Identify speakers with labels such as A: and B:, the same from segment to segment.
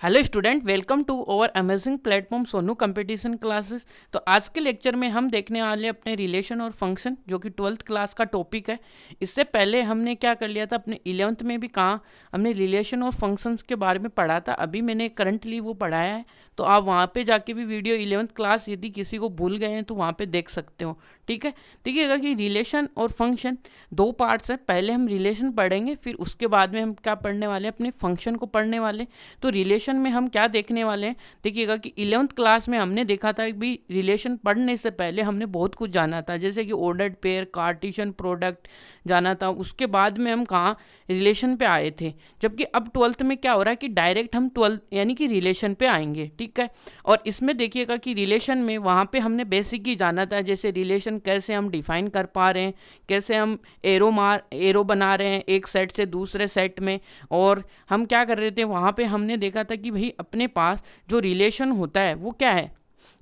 A: Hello student, welcome to our amazing platform Sonu competition classes. तो आज के लेक्चर में हम देखने वाले अपने रिलेशन और फंक्शन, जो कि 12th क्लास का टॉपिक है। इससे पहले हमने क्या कर लिया था, अपने 11th में भी कहाँ हमने रिलेशन और फंक्शंस के बारे में पढ़ा था। अभी मैंने करंटली वो पढ़ाया है, तो आप वहाँ पे जाके भी वीडियो 11th क्लास यदि किसी को भूल गए हैं तो वहाँ पे देख सकते हो। ठीक है, देखिएगा कि रिलेशन और फंक्शन दो पार्ट्स हैं। पहले हम रिलेशन पढ़ेंगे, फिर उसके बाद में हम क्या पढ़ने वाले हैं, अपने फंक्शन को पढ़ने वाले। तो रिलेशन में हम क्या देखने वाले हैं, देखिएगा कि 11th क्लास में हमने देखा था कि भी रिलेशन पढ़ने से पहले हमने बहुत कुछ जाना था, जैसे कि ऑर्डर्ड पेयर, कार्टेशियन प्रोडक्ट जाना था। उसके बाद में हम कहाँ रिलेशन पे आए थे, जबकि अब 12th में क्या हो रहा है कि डायरेक्ट हम 12 यानी कि रिलेशन पे आएंगे। ठीक है, और इसमें देखिएगा कि रिलेशन में वहाँ पे हमने बेसिक ही जाना था, जैसे रिलेशन कैसे हम डिफाइन कर पा रहे हैं, कैसे हम एरो बना रहे हैं एक सेट से दूसरे सेट में। और हम क्या कर रहे थे, वहाँ पे हमने देखा था कि भाई अपने पास जो रिलेशन होता है वो क्या है,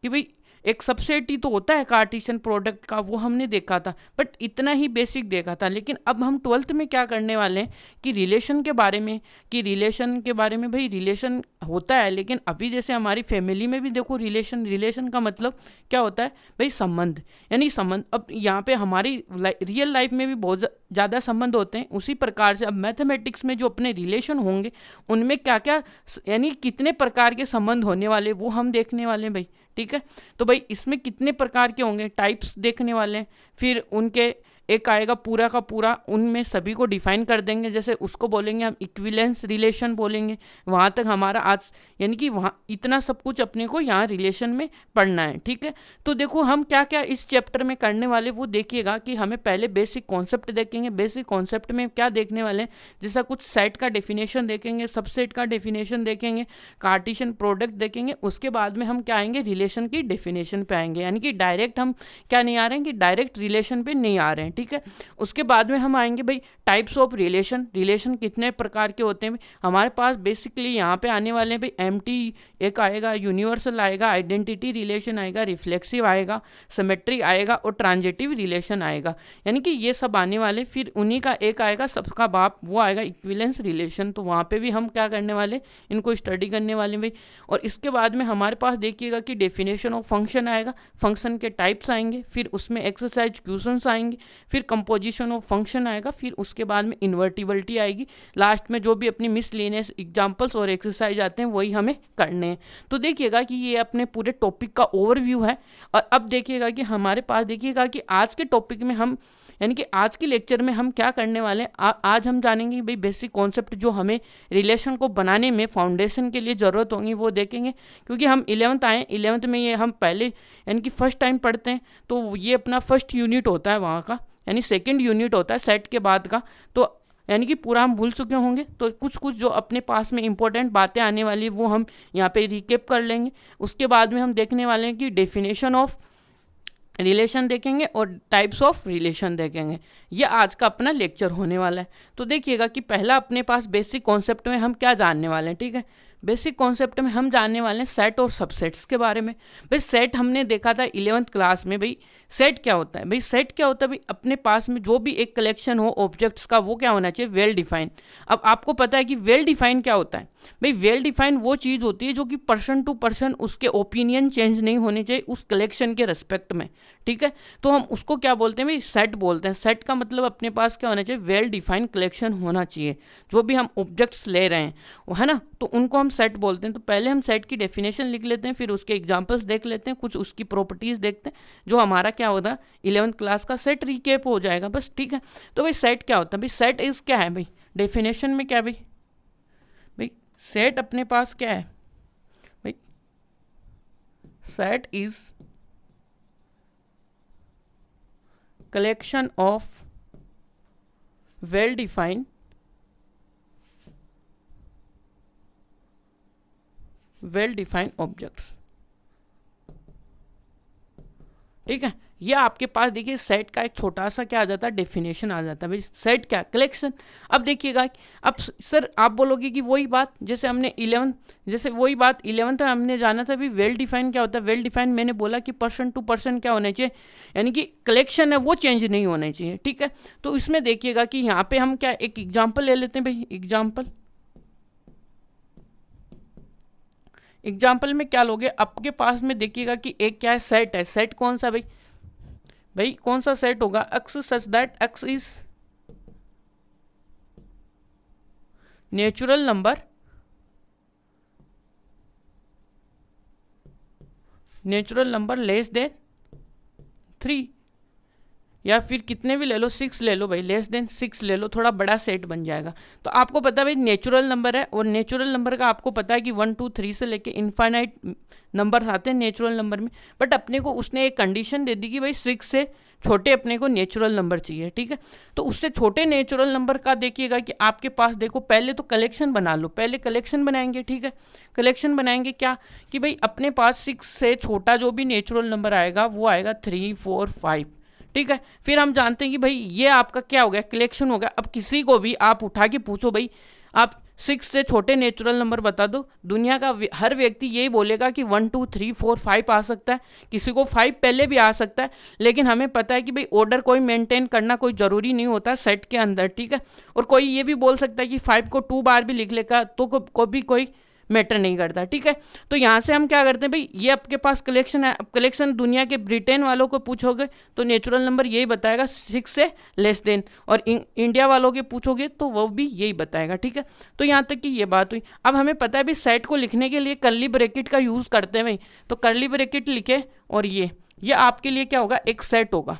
A: कि भाई एक सबसेट ही तो होता है कार्टेशियन प्रोडक्ट का, वो हमने देखा था, बट इतना ही बेसिक देखा था। लेकिन अब हम 12th में क्या करने वाले हैं कि रिलेशन के बारे में, भाई रिलेशन होता है। लेकिन अभी जैसे हमारी फैमिली में भी देखो, रिलेशन का मतलब क्या होता है भाई, संबंध, यानी संबंध। अब यहाँ पे हमारी रियल लाइफ में भी बहुत ज़्यादा संबंध होते हैं। उसी प्रकार से अब मैथमेटिक्स में जो अपने रिलेशन होंगे उनमें क्या क्या यानी कितने प्रकार के संबंध होने वाले वो हम देखने वाले हैं भाई। ठीक है, तो भाई इसमें कितने प्रकार के होंगे, टाइप्स देखने वाले हैं। फिर उनके एक आएगा पूरा का पूरा, उनमें सभी को डिफाइन कर देंगे, जैसे उसको बोलेंगे हम इक्विवेलेंस रिलेशन बोलेंगे। वहाँ तक हमारा आज यानी कि वहाँ इतना सब कुछ अपने को यहाँ रिलेशन में पढ़ना है। ठीक है, तो देखो हम क्या क्या इस चैप्टर में करने वाले वो देखिएगा कि हमें पहले बेसिक कॉन्सेप्ट देखेंगे। बेसिक कॉन्सेप्ट में क्या देखने वाले हैं, जैसा कुछ सेट का डेफिनेशन देखेंगे, सबसेट का डेफिनेशन देखेंगे, कार्टेशियन प्रोडक्ट देखेंगे। उसके बाद में हम क्या आएंगे, रिलेशन की डेफिनेशन पे आएंगे, यानी कि डायरेक्ट हम क्या नहीं आ रहे हैं कि डायरेक्ट रिलेशन पे नहीं आ रहे हैं। ठीक है, उसके बाद में हम आएंगे भाई टाइप्स ऑफ रिलेशन कितने प्रकार के होते हैं। हमारे पास बेसिकली यहाँ पे आने वाले हैं भाई एम्प्टी एक आएगा, यूनिवर्सल आएगा, आइडेंटिटी रिलेशन आएगा, रिफ्लेक्सिव आएगा, सिमेट्री आएगा और ट्रांजिटिव रिलेशन आएगा, यानी कि ये सब आने वाले। फिर उन्हीं का एक आएगा सबका बाप, वो आएगा इक्विवेलेंस रिलेशन। तो वहाँ पे भी हम क्या करने वाले, इनको स्टडी करने वाले भाई। और इसके बाद में हमारे पास देखिएगा कि डेफिनेशन ऑफ फंक्शन आएगा, फंक्शन के टाइप्स आएंगे, फिर उसमें एक्सरसाइज क्वेश्चंस आएंगे, फिर कंपोजिशन ऑफ फंक्शन आएगा, फिर उसके बाद में इन्वर्टिबिलिटी आएगी। लास्ट में जो भी अपनी मिसलेनियस एग्जांपल्स और एक्सरसाइज आते हैं वही हमें करने हैं। तो देखिएगा कि ये अपने पूरे टॉपिक का ओवरव्यू है। और अब देखिएगा कि हमारे पास देखिएगा कि आज के टॉपिक में हम यानी कि आज के लेक्चर में हम क्या करने वाले हैं, आज हम जानेंगे भाई बेसिक कॉन्सेप्ट जो हमें रिलेशन को बनाने में फाउंडेशन के लिए ज़रूरत होंगी वो देखेंगे। क्योंकि हम 11th आए, 11th में ये हम पहले यानी कि फर्स्ट टाइम पढ़ते हैं, तो ये अपना फर्स्ट यूनिट होता है वहाँ का, यानी सेकंड यूनिट होता है सेट के बाद का। तो यानी कि पूरा हम भूल चुके होंगे, तो कुछ कुछ जो अपने पास में इंपॉर्टेंट बातें आने वाली वो हम यहाँ पे रिकेप कर लेंगे। उसके बाद में हम देखने वाले हैं कि डेफिनेशन ऑफ रिलेशन देखेंगे और टाइप्स ऑफ रिलेशन देखेंगे। ये आज का अपना लेक्चर होने वाला है। तो देखिएगा कि पहला अपने पास बेसिक कॉन्सेप्ट में हम क्या जानने वाले हैं। ठीक है, बेसिक कॉन्सेप्ट में हम जानने वाले हैं सेट और सबसेट्स के बारे में। भाई सेट हमने देखा था 11th क्लास में, भाई सेट क्या होता है, भाई सेट क्या होता है, भाई अपने पास में जो भी एक कलेक्शन हो ऑब्जेक्ट्स का वो क्या होना चाहिए, वेल डिफाइन। अब आपको पता है कि वेल डिफाइन क्या होता है, भाई वेल डिफाइन वो चीज़ होती है जो कि पर्सन टू पर्सन उसके ओपिनियन चेंज नहीं होने चाहिए उस कलेक्शन के रिस्पेक्ट में। ठीक है, तो हम उसको क्या बोलते हैं भाई, सेट बोलते हैं। सेट का मतलब अपने पास क्या होना चाहिए, वेल डिफाइंड कलेक्शन होना चाहिए। जो भी हम ऑब्जेक्ट्स ले रहे हैं वो है ना, तो उनको हम सेट बोलते हैं। तो पहले हम सेट की डेफिनेशन लिख लेते हैं, फिर उसके एग्जांपल्स देख लेते हैं, कुछ उसकी प्रॉपर्टीज देखते हैं, जो हमारा क्या होता है 11th क्लास का सेट रिकेप हो जाएगा बस। ठीक है, तो भाई सेट क्या होता है, भाई सेट इज क्या है, भाई डेफिनेशन में क्या है भाई सेट अपने पास क्या है, भाई set is collection of well defined objects। ठीक है, ये आपके पास देखिए सेट का एक छोटा सा क्या आ जाता है, डेफिनेशन आ जाता है। भाई सेट क्या, कलेक्शन। अब देखिएगा, अब सर आप बोलोगे कि वही बात जैसे हमने 11th में हमने जाना था। भाई वेल डिफाइन क्या होता है, वेल डिफाइन मैंने बोला कि पर्सन टू पर्सन क्या होना चाहिए, यानी कि कलेक्शन है वो चेंज नहीं होना चाहिए। ठीक है, तो इसमें देखिएगा कि यहाँ पे हम क्या एक एग्जाम्पल ले लेते हैं भाई, एग्जाम्पल एग्जाम्पल में क्या लोगे, आपके पास में देखिएगा कि एक क्या है, सेट है। सेट कौन सा भाई, भाई कौन सा सेट होगा, x such that x is natural number, natural number less than 3, या फिर कितने भी ले लो, 6 ले लो भाई, लेस देन 6 ले लो, थोड़ा बड़ा सेट बन जाएगा। तो आपको पता है भाई नेचुरल नंबर है, और नेचुरल नंबर का आपको पता है कि 1 2 3 से लेके इनफाइनाइट नंबर आते हैं नेचुरल नंबर में। बट अपने को उसने एक कंडीशन दे दी कि भाई 6 से छोटे अपने को नेचुरल नंबर चाहिए, ठीक है। तो उससे छोटे नेचुरल नंबर का देखिएगा कि आपके पास देखो, पहले तो कलेक्शन बना लो, पहले कलेक्शन बनाएंगे, ठीक है। कलेक्शन बनाएंगे क्या कि भाई अपने पास 6 से छोटा जो भी नेचुरल नंबर आएगा वो आएगा 3 4 5, ठीक है। फिर हम जानते हैं कि भाई ये आपका क्या हो गया, कलेक्शन हो गया। अब किसी को भी आप उठा के पूछो भाई आप 6 से छोटे नेचुरल नंबर बता दो, दुनिया का हर व्यक्ति यही बोलेगा कि 1 2 3 4 5 आ सकता है, किसी को 5 पहले भी आ सकता है। लेकिन हमें पता है कि भाई ऑर्डर कोई मेंटेन करना कोई ज़रूरी नहीं होता सेट के अंदर, ठीक है। और कोई ये भी बोल सकता है कि 5 को 2 बार भी लिख लेगा तो कोई मैटर नहीं करता, ठीक है। तो यहाँ से हम क्या करते हैं भाई, ये आपके पास कलेक्शन है। अब कलेक्शन दुनिया के ब्रिटेन वालों को पूछोगे तो नेचुरल नंबर यही बताएगा 6 से लेस देन, और इंडिया वालों के पूछोगे तो वो भी यही बताएगा, ठीक है। तो यहाँ तक कि ये बात हुई। अब हमें पता है भाई सेट को लिखने के लिए कर्ली ब्रैकेट का यूज़ करते हैं भाई, तो कर्ली ब्रैकेट लिखे और ये आपके लिए क्या होगा, एक सेट होगा,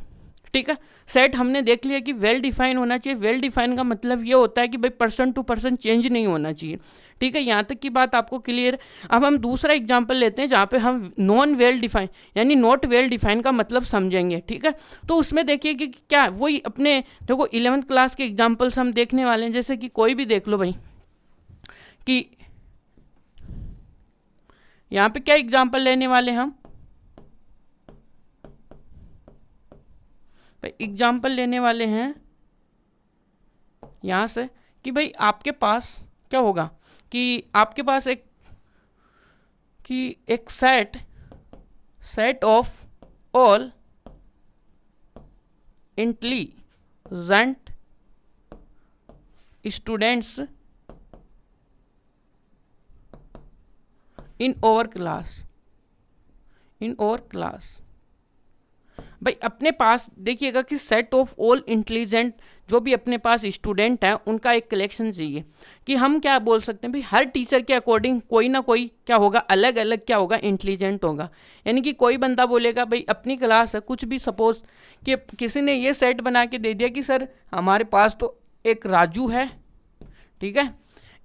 A: ठीक है। सेट हमने देख लिया कि वेल डिफाइन होना चाहिए। वेल डिफाइन का मतलब ये होता है कि भाई पर्सन टू पर्सन चेंज नहीं होना चाहिए, ठीक है। यहाँ तक की बात आपको क्लियर। अब हम दूसरा एग्जांपल लेते हैं जहाँ पे हम नॉन वेल डिफाइन यानी नॉट वेल डिफाइन का मतलब समझेंगे, ठीक है। तो उसमें देखिए कि क्या वही अपने देखो 11th क्लास के एग्जाम्पल्स हम देखने वाले हैं। जैसे कि कोई भी देख लो भाई कि यहाँ पे क्या एग्जाम्पल लेने वाले हम, एग्जाम्पल लेने वाले हैं यहाँ से कि भाई आपके पास क्या होगा कि आपके पास एक set of all intelligent students in over class. भाई अपने पास देखिएगा कि सेट ऑफ ऑल इंटेलिजेंट जो भी अपने पास स्टूडेंट हैं उनका एक कलेक्शन चाहिए। कि हम क्या बोल सकते हैं भाई हर टीचर के अकॉर्डिंग कोई ना कोई क्या होगा, अलग अलग क्या होगा, इंटेलिजेंट होगा। यानी कि कोई बंदा बोलेगा भाई अपनी क्लास है, कुछ भी सपोज कि किसी ने ये सेट बना के दे दिया कि सर हमारे पास तो एक राजू है, ठीक है,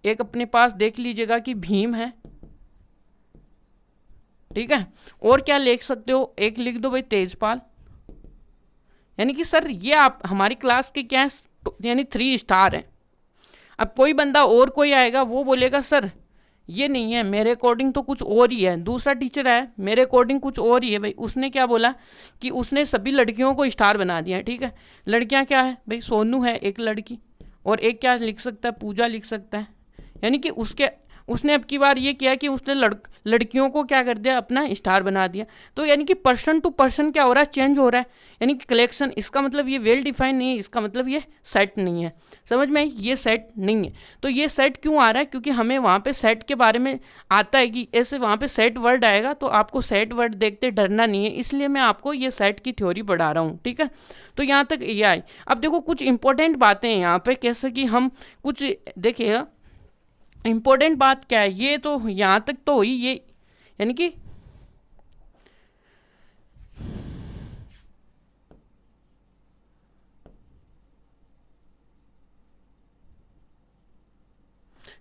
A: एक अपने पास देख लीजिएगा कि भीम है, ठीक है, और क्या लिख सकते हो, एक लिख दो भाई तेजपाल। यानी कि सर ये आप हमारी क्लास के क्या है, यानी 3 स्टार हैं। अब कोई बंदा और कोई आएगा वो बोलेगा सर ये नहीं है, मेरे अकॉर्डिंग तो कुछ और ही है। दूसरा टीचर है मेरे अकॉर्डिंग कुछ और ही है। भाई उसने क्या बोला कि उसने सभी लड़कियों को स्टार बना दिया, ठीक है। लड़कियां क्या है भाई, सोनू है एक लड़की, और एक क्या लिख सकता है, पूजा लिख सकता है। यानी कि उसने अब की बार ये किया कि उसने लड़कियों को क्या कर दिया, अपना स्टार बना दिया। तो यानी कि पर्सन टू पर्सन क्या हो रहा है, चेंज हो रहा है। यानी कि कलेक्शन, इसका मतलब ये वेल डिफाइन नहीं है, इसका मतलब ये सेट नहीं है। समझ में, ये सेट नहीं है। तो ये सेट क्यों आ रहा है, क्योंकि हमें वहाँ पे सेट के बारे में आता है कि ऐसे वहाँ पे सेट वर्ड आएगा, तो आपको सेट वर्ड देखते डरना नहीं है, इसलिए मैं आपको ये सेट की थ्योरी पढ़ा रहा हूँ, ठीक है। तो यहाँ तक ये आई। अब देखो कुछ इंपॉर्टेंट बातें हैं यहाँ पे, कैसे कि हम कुछ देखिएगा इंपॉर्टेंट बात क्या है। ये तो यहाँ तक तो हुई ये, यानी कि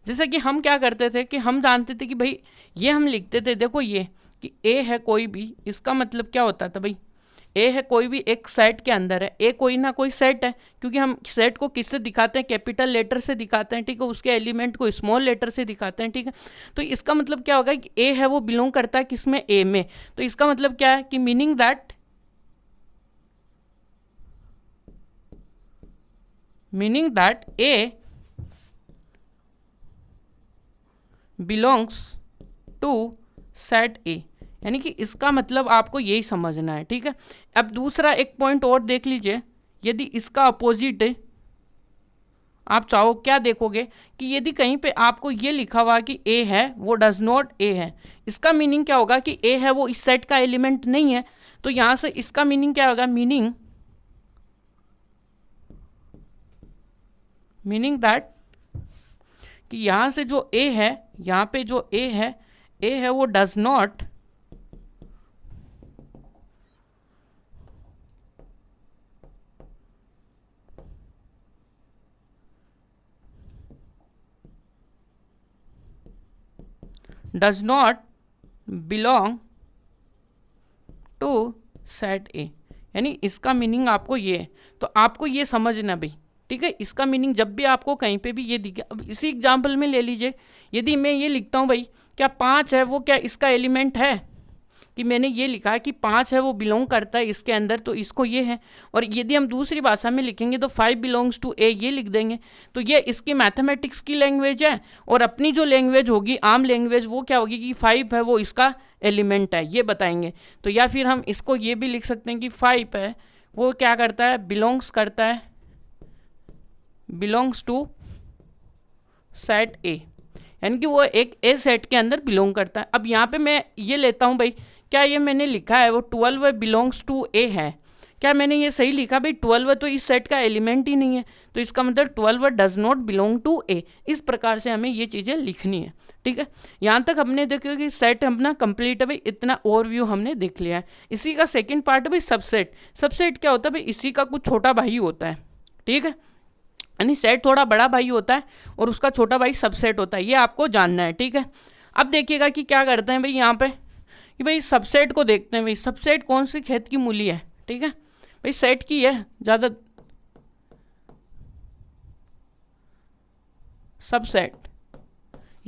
A: जैसे कि हम क्या करते थे कि हम जानते थे कि भाई ये हम लिखते थे, देखो ये कि ए है कोई भी, इसका मतलब क्या होता था भाई, ए है कोई भी एक सेट के अंदर है, ए कोई ना कोई सेट है, क्योंकि हम सेट को किससे दिखाते हैं, कैपिटल लेटर से दिखाते हैं, ठीक है, उसके एलिमेंट को स्मॉल लेटर से दिखाते हैं, ठीक है। तो इसका मतलब क्या होगा कि ए है वो बिलोंग करता है किसमें, ए में। तो इसका मतलब क्या है कि meaning that a belongs to set A. यानी कि इसका मतलब आपको यही समझना है, ठीक है। अब दूसरा एक पॉइंट और देख लीजिए, यदि इसका आप चाहो क्या देखोगे कि यदि कहीं पे आपको ये लिखा हुआ कि ए है वो डज नॉट ए है, इसका मीनिंग क्या होगा कि ए है वो इस सेट का एलिमेंट नहीं है। तो यहां से इसका मीनिंग क्या होगा, मीनिंग दैट कि यहां से जो ए है, यहां पे जो ए है वो does not belong to set A, यानी इसका मीनिंग आपको ये है। तो आपको ये समझना भाई, ठीक है। इसका मीनिंग जब भी आपको कहीं पे भी ये दिखे, अब इसी एग्जाम्पल में ले लीजिए, यदि मैं ये लिखता हूँ भाई क्या 5 है वो क्या इसका एलिमेंट है, कि मैंने ये लिखा है कि 5 है वो बिलोंग करता है इसके अंदर, तो इसको ये है। और यदि हम दूसरी भाषा में लिखेंगे तो 5 बिलोंग्स टू ए ये लिख देंगे। तो ये इसकी मैथमेटिक्स की लैंग्वेज है, और अपनी जो लैंग्वेज होगी आम लैंग्वेज वो क्या होगी कि 5 है वो इसका एलिमेंट है, ये बताएंगे। तो या फिर हम इसको ये भी लिख सकते हैं कि 5 है वो क्या करता है, बिलोंग्स टू सेट ए, यानी कि वो एक ए सेट के अंदर बिलोंग करता है। अब यहाँ पे मैं ये लेता हूँ भाई, क्या ये मैंने लिखा है वो 12 बिलोंग्स टू ए है, क्या मैंने ये सही लिखा भाई 12 तो इस सेट का एलिमेंट ही नहीं है, तो इसका मतलब 12 डज नॉट बिलोंग टू ए। इस प्रकार से हमें ये चीज़ें लिखनी है, ठीक है। यहाँ तक हमने देखा कि सेट अपना कंप्लीट है भाई, इतना ओवरव्यू हमने देख लिया है। इसी का सेकंड पार्ट है भाई सबसेट। सबसेट क्या होता है भाई, इसी का कुछ छोटा भाई होता है, ठीक है। यानी सेट थोड़ा बड़ा भाई होता है और उसका छोटा भाई सबसेट होता है, ये आपको जानना है, ठीक है। अब देखिएगा कि क्या करते हैं भाई यहाँ पे कि भाई सबसेट को देखते हैं भाई, सबसेट कौन सी खेत की मूली है, ठीक है भाई, सेट की है ज़्यादा, सबसेट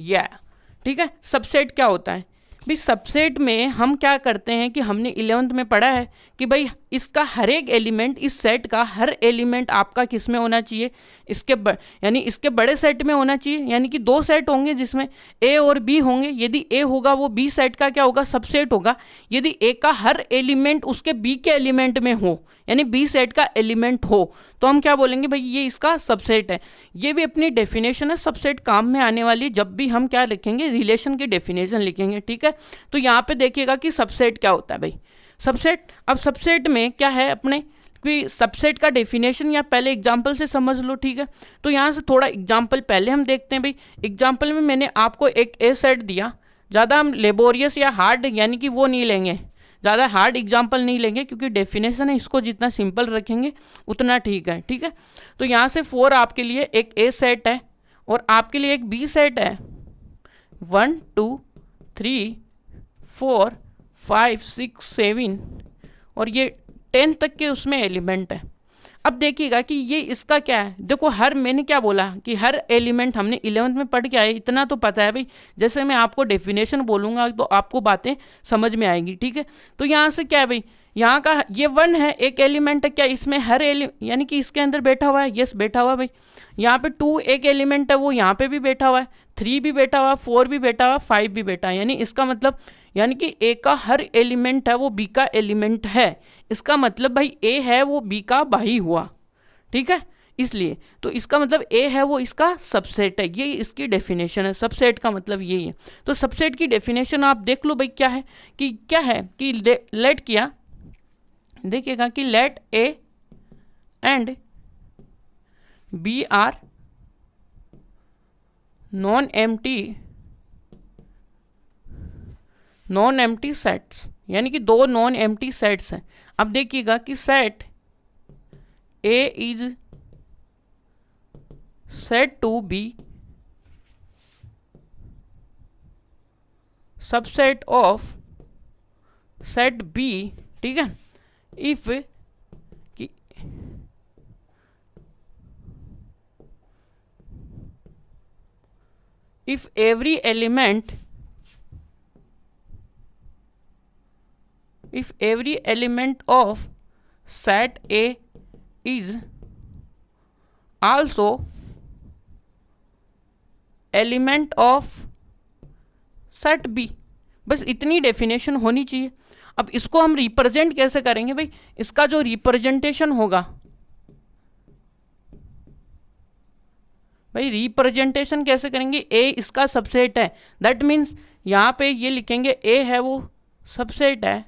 A: या, ठीक है। सबसेट क्या होता है भाई, सबसेट में हम क्या करते हैं कि हमने 11th में पढ़ा है कि भाई इसका हर एक एलिमेंट, इस सेट का हर एलिमेंट आपका किस में होना चाहिए, यानी इसके बड़े सेट में होना चाहिए। यानी कि 2 सेट होंगे जिसमें ए और बी होंगे, यदि ए होगा वो बी सेट का क्या होगा, सबसेट होगा। यदि ए का हर एलिमेंट उसके बी के एलिमेंट में हो, यानी बी सेट का एलिमेंट हो, तो हम क्या बोलेंगे भाई ये इसका सबसेट है। ये भी अपनी डेफिनेशन है, सबसेट काम में आने वाली जब भी हम क्या लिखेंगे, रिलेशन की डेफिनेशन लिखेंगे, ठीक है। तो यहाँ पे देखिएगा कि सबसेट क्या होता है भाई, सबसेट। अब सबसेट में क्या है अपने कि सबसेट का डेफिनेशन या पहले एग्जाम्पल से समझ लो, ठीक है। तो यहाँ से थोड़ा एग्जाम्पल पहले हम देखते हैं भाई। एग्जाम्पल में मैंने आपको एक ए सेट दिया, ज़्यादा हम लेबोरियस या हार्ड यानी कि वो नहीं लेंगे, ज़्यादा हार्ड एग्जाम्पल नहीं लेंगे, क्योंकि डेफिनेशन है, इसको जितना सिंपल रखेंगे उतना ठीक है, ठीक है। तो यहाँ से 4 आपके लिए एक ए सेट है और आपके लिए एक बी सेट है, 1 2 3 4 5 6 7 और ये 10 तक के उसमें एलिमेंट है। अब देखिएगा कि ये इसका क्या है, देखो हर, मैंने क्या बोला कि हर एलिमेंट हमने 11th में पढ़ के आए, इतना तो पता है भाई। जैसे मैं आपको डेफिनेशन बोलूँगा तो आपको बातें समझ में आएंगी, ठीक है। तो यहाँ से क्या है भाई, यहाँ का ये 1 है, एक एलिमेंट है, क्या इसमें हर यानी कि इसके अंदर बैठा हुआ है, यस बैठा हुआ है भाई। यहाँ पे 2 एक एलिमेंट है, वो यहाँ पे भी बैठा हुआ है, 3 भी बैठा हुआ है, 4 भी बैठा हुआ है, 5 भी बैठा है। यानी इसका मतलब, यानी कि ए का हर एलिमेंट है वो बी का एलिमेंट है। इसका मतलब भाई ए है वो बी का भाई हुआ, ठीक है। इसलिए तो इसका मतलब ए है वो इसका सबसेट है, ये इसकी डेफिनेशन है। सबसेट का मतलब यही है। तो सबसेट की डेफिनेशन आप देख लो भाई, क्या है कि लेट किया, देखिएगा कि let A and B are non empty sets, यानी कि 2 नॉन एम्प्टी सेट्स हैं। अब देखिएगा कि set A is set to be subset of set B, ठीक है, if every element of set A is also element of set B। बस इतनी डेफिनेशन होनी चाहिए। अब इसको हम रिप्रेजेंट कैसे करेंगे भाई, इसका जो रिप्रेजेंटेशन होगा, भाई रिप्रेजेंटेशन कैसे करेंगे, ए इसका सबसेट है, दैट मीन्स यहाँ पे ये लिखेंगे ए है वो सबसेट है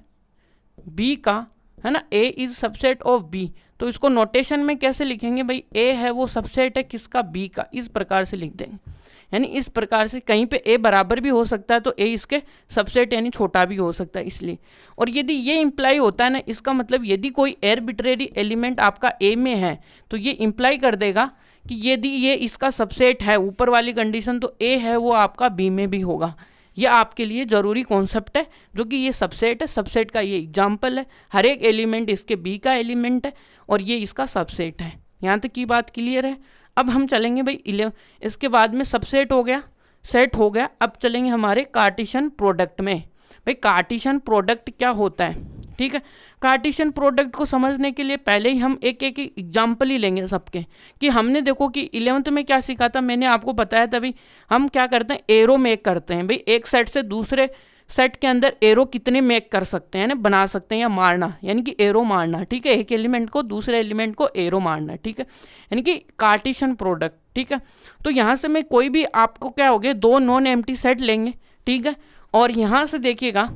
A: बी का, है ना, ए इज सबसेट ऑफ बी। तो इसको नोटेशन में कैसे लिखेंगे भाई, ए है वो सबसेट है किसका, बी का, इस प्रकार से लिख देंगे। यानी इस प्रकार से कहीं पे ए बराबर भी हो सकता है तो ए इसके सबसेट यानी छोटा भी हो सकता है इसलिए। और यदि ये इम्प्लाई होता है ना, इसका मतलब यदि कोई आर्बिट्रेरी एलिमेंट आपका ए में है तो ये इम्प्लाई कर देगा कि यदि ये इसका सबसेट है, ऊपर वाली कंडीशन, तो ए है वो आपका बी में भी होगा। ये आपके लिए ज़रूरी कॉन्सेप्ट है, जो कि ये सबसेट है, सबसेट का ये एग्जाम्पल है, हर एक एलिमेंट इसके बी का एलिमेंट है और ये इसका सबसेट है। यहाँ तक की बात क्लियर है। अब हम चलेंगे भाई 11, इसके बाद में सबसेट हो गया, सेट हो गया, अब चलेंगे हमारे कार्टेशियन प्रोडक्ट में। भाई कार्टेशियन प्रोडक्ट क्या होता है, ठीक है। कार्टेशियन प्रोडक्ट को समझने के लिए पहले ही हम एक एक एग्जाम्पल ही लेंगे सबके, कि हमने देखो कि 11th में क्या सीखा था, मैंने आपको बताया था भाई हम क्या करते हैं, एरो मेक करते हैं। भाई एक सेट से दूसरे सेट के अंदर एरो कितने मेक कर सकते हैं ना, बना सकते हैं या मारना, यानी कि एरो मारना, ठीक है, एक एलिमेंट को दूसरे एलिमेंट को एरो मारना, ठीक है, यानी कि कार्टेशियन प्रोडक्ट, ठीक है। तो यहाँ से मैं कोई भी आपको क्या हो गया, दो नॉन एम्प्टी सेट लेंगे, ठीक है, और यहाँ से देखिएगा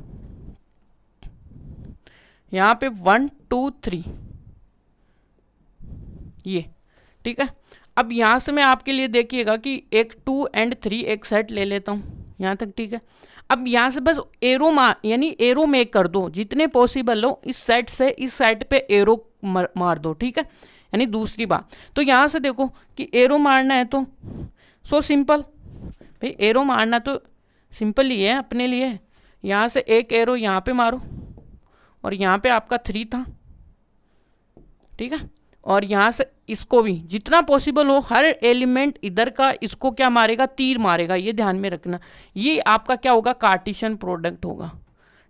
A: यहाँ पे 1 2 3 ये, ठीक है। अब यहाँ से मैं आपके लिए देखिएगा कि एक 2 और 3 एक सेट ले लेता हूँ यहाँ तक, ठीक है। अब यहाँ से बस एरो यानी एरो मेक कर दो, जितने पॉसिबल हो इस सेट से इस सेट पे एरो मार दो, ठीक है। यानी दूसरी बात, तो यहाँ से देखो कि एरो मारना है तो सो सिंपल, भाई एरो मारना तो सिंपल ही है अपने लिए। यहाँ से एक एरो यहाँ पे मारो और यहाँ पे आपका 3 था, ठीक है, और यहाँ से इसको भी जितना पॉसिबल हो हर एलिमेंट इधर का इसको क्या मारेगा, तीर मारेगा, ये ध्यान में रखना। ये आपका क्या होगा, कार्टेशियन प्रोडक्ट होगा,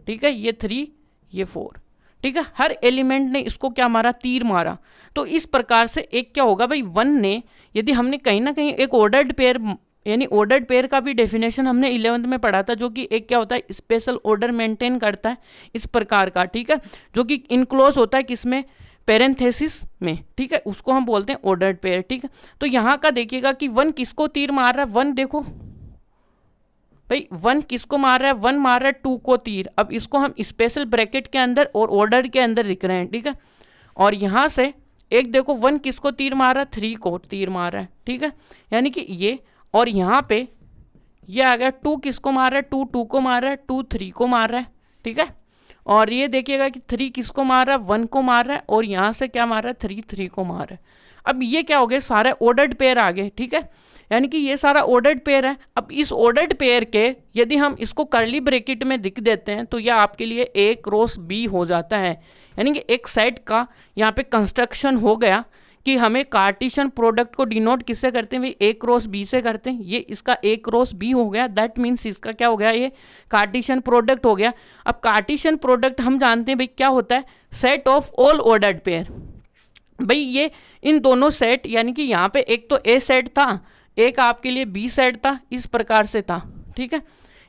A: ठीक है। ये 3 ये 4, ठीक है, हर एलिमेंट ने इसको क्या मारा, तीर मारा। तो इस प्रकार से एक क्या होगा भाई, 1 ने, यदि हमने कहीं ना कहीं एक ऑर्डर्ड पेयर, यानी ऑर्डर्ड पेयर का भी डेफिनेशन हमने 11th में पढ़ा था, जो कि एक क्या होता है, स्पेशल ऑर्डर मेंटेन करता है इस प्रकार का, ठीक है, जो कि इनक्लोज होता है किसमें, पेरेंथेसिस में, ठीक है, उसको हम बोलते हैं ऑर्डर्ड पेयर, ठीक है। तो यहाँ का देखिएगा कि 1 किसको तीर मार रहा है, 1 देखो भाई 1 किसको मार रहा है, 1 मार रहा है 2 को तीर। अब इसको हम स्पेशल ब्रैकेट के अंदर और ऑर्डर के अंदर लिख रहे हैं, ठीक है। और यहाँ से एक देखो 1 किसको तीर मार रहा है, 3 को तीर मार रहा है, ठीक है, यानी कि ये। और यहाँ पे ये आ गया 2 किसको मार रहा है, 2 को मार रहा है, 2 3 को मार रहा है, ठीक है। और ये देखिएगा कि 3 किसको मार रहा है, 1 को मार रहा है, और यहाँ से क्या मार रहा है, 3 को मार रहा है। अब ये क्या हो गया, सारे ऑर्डर्ड पेयर आ गए, ठीक है, यानी कि ये सारा ऑर्डर्ड पेयर है। अब इस ऑर्डर्ड पेयर के यदि हम इसको कर्ली ब्रैकेट में लिख देते हैं तो यह आपके लिए A क्रॉस B हो जाता है, यानी कि एक सेट का यहाँ पे कंस्ट्रक्शन हो गया कि हमें कार्टेशियन प्रोडक्ट को डिनोट किससे करते हैं भाई, A क्रॉस B से करते हैं। ये इसका A क्रॉस B हो गया, दैट मीन्स इसका क्या हो गया, ये कार्टेशियन प्रोडक्ट हो गया। अब कार्टेशियन प्रोडक्ट हम जानते हैं भाई क्या होता है, set of all ordered pair. भाई ये इन दोनों सेट, यानी कि यहाँ पे एक तो A सेट था, एक आपके लिए B सेट था, इस प्रकार से था, ठीक है,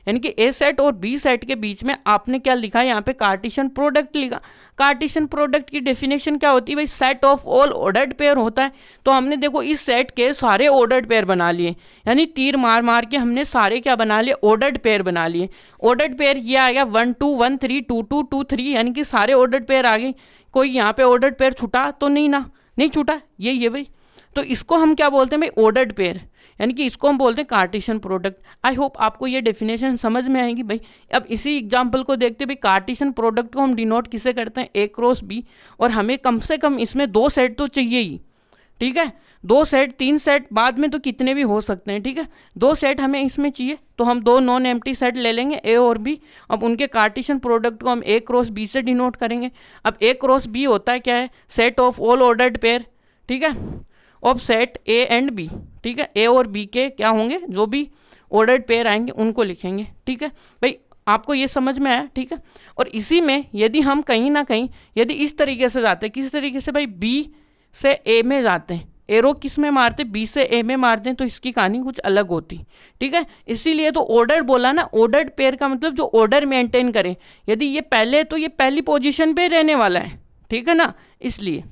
A: यानी कि A सेट और B सेट के बीच में आपने क्या लिखा है, यहाँ पे कार्टेशियन प्रोडक्ट लिखा। कार्टेशियन प्रोडक्ट की डेफिनेशन क्या होती है भाई, set of all ordered pair होता है। तो हमने देखो इस सेट के सारे ऑर्डर्ड पेयर बना लिए, यानी तीर मार मार के हमने सारे क्या बना लिए, ऑर्डर्ड पेयर बना लिए। ऑर्डर्ड पेयर ये आ गया 1 2 1 3 2 2 2 3, यानी कि सारे ऑर्डर्ड पेयर आ गए। कोई यहाँ पे ऑर्डर्ड पेयर छूटा तो नहीं ना, नहीं छूटा, ये भाई। तो इसको हम क्या बोलते हैं भाई, ऑर्डर्ड पेयर, यानी कि इसको हम बोलते हैं कार्टेशियन प्रोडक्ट। आई होप आपको ये डेफिनेशन समझ में आएगी भाई। अब इसी एग्जांपल को देखते भाई, कार्टेशियन प्रोडक्ट को हम डिनोट किससे करते हैं, A क्रॉस B, और हमें कम से कम इसमें 2 सेट तो चाहिए ही, ठीक है, 2 सेट 3 सेट बाद में तो कितने भी हो सकते हैं, ठीक है, 2 सेट हमें इसमें चाहिए। तो हम 2 नॉन एम्प्टी सेट ले लेंगे A और B। अब उनके कार्टेशियन प्रोडक्ट को हम A क्रॉस B से डिनोट करेंगे। अब A क्रॉस B होता है क्या है, set of all ordered pair, ठीक है, of set A and B, ठीक है, A और B के क्या होंगे, जो भी ऑर्डर्ड पेयर आएंगे उनको लिखेंगे, ठीक है भाई। आपको ये समझ में आया, ठीक है। और इसी में यदि हम कहीं ना कहीं यदि इस तरीके से जाते हैं, किस तरीके से भाई, B से A में जाते हैं, एरो किस में मारते, B से A में मारते हैं, तो इसकी कहानी कुछ अलग होती, ठीक है। इसीलिए तो ऑर्डर बोला ना, ऑर्डर्ड पेयर का मतलब जो ऑर्डर मेंटेन करे। यदि ये पहले तो ये पहली पोजीशन पे रहने वाला है, ठीक है ना, इसलिए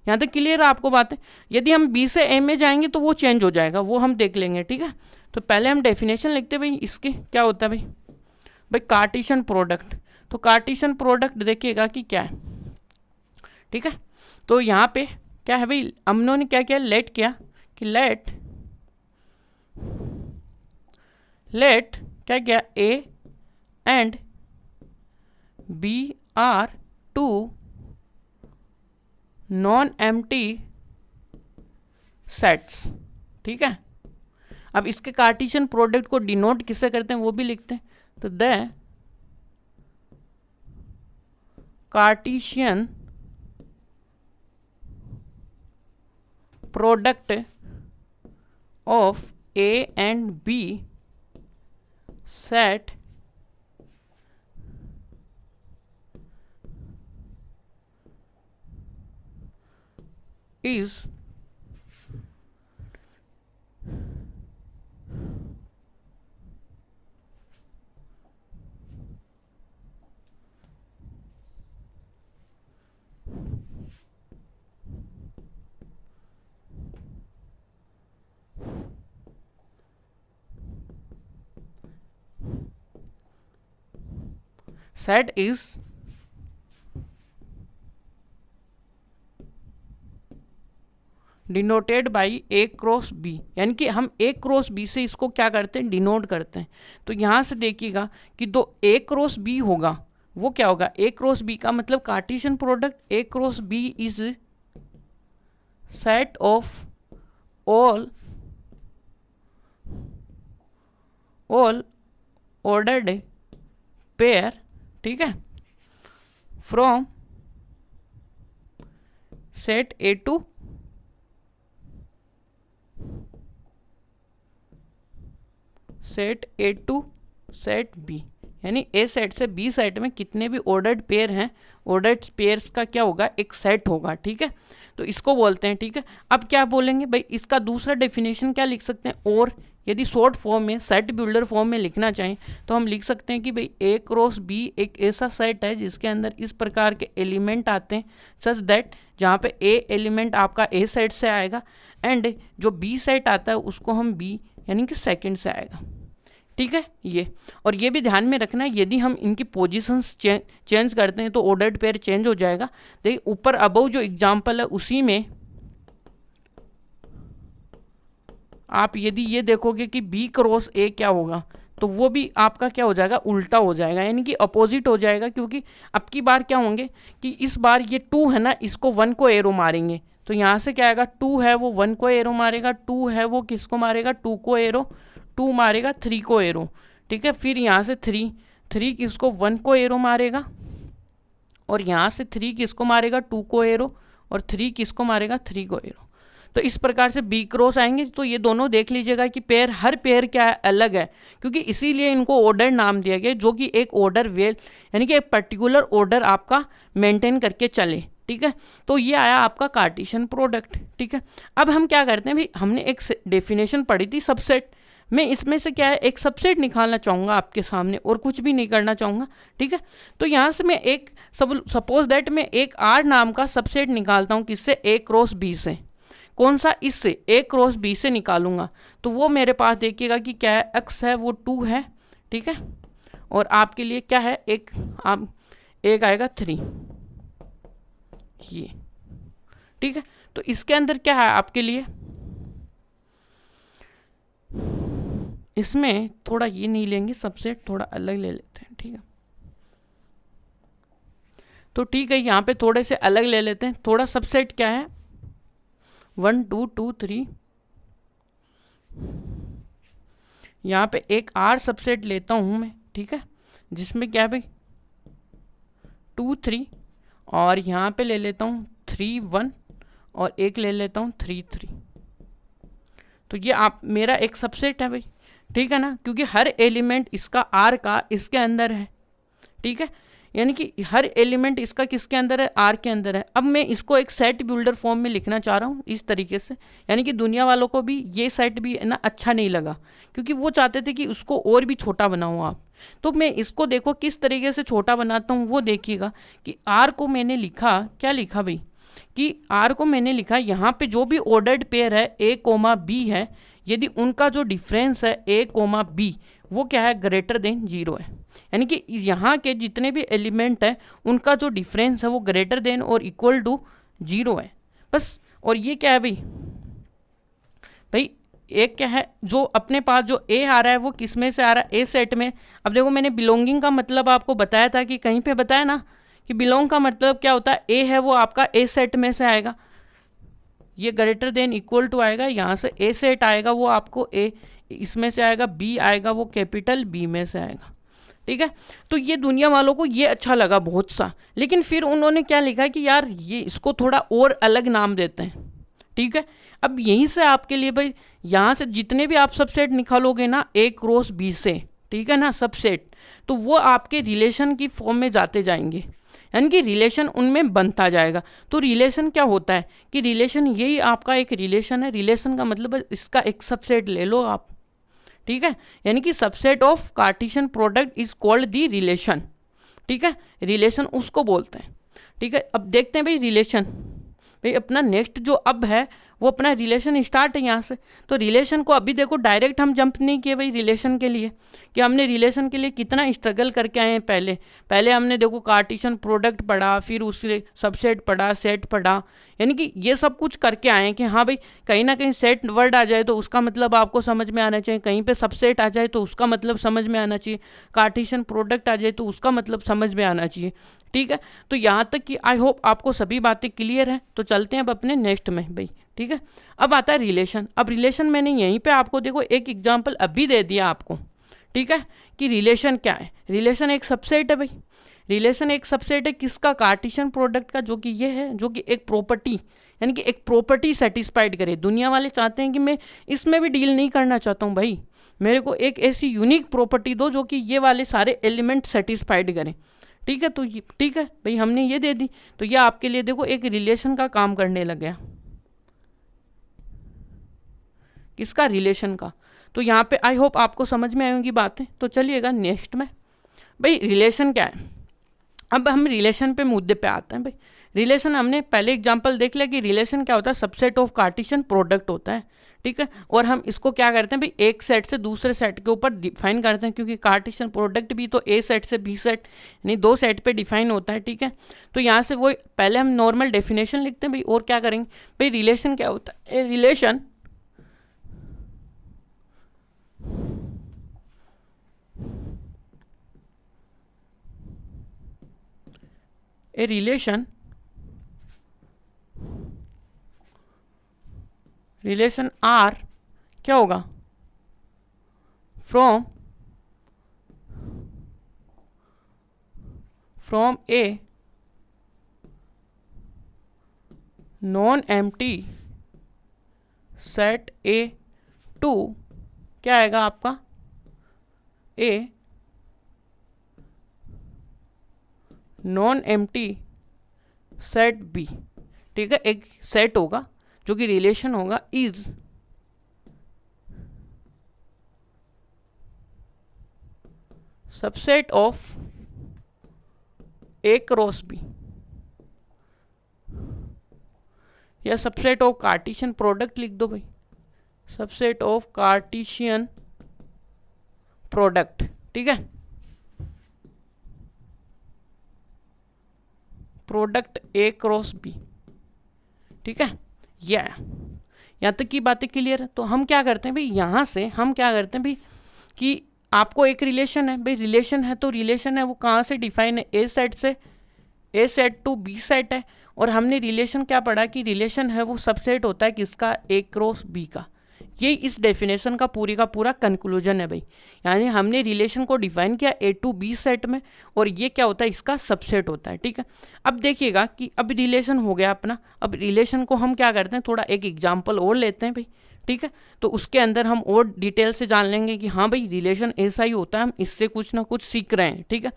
A: यहाँ तक क्लियर है आपको बात है। यदि हम बी से ए में जाएंगे तो वो चेंज हो जाएगा, वो हम देख लेंगे, ठीक है। तो पहले हम डेफिनेशन लिखते हैं भाई, इसके क्या होता है भाई कार्टेशियन प्रोडक्ट। तो कार्टेशियन प्रोडक्ट देखिएगा कि क्या है, ठीक है। तो यहाँ पे क्या है भाई, हमनों ने क्या किया, लेट किया कि लेट क्या किया, A and B are two non empty sets, ठीक है। अब इसके कार्टेशियन प्रोडक्ट को डिनोट किससे करते हैं वो भी लिखते हैं। तो the Cartesian product of A and B set is set is denoted by A cross B, यानी कि हम ए क्रॉस बी से इसको क्या करते हैं, डिनोट करते हैं। तो यहाँ से देखिएगा कि दो ए क्रॉस बी होगा, वो क्या होगा, ए क्रॉस बी का मतलब Cartesian product A cross B is set of all ordered pair, ठीक है, from set A to set A to set B, यानी ए सेट से बी सेट में कितने भी ऑर्डर्ड पेयर हैं, ऑर्डर्ड पेयर्स का क्या होगा, एक सेट होगा, ठीक है। तो इसको बोलते हैं, ठीक है। अब क्या बोलेंगे भाई, इसका दूसरा डेफिनेशन क्या लिख सकते हैं, और यदि शॉर्ट फॉर्म में सेट बिल्डर फॉर्म में लिखना चाहें तो हम लिख सकते हैं कि भाई ए क्रॉस बी एक ऐसा सेट है जिसके अंदर इस प्रकार के एलिमेंट आते हैं, सच दैट जहाँ पे ए एलिमेंट आपका ए सेट से आएगा एंड जो बी सेट आता है उसको हम बी यानी कि सेकंड से आएगा, ठीक है। ये और ये भी ध्यान में रखना है, यदि हम इनकी पोजीशंस चेंज करते हैं तो ऑर्डर्ड पेयर चेंज हो जाएगा। देखिए ऊपर अबव जो एग्जांपल है उसी में आप यदि ये देखोगे कि बी क्रॉस ए क्या होगा तो वो भी आपका क्या हो जाएगा, उल्टा हो जाएगा, यानी कि अपोजिट हो जाएगा। क्योंकि अब की बार क्या होंगे कि इस बार ये 2 है ना, इसको 1 को एरो मारेंगे, तो यहाँ से क्या आएगा, 2 है वो 1 को एरो मारेगा, 2 है वो किसको मारेगा, 2 को एरो, 2 मारेगा 3 को एरो, ठीक है। फिर यहाँ से 3 किसको 1 को एरो मारेगा, और यहाँ से 3 किसको मारेगा, 2 को एरो, और 3 किसको मारेगा, 3 को एरो। तो इस प्रकार से बी क्रॉस आएंगे। तो ये दोनों देख लीजिएगा कि पेयर, हर पेयर क्या है, अलग है, क्योंकि इसीलिए इनको ऑर्डर नाम दिया गया, जो कि एक ऑर्डर वेल यानी कि एक पर्टिकुलर ऑर्डर आपका मेंटेन करके चले, ठीक है। तो ये आया आपका कार्टेशियन प्रोडक्ट, ठीक है। अब हम क्या करते हैं भाई, हमने एक डेफिनेशन पढ़ी थी सबसेट, मैं इसमें से क्या है एक सबसेट निकालना चाहूँगा आपके सामने, और कुछ भी नहीं करना चाहूँगा, ठीक है। तो यहाँ से मैं एक सपोज दैट मैं एक आर नाम का सबसेट निकालता हूँ, किससे, ए क्रॉस बी से। कौन सा, इससे ए क्रॉस बी से निकालूंगा। तो वो मेरे पास देखिएगा कि क्या है, एक्स है वो 2 है, ठीक है, और आपके लिए क्या है, एक आएगा 3, ये, ठीक है। तो इसके अंदर क्या है आपके लिए, इसमें थोड़ा ये नहीं लेंगे सबसेट, थोड़ा अलग ले लेते हैं, ठीक है। तो ठीक है, यहाँ पे थोड़े से अलग ले लेते हैं। थोड़ा सबसेट क्या है, 1 2 2 3, यहाँ पे एक आर सबसेट लेता हूँ मैं, ठीक है, जिसमें क्या है भाई 2 3, और यहाँ पे ले लेता हूँ 3 1, और एक ले लेता हूँ 3 3। तो ये आप मेरा एक सबसेट है भाई, ठीक है ना, क्योंकि हर एलिमेंट इसका आर का इसके अंदर है, ठीक है, यानी कि हर एलिमेंट इसका किसके अंदर है, आर के अंदर है। अब मैं इसको एक सेट बिल्डर फॉर्म में लिखना चाह रहा हूँ इस तरीके से, यानी कि दुनिया वालों को भी ये सेट भी ना अच्छा नहीं लगा, क्योंकि वो चाहते थे कि उसको और भी छोटा बनाऊँ आप। तो मैं इसको देखो किस तरीके से छोटा बनाता हूँ, वो देखिएगा कि आर को मैंने लिखा, क्या लिखा भाई, कि आर को मैंने लिखा यहाँ पे जो भी ऑर्डर्ड पेयर है ए कोमा बी है, यदि उनका जो डिफरेंस है ए कोमा बी वो क्या है, ग्रेटर देन 0 है। यानी कि यहाँ के जितने भी एलिमेंट है उनका जो डिफरेंस है वो ग्रेटर देन और इक्वल टू 0 है बस। और ये क्या है भाई, भाई एक क्या है, जो अपने पास जो ए आ रहा है वो किस में से आ रहा है, ए सेट में। अब देखो मैंने बिलोंगिंग का मतलब आपको बताया था कि कहीं पे बताया ना कि बिलोंग का मतलब क्या होता है, ए है वो आपका ए सेट में से आएगा, ये ग्रेटर देन इक्वल टू आएगा, यहाँ से ए सेट आएगा वो आपको ए इसमें से आएगा, बी आएगा वो कैपिटल बी में से आएगा, ठीक है। तो ये दुनिया वालों को ये अच्छा लगा बहुत सा, लेकिन फिर उन्होंने क्या लिखा कि यार ये इसको थोड़ा और अलग नाम देते हैं, ठीक है। अब यहीं से आपके लिए भाई यहाँ से जितने भी आप सबसेट निकालोगे ना ए क्रॉस बी से, ठीक है ना, सबसेट, तो वो आपके रिलेशन की फॉर्म में जाते जाएंगे, यानी कि रिलेशन उनमें बनता जाएगा। तो रिलेशन क्या होता है कि रिलेशन यही आपका एक रिलेशन है, रिलेशन का मतलब इसका एक सबसेट ले लो आप, ठीक है। यानी कि subset of Cartesian product is called the relation, ठीक है, रिलेशन उसको बोलते हैं, ठीक है। अब देखते हैं भाई रिलेशन, भाई अपना नेक्स्ट जो अब है वो अपना रिलेशन स्टार्ट है यहाँ से। तो रिलेशन को अभी देखो डायरेक्ट हम जंप नहीं किए भाई रिलेशन के लिए, कि हमने रिलेशन के लिए कितना स्ट्रगल करके आए हैं। पहले हमने देखो कार्टेशियन प्रोडक्ट पढ़ा, फिर उससे सबसेट पढ़ा, सेट पढ़ा, यानी कि ये सब कुछ करके आए हैं कि हाँ भाई कहीं ना कहीं सेट वर्ड आ जाए तो उसका मतलब आपको समझ में आना चाहिए, कहीं पे सबसेट आ जाए तो उसका मतलब समझ में आना चाहिए, कार्टेशियन प्रोडक्ट आ जाए तो उसका मतलब समझ में आना चाहिए, ठीक है। तो यहाँ तक कि आई होप आपको सभी बातें क्लियर हैं। तो चलते हैं अब अपने नेक्स्ट में भाई, ठीक है। अब आता है रिलेशन। अब रिलेशन मैंने यहीं पे आपको देखो एक एग्जांपल अभी दे दिया आपको, ठीक है, कि रिलेशन क्या है। रिलेशन एक सबसेट है भाई, रिलेशन एक सबसेट है किसका, कार्टेशियन प्रोडक्ट का, जो कि ये है, जो कि एक प्रॉपर्टी यानी कि एक प्रॉपर्टी सेटिस्फाइड करे। दुनिया वाले चाहते हैं कि मैं इसमें भी डील नहीं करना चाहता हूँ भाई, मेरे को एक ऐसी यूनिक प्रॉपर्टी दो जो कि ये वाले सारे एलिमेंट सेटिस्फाइड करें, ठीक है। तो ये ठीक है भाई हमने ये दे दी, तो ये आपके लिए देखो एक रिलेशन का काम करने लग गया, किसका, रिलेशन का। तो यहाँ पे आई होप आपको समझ में आएंगी बातें। तो चलिएगा नेक्स्ट में, भाई रिलेशन क्या है। अब हम रिलेशन पे मुद्दे पे आते हैं भाई। रिलेशन हमने पहले एग्जांपल देख लिया कि रिलेशन क्या होता है, सबसेट ऑफ कार्टेशियन प्रोडक्ट होता है, ठीक है। और हम इसको क्या करते हैं भाई, एक सेट से दूसरे सेट के ऊपर डिफाइन करते हैं, क्योंकि कार्टेशियन प्रोडक्ट भी तो ए सेट से बी सेट यानी दो सेट पे डिफाइन होता है, ठीक है। तो यहाँ से वो पहले हम नॉर्मल डेफिनेशन लिखते हैं भाई, और क्या करेंगे भाई, रिलेशन क्या होता है, रिलेशन ए रिलेशन आर क्या होगा, from a non empty set A to क्या आएगा आपका, a non empty set B, ठीक है। एक सेट होगा जो कि रिलेशन होगा is subset of A cross B, या सबसेट ऑफ कार्टेशियन प्रोडक्ट लिख दो भाई, सबसेट ऑफ कार्टेशियन प्रोडक्ट, ठीक है, प्रोडक्ट ए क्रॉस बी, ठीक है। यहाँ तक की बातें क्लियर है। तो हम क्या करते हैं भाई, यहाँ से हम क्या करते हैं भाई कि आपको एक रिलेशन है भाई, रिलेशन है तो रिलेशन है वो कहाँ से डिफाइन है, ए सेट से, ए सेट टू बी सेट है। और हमने रिलेशन क्या पढ़ा कि रिलेशन है वो सबसेट होता है किसका, ए क्रॉस बी का। ये इस डेफिनेशन का पूरा कंक्लूजन है भाई, यानी हमने रिलेशन को डिफाइन किया ए टू बी सेट में, और ये क्या होता है, इसका सबसेट होता है, ठीक है। अब देखिएगा कि अब रिलेशन हो गया अपना। अब रिलेशन को हम क्या करते हैं, थोड़ा एक एग्जाम्पल और लेते हैं भाई, ठीक है। तो उसके अंदर हम और डिटेल से जान लेंगे कि हाँ भाई रिलेशन ऐसा ही होता है, हम इससे कुछ ना कुछ सीख रहे हैं, ठीक है।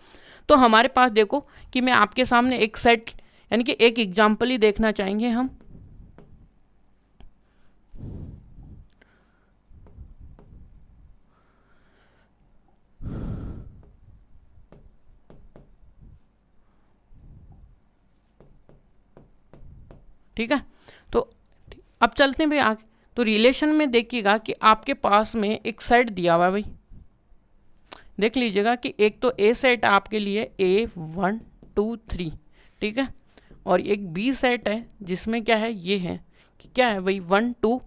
A: तो हमारे पास देखो कि मैं आपके सामने एक सेट यानी कि एक एग्जाम्पल ही देखना चाहेंगे हम। ठीक है। तो अब चलते हैं भाई आगे। तो रिलेशन में देखिएगा कि आपके पास में एक सेट दिया हुआ है भाई, देख लीजिएगा कि एक तो ए सेट आपके लिए A1 2 3, ठीक है, और एक बी सेट है जिसमें क्या है, ये है कि क्या है भाई 1 2,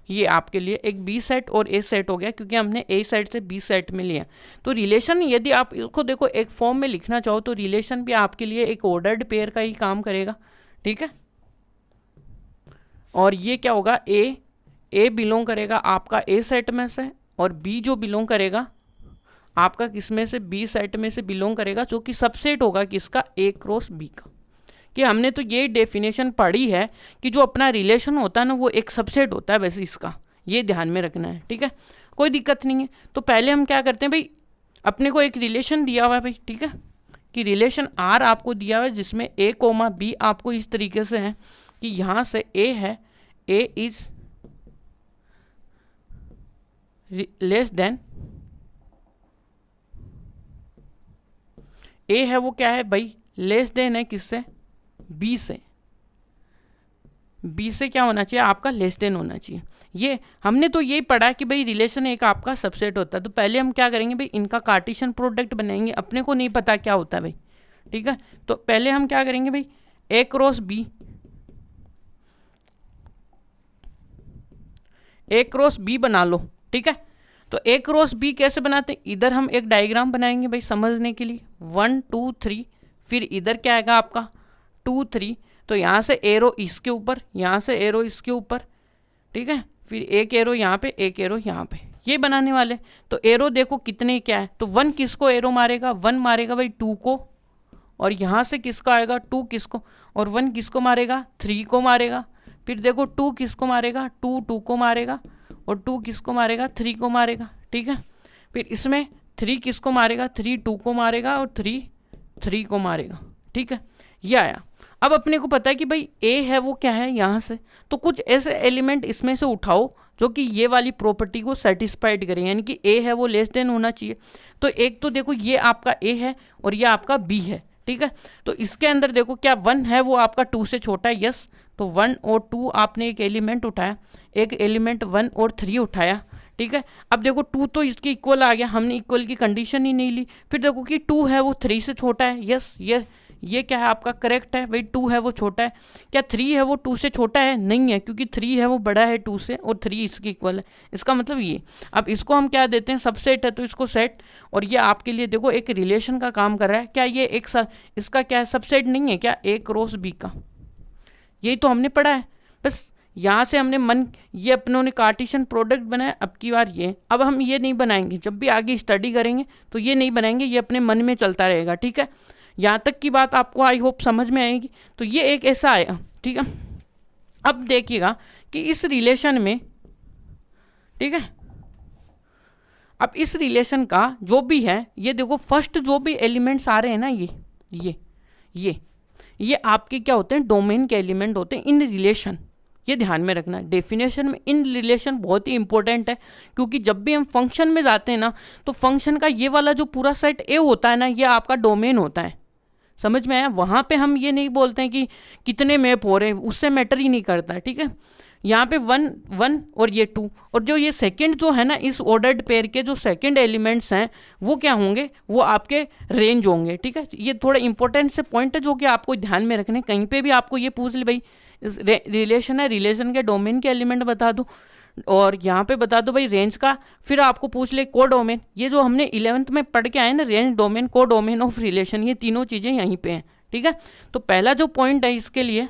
A: ये आपके लिए एक बी सेट और ए सेट हो गया, क्योंकि हमने ए सेट से बी सेट में लिया। तो रिलेशन यदि आप इसको देखो एक फॉर्म में लिखना चाहो तो रिलेशन भी आपके लिए एक ऑर्डर्ड पेयर का ही काम करेगा, ठीक है। और ये क्या होगा, ए बिलोंग करेगा आपका ए सेट में से, और बी जो बिलोंग करेगा आपका किस में से, बी सेट में से बिलोंग करेगा, जो कि सबसेट होगा किसका, ए क्रॉस बी का। कि हमने तो ये डेफिनेशन पढ़ी है कि जो अपना रिलेशन होता है ना वो एक सबसेट होता है, वैसे इसका ये ध्यान में रखना है, ठीक है, कोई दिक्कत नहीं है। तो पहले हम क्या करते हैं भाई, अपने को एक रिलेशन दिया हुआ है भाई, ठीक है, कि रिलेशन आर आपको दिया हुआ है जिसमें ए कोमा बी आपको इस तरीके से है कि यहाँ से ए है, ए इज लेस देन, ए है वो क्या है भाई, लेस देन है किससे, बी से, बी से क्या होना चाहिए आपका, लेस देन होना चाहिए। ये हमने तो यही पढ़ा कि भाई रिलेशन एक आपका सबसेट होता है। तो पहले हम क्या करेंगे भाई, इनका कार्टेशियन प्रोडक्ट बनाएंगे, अपने को नहीं पता क्या होता है भाई, ठीक है। तो पहले हम क्या करेंगे भाई, ए क्रॉस बी, ए क्रॉस बी बना लो, ठीक है। तो ए क्रॉस बी कैसे बनाते हैं, इधर हम एक डायग्राम बनाएंगे भाई समझने के लिए, 1 2 3, फिर इधर क्या आएगा आपका 2 3, तो यहाँ से एरो इसके ऊपर, यहाँ से एरो इसके ऊपर, ठीक है, फिर एक एरो यहाँ पे, एक एरो यहाँ पे, ये बनाने वाले। तो एरो देखो कितने क्या है, तो 1 किसको एरो मारेगा, 1 मारेगा भाई 2 को, और यहाँ से किसका आएगा 2 किसको, और 1 किसको मारेगा, 3 को मारेगा। फिर देखो 2 किसको मारेगा, 2 2 को मारेगा, और 2 किसको मारेगा, 3 को मारेगा, ठीक है। फिर इसमें 3 किसको मारेगा, 3 2 को मारेगा, और 3 3 को मारेगा, ठीक है, ये आया। अब अपने को पता है कि भाई ए है वो क्या है यहाँ से, तो कुछ ऐसे एलिमेंट इसमें से उठाओ जो कि ये वाली प्रॉपर्टी को सेटिस्फाइड करें, यानी कि ए है वो लेस देन होना चाहिए। तो एक तो देखो ये आपका ए है और ये आपका बी है, ठीक है। तो इसके अंदर देखो क्या 1 है वो आपका 2 से छोटा है, यस। तो 1 और 2 आपने एक एलिमेंट उठाया, एक एलिमेंट 1 और 3 उठाया, ठीक है। अब देखो 2 तो इसके इक्वल आ गया, हमने इक्वल की कंडीशन ही नहीं ली। फिर देखो कि 2 है वो 3 से छोटा है, यस, ये क्या है आपका करेक्ट है भाई, 2 है वो छोटा है। क्या 3 है वो 2 से छोटा है, नहीं है, क्योंकि 3 है वो बड़ा है 2 से, और 3 इसके इक्वल है, इसका मतलब ये। अब इसको हम क्या देते हैं, सबसेट है तो इसको सेट, और ये आपके लिए देखो एक रिलेशन का काम कर रहा है। क्या ये एक इसका क्या है, सबसेट नहीं है क्या, ए क्रॉस बी का, यही तो हमने पढ़ा है। बस यहाँ से हमने ये अपनों ने कार्टेशियन प्रोडक्ट बनाया, अब की बार ये, अब हम ये नहीं बनाएंगे, जब भी आगे स्टडी करेंगे तो ये नहीं बनाएंगे, ये अपने मन में चलता रहेगा, ठीक है। यहाँ तक की बात आपको आई होप समझ में आएगी। तो ये एक ऐसा आया, ठीक है। अब देखिएगा कि इस रिलेशन में, ठीक है, अब इस रिलेशन का जो भी है, ये देखो फर्स्ट जो भी एलिमेंट्स आ रहे हैं ना, ये आपके क्या होते हैं, डोमेन के एलिमेंट होते हैं इन रिलेशन। ये ध्यान में रखना है, डेफिनेशन में इन रिलेशन बहुत ही इंपॉर्टेंट है, क्योंकि जब भी हम फंक्शन में जाते हैं ना, तो फंक्शन का ये वाला जो पूरा सेट ए होता है ना, ये आपका डोमेन होता है, समझ में आया। वहाँ पे हम ये नहीं बोलते हैं कि कितने मैप हो रहे हैं, उससे मैटर ही नहीं करता है, ठीक है। यहाँ पे 1 1 और ये 2, और जो ये सेकंड जो है ना, इस ऑर्डर्ड पेयर के जो सेकंड एलिमेंट्स हैं वो क्या होंगे, वो आपके रेंज होंगे, ठीक है। ये थोड़ा इंपॉर्टेंट से पॉइंट है जो कि आपको ध्यान में रखने, कहीं पे भी आपको ये पूछ ले भाई इस रिलेशन है, रिलेशन के डोमेन के एलिमेंट बता दो, और यहाँ पे बता दो भाई रेंज का, फिर आपको पूछ ले को डोमेन। ये जो हमने 11th में पढ़ के आए ना, रेंज डोमेन को डोमेन ऑफ रिलेशन, ये तीनों चीज़ें यहीं पे हैं, ठीक है। तो पहला जो पॉइंट है इसके लिए,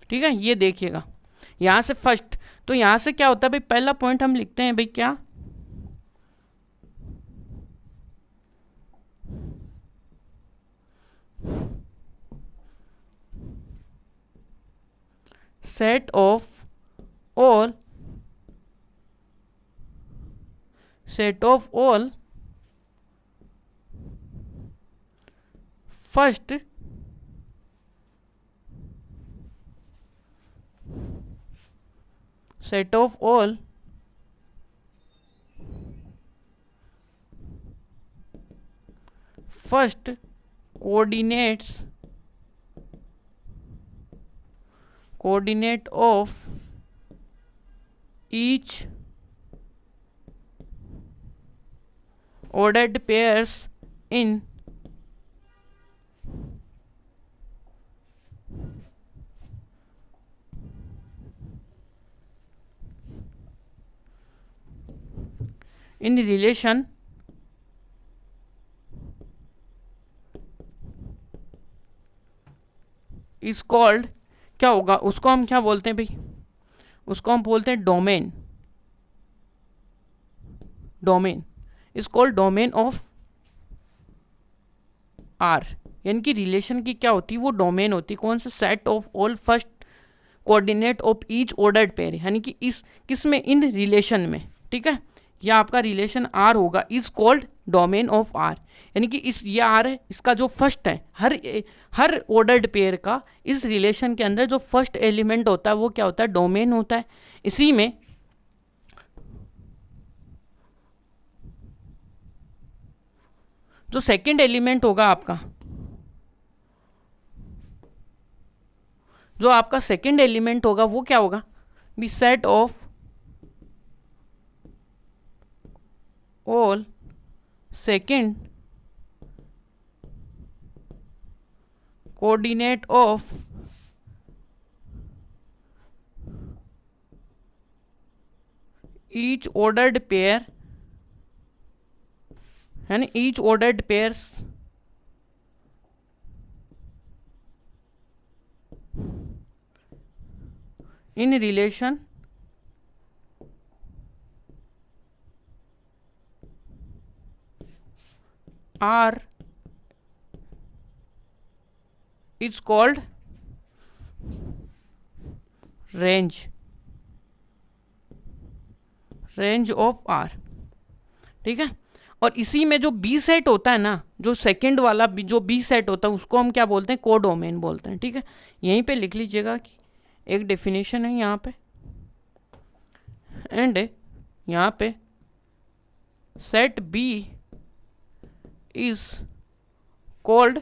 A: ठीक है, ये देखिएगा यहाँ से फर्स्ट, तो यहाँ से क्या होता है भाई, पहला पॉइंट हम लिखते हैं भाई क्या, set of all first set of all first coordinate of each ordered pairs in relation is called, क्या होगा उसको हम क्या बोलते हैं भाई, उसको हम बोलते हैं domain. Domain is called domain of R, यानी कि रिलेशन की क्या होती है, वो डोमेन होती है। कौन सा? Set of all first coordinate of each ordered pair, यानी कि इस किस में, इन रिलेशन में, ठीक है। या आपका रिलेशन आर होगा, is called domain of R, यानी कि इस ये आर है, इसका जो फर्स्ट है, हर ऑर्डर्ड पेयर का इस रिलेशन के अंदर जो फर्स्ट एलिमेंट होता है वो क्या होता है, डोमेन होता है। इसी में जो सेकंड एलिमेंट होगा आपका, जो आपका सेकंड एलिमेंट होगा वो क्या होगा, B set of all second coordinate of each ordered pair, यानी each ordered pairs in relation R is called range of R, ठीक है। और इसी में जो बी सेट होता है ना, जो सेकंड वाला जो बी सेट होता है उसको हम क्या बोलते हैं, कोडोमेन बोलते हैं, ठीक है। यहीं पे लिख लीजिएगा कि एक डेफिनेशन है यहाँ पे, एंड यहाँ पे set B is called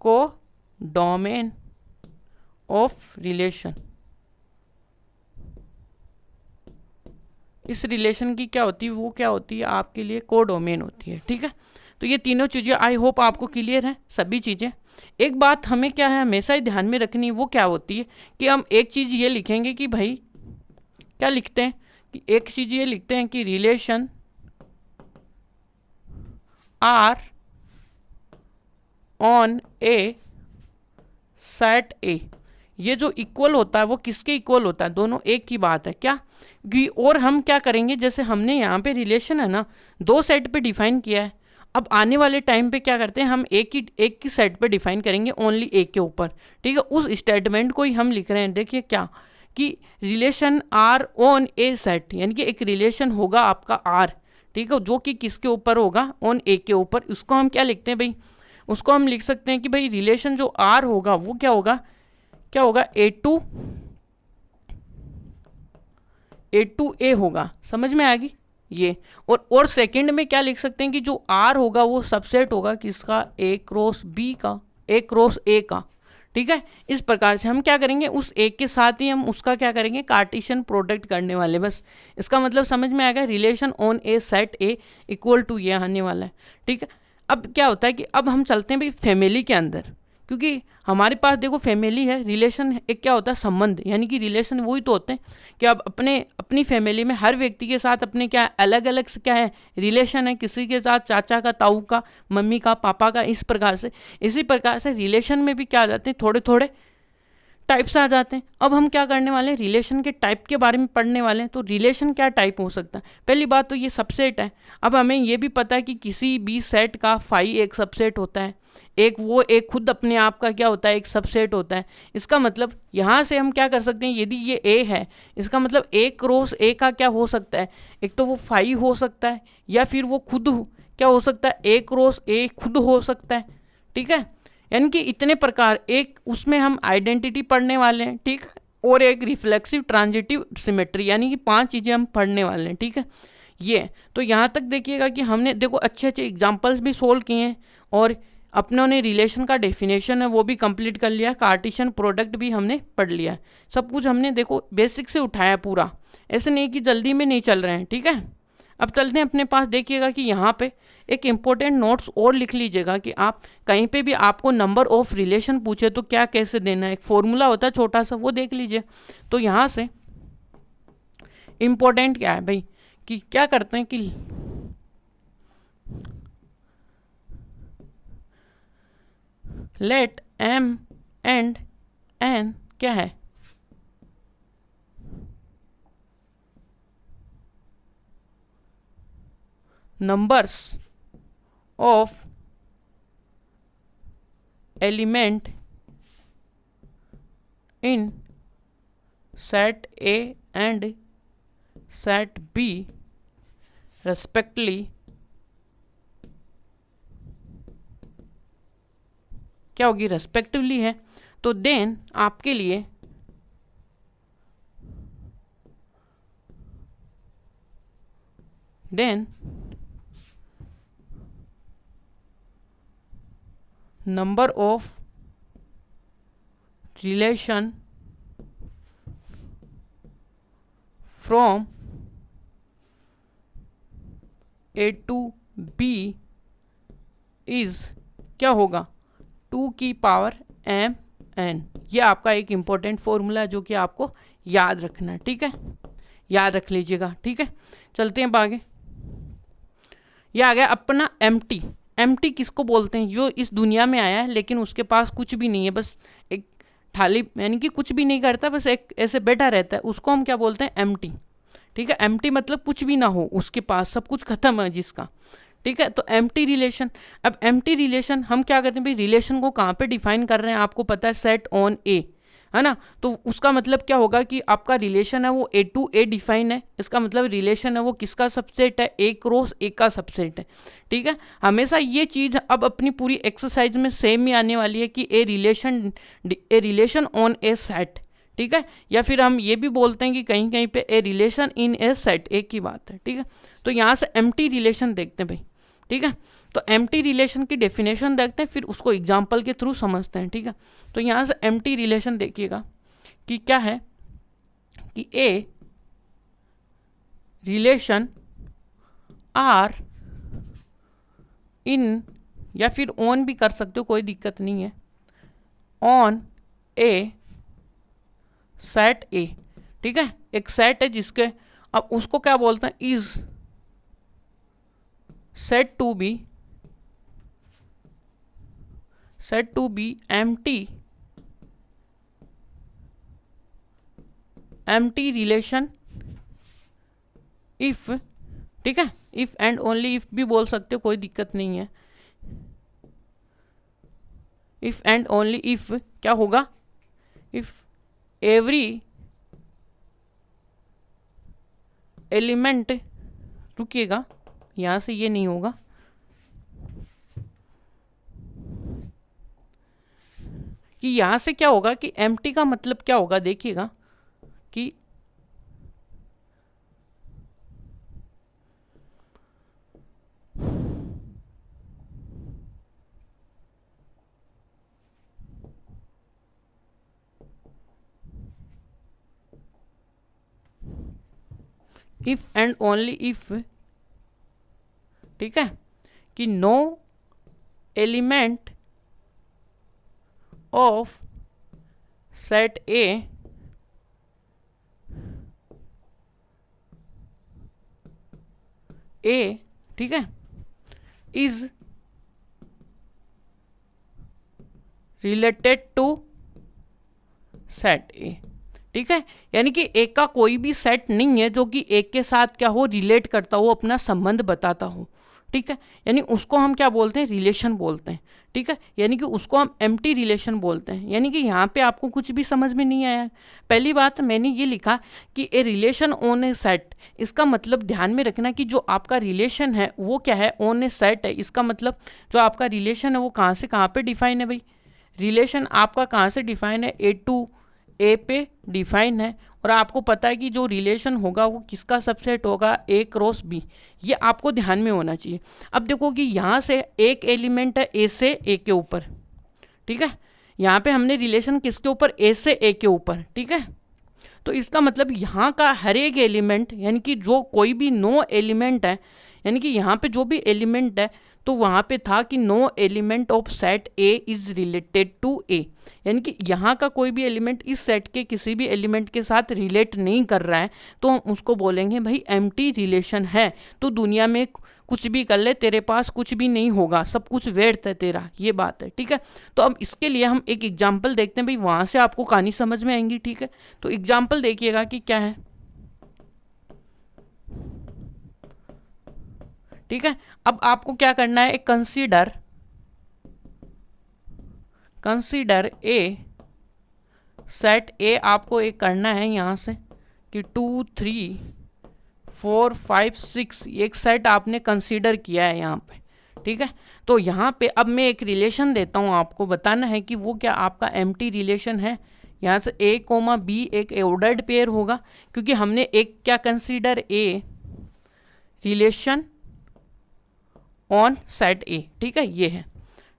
A: codomain of relation. इस रिलेशन की क्या होती है, वो क्या होती है आपके लिए, कोडोमेन होती है, ठीक है। तो ये तीनों चीज़ें आई होप आपको क्लियर है सभी चीज़ें। एक बात हमें क्या है हमेशा ही ध्यान में रखनी है, वो क्या होती है कि हम एक चीज़ ये लिखेंगे कि भाई क्या लिखते हैं, कि एक चीज़ ये लिखते हैं कि relation R on a set A, ये जो इक्वल होता है वो किसके इक्वल होता है, दोनों एक की बात है क्या। और हम क्या करेंगे, जैसे हमने यहाँ पे रिलेशन है ना दो सेट पे डिफाइन किया है, अब आने वाले टाइम पे क्या करते हैं हम एक की सेट पे डिफाइन करेंगे ओनली एक के ऊपर, ठीक है। उस स्टेटमेंट को ही हम लिख रहे हैं, देखिए क्या कि relation R on a set, यानी कि एक रिलेशन होगा आपका आर, ठीक है, जो कि किसके ऊपर होगा, ऑन ए के ऊपर। उसको हम क्या लिखते हैं भाई, उसको हम लिख सकते हैं कि भाई रिलेशन जो आर होगा वो क्या होगा, क्या होगा, ए टू ए होगा, समझ में आएगी ये। और सेकंड में क्या लिख सकते हैं कि जो आर होगा वो सबसेट होगा किसका, ए क्रॉस बी का, ए क्रॉस ए का, ठीक है। इस प्रकार से हम क्या करेंगे, उस एक के साथ ही हम उसका क्या करेंगे, कार्टेशियन प्रोडक्ट करने वाले, बस इसका मतलब समझ में आएगा। Relation on a set A equal to ये आने वाला है, ठीक है। अब क्या होता है कि अब हम चलते हैं भाई फैमिली के अंदर, क्योंकि हमारे पास देखो फैमिली है, रिलेशन एक क्या होता है, संबंध, यानी कि रिलेशन वही तो होते हैं कि अब अपनी फैमिली में हर व्यक्ति के साथ अपने क्या अलग अलग से क्या है रिलेशन है, किसी के साथ चाचा का, ताऊ का, मम्मी का, पापा का, इस प्रकार से। इसी प्रकार से रिलेशन में भी क्या आ जाते हैं, थोड़े थोड़े टाइप्स आ जाते हैं। अब हम क्या करने वाले हैं, रिलेशन के टाइप के बारे में पढ़ने वाले हैं। तो रिलेशन क्या टाइप हो सकता है, पहली बात तो ये सबसेट है। अब हमें ये भी पता है कि किसी भी सेट का फाई एक सबसेट होता है, एक खुद अपने आप का क्या होता है, एक सबसेट होता है। इसका मतलब यहाँ से हम क्या कर सकते हैं, यदि ये ए है, इसका मतलब ए क्रॉस ए का क्या हो सकता है, एक तो वो फाई हो सकता है, या फिर वो खुद क्या हो सकता है, ए क्रॉस ए खुद हो सकता है, ठीक है। यानी कि इतने प्रकार, एक उसमें हम आइडेंटिटी पढ़ने वाले हैं, ठीक। और एक रिफ्लेक्सिव ट्रांजिटिव सिमेट्री, यानी कि 5 चीज़ें हम पढ़ने वाले हैं, ठीक है। ये तो यहाँ तक देखिएगा कि हमने देखो अच्छे अच्छे एग्जाम्पल्स भी सोल्व किए हैं और अपनों ने रिलेशन का डेफिनेशन है वो भी कंप्लीट कर लिया, कार्टेशियन प्रोडक्ट भी हमने पढ़ लिया, सब कुछ हमने देखो बेसिक से उठाया पूरा, ऐसे नहीं कि जल्दी में नहीं चल रहे हैं, ठीक है। अब चलते हैं अपने पास, देखिएगा कि यहाँ पे एक इम्पोर्टेंट नोट्स और लिख लीजिएगा कि आप कहीं पे भी आपको नंबर ऑफ रिलेशन पूछे तो क्या कैसे देना है, एक फॉर्मूला होता है छोटा सा, वो देख लीजिए। तो यहाँ से इम्पोर्टेंट क्या है भाई कि क्या करते हैं कि लेट m एंड n क्या है, numbers of element in set A and set B respectively क्या होगी, रेस्पेक्टिवली है। तो देन आपके लिए then number of relation from A to B is क्या होगा, 2 की पावर mn। ये आपका एक इम्पोर्टेंट फॉर्मूला जो कि आपको याद रखना है, ठीक है, याद रख लीजिएगा, ठीक है। चलते हैं आगे, ये आ गया अपना एम्प्टी। एम्प्टी किसको बोलते हैं, जो इस दुनिया में आया है लेकिन उसके पास कुछ भी नहीं है, बस एक थाली, यानी कि कुछ भी नहीं करता, बस एक ऐसे बैठा रहता है, उसको हम क्या बोलते हैं, एम्प्टी, ठीक है। एम्प्टी मतलब कुछ भी ना हो उसके पास, सब कुछ खत्म है जिसका, ठीक है। तो एम्प्टी रिलेशन, अब एम्प्टी रिलेशन हम क्या करते हैं भाई, रिलेशन को कहाँ पे डिफाइन कर रहे हैं, आपको पता है सेट ऑन ए, है ना। तो उसका मतलब क्या होगा कि आपका रिलेशन है वो A टू A डिफाइन है, इसका मतलब रिलेशन है वो किसका सबसेट है, A क्रॉस A का सबसेट है, ठीक है। हमेशा ये चीज़ अब अपनी पूरी एक्सरसाइज में सेम ही आने वाली है कि a relation on a set, ठीक है। या फिर हम ये भी बोलते हैं कि कहीं कहीं पे a relation in A set, एक ही बात है, ठीक है। तो यहाँ से एम्प्टी रिलेशन देखते हैं भाई, ठीक है। तो एम्प्टी रिलेशन की डेफिनेशन देखते हैं, फिर उसको एग्जाम्पल के थ्रू समझते हैं, ठीक है। तो यहाँ से एम्प्टी रिलेशन देखिएगा कि क्या है कि ए रिलेशन आर इन, या फिर ऑन भी कर सकते हो, कोई दिक्कत नहीं है, ऑन ए सेट ए, ठीक है। एक सेट है जिसके, अब उसको क्या बोलते हैं, is said to be empty relation if, ठीक है, if and only if भी बोल सकते हो, कोई दिक्कत नहीं है। if and only if क्या होगा, if every एलिमेंट, रुकिएगा यहाँ से ये नहीं होगा, कि यहाँ से क्या होगा कि एम्प्टी का मतलब क्या होगा, देखिएगा कि इफ एंड ओनली इफ, ठीक है, कि no element of set A ठीक है, is related to set A, ठीक है। यानी कि एक का कोई भी सेट नहीं है जो कि एक के साथ क्या हो, रिलेट करता हो, अपना संबंध बताता हो, ठीक है। यानी उसको हम क्या बोलते हैं, रिलेशन बोलते हैं, ठीक है। यानी कि उसको हम एम्प्टी रिलेशन बोलते हैं। यानी कि यहाँ पे आपको कुछ भी समझ में नहीं आया। पहली बात मैंने ये लिखा कि a relation on a set, इसका मतलब ध्यान में रखना कि जो आपका रिलेशन है वो क्या है, ऑन ए सेट है। इसका मतलब जो आपका रिलेशन है वो कहाँ से कहाँ पे डिफाइन है भाई, रिलेशन आपका कहाँ से डिफाइन है, ए टू ए पे डिफाइन है और आपको पता है कि जो रिलेशन होगा वो किसका सबसेट होगा, ए क्रॉस बी। ये आपको ध्यान में होना चाहिए। अब देखो कि यहाँ से एक एलिमेंट है ए से ए के ऊपर, ठीक है। यहाँ पे हमने रिलेशन किसके ऊपर, ए से ए के ऊपर, ठीक है। तो इसका मतलब यहाँ का हर एक एलिमेंट, यानी कि जो कोई भी नो एलिमेंट है, यानी कि यहाँ पे जो भी एलिमेंट है तो वहाँ पे था कि no element of set A is related to A, यानी कि यहाँ का कोई भी एलिमेंट इस सेट के किसी भी एलिमेंट के साथ रिलेट नहीं कर रहा है, तो हम उसको बोलेंगे भाई एम्प्टी रिलेशन है। तो दुनिया में कुछ भी कर ले, तेरे पास कुछ भी नहीं होगा, सब कुछ व्यर्थ है तेरा, ये बात है, ठीक है। तो अब इसके लिए हम एक एग्जाम्पल देखते हैं भाई, वहाँ से आपको कहानी समझ में आएंगी, ठीक है। तो एग्जाम्पल देखिएगा कि क्या है, ठीक है। अब आपको क्या करना है, एक कंसीडर ए सेट ए आपको एक करना है यहाँ से कि 2 3 4 5 6 एक सेट आपने कंसीडर किया है यहाँ पे, ठीक है। तो यहाँ पे अब मैं एक रिलेशन देता हूँ, आपको बताना है कि वो क्या आपका एम्प्टी रिलेशन है। यहाँ से ए कोमा बी एक ऑर्डर्ड पेयर होगा, क्योंकि हमने एक क्या consider a relation on set A, ठीक है, ये है,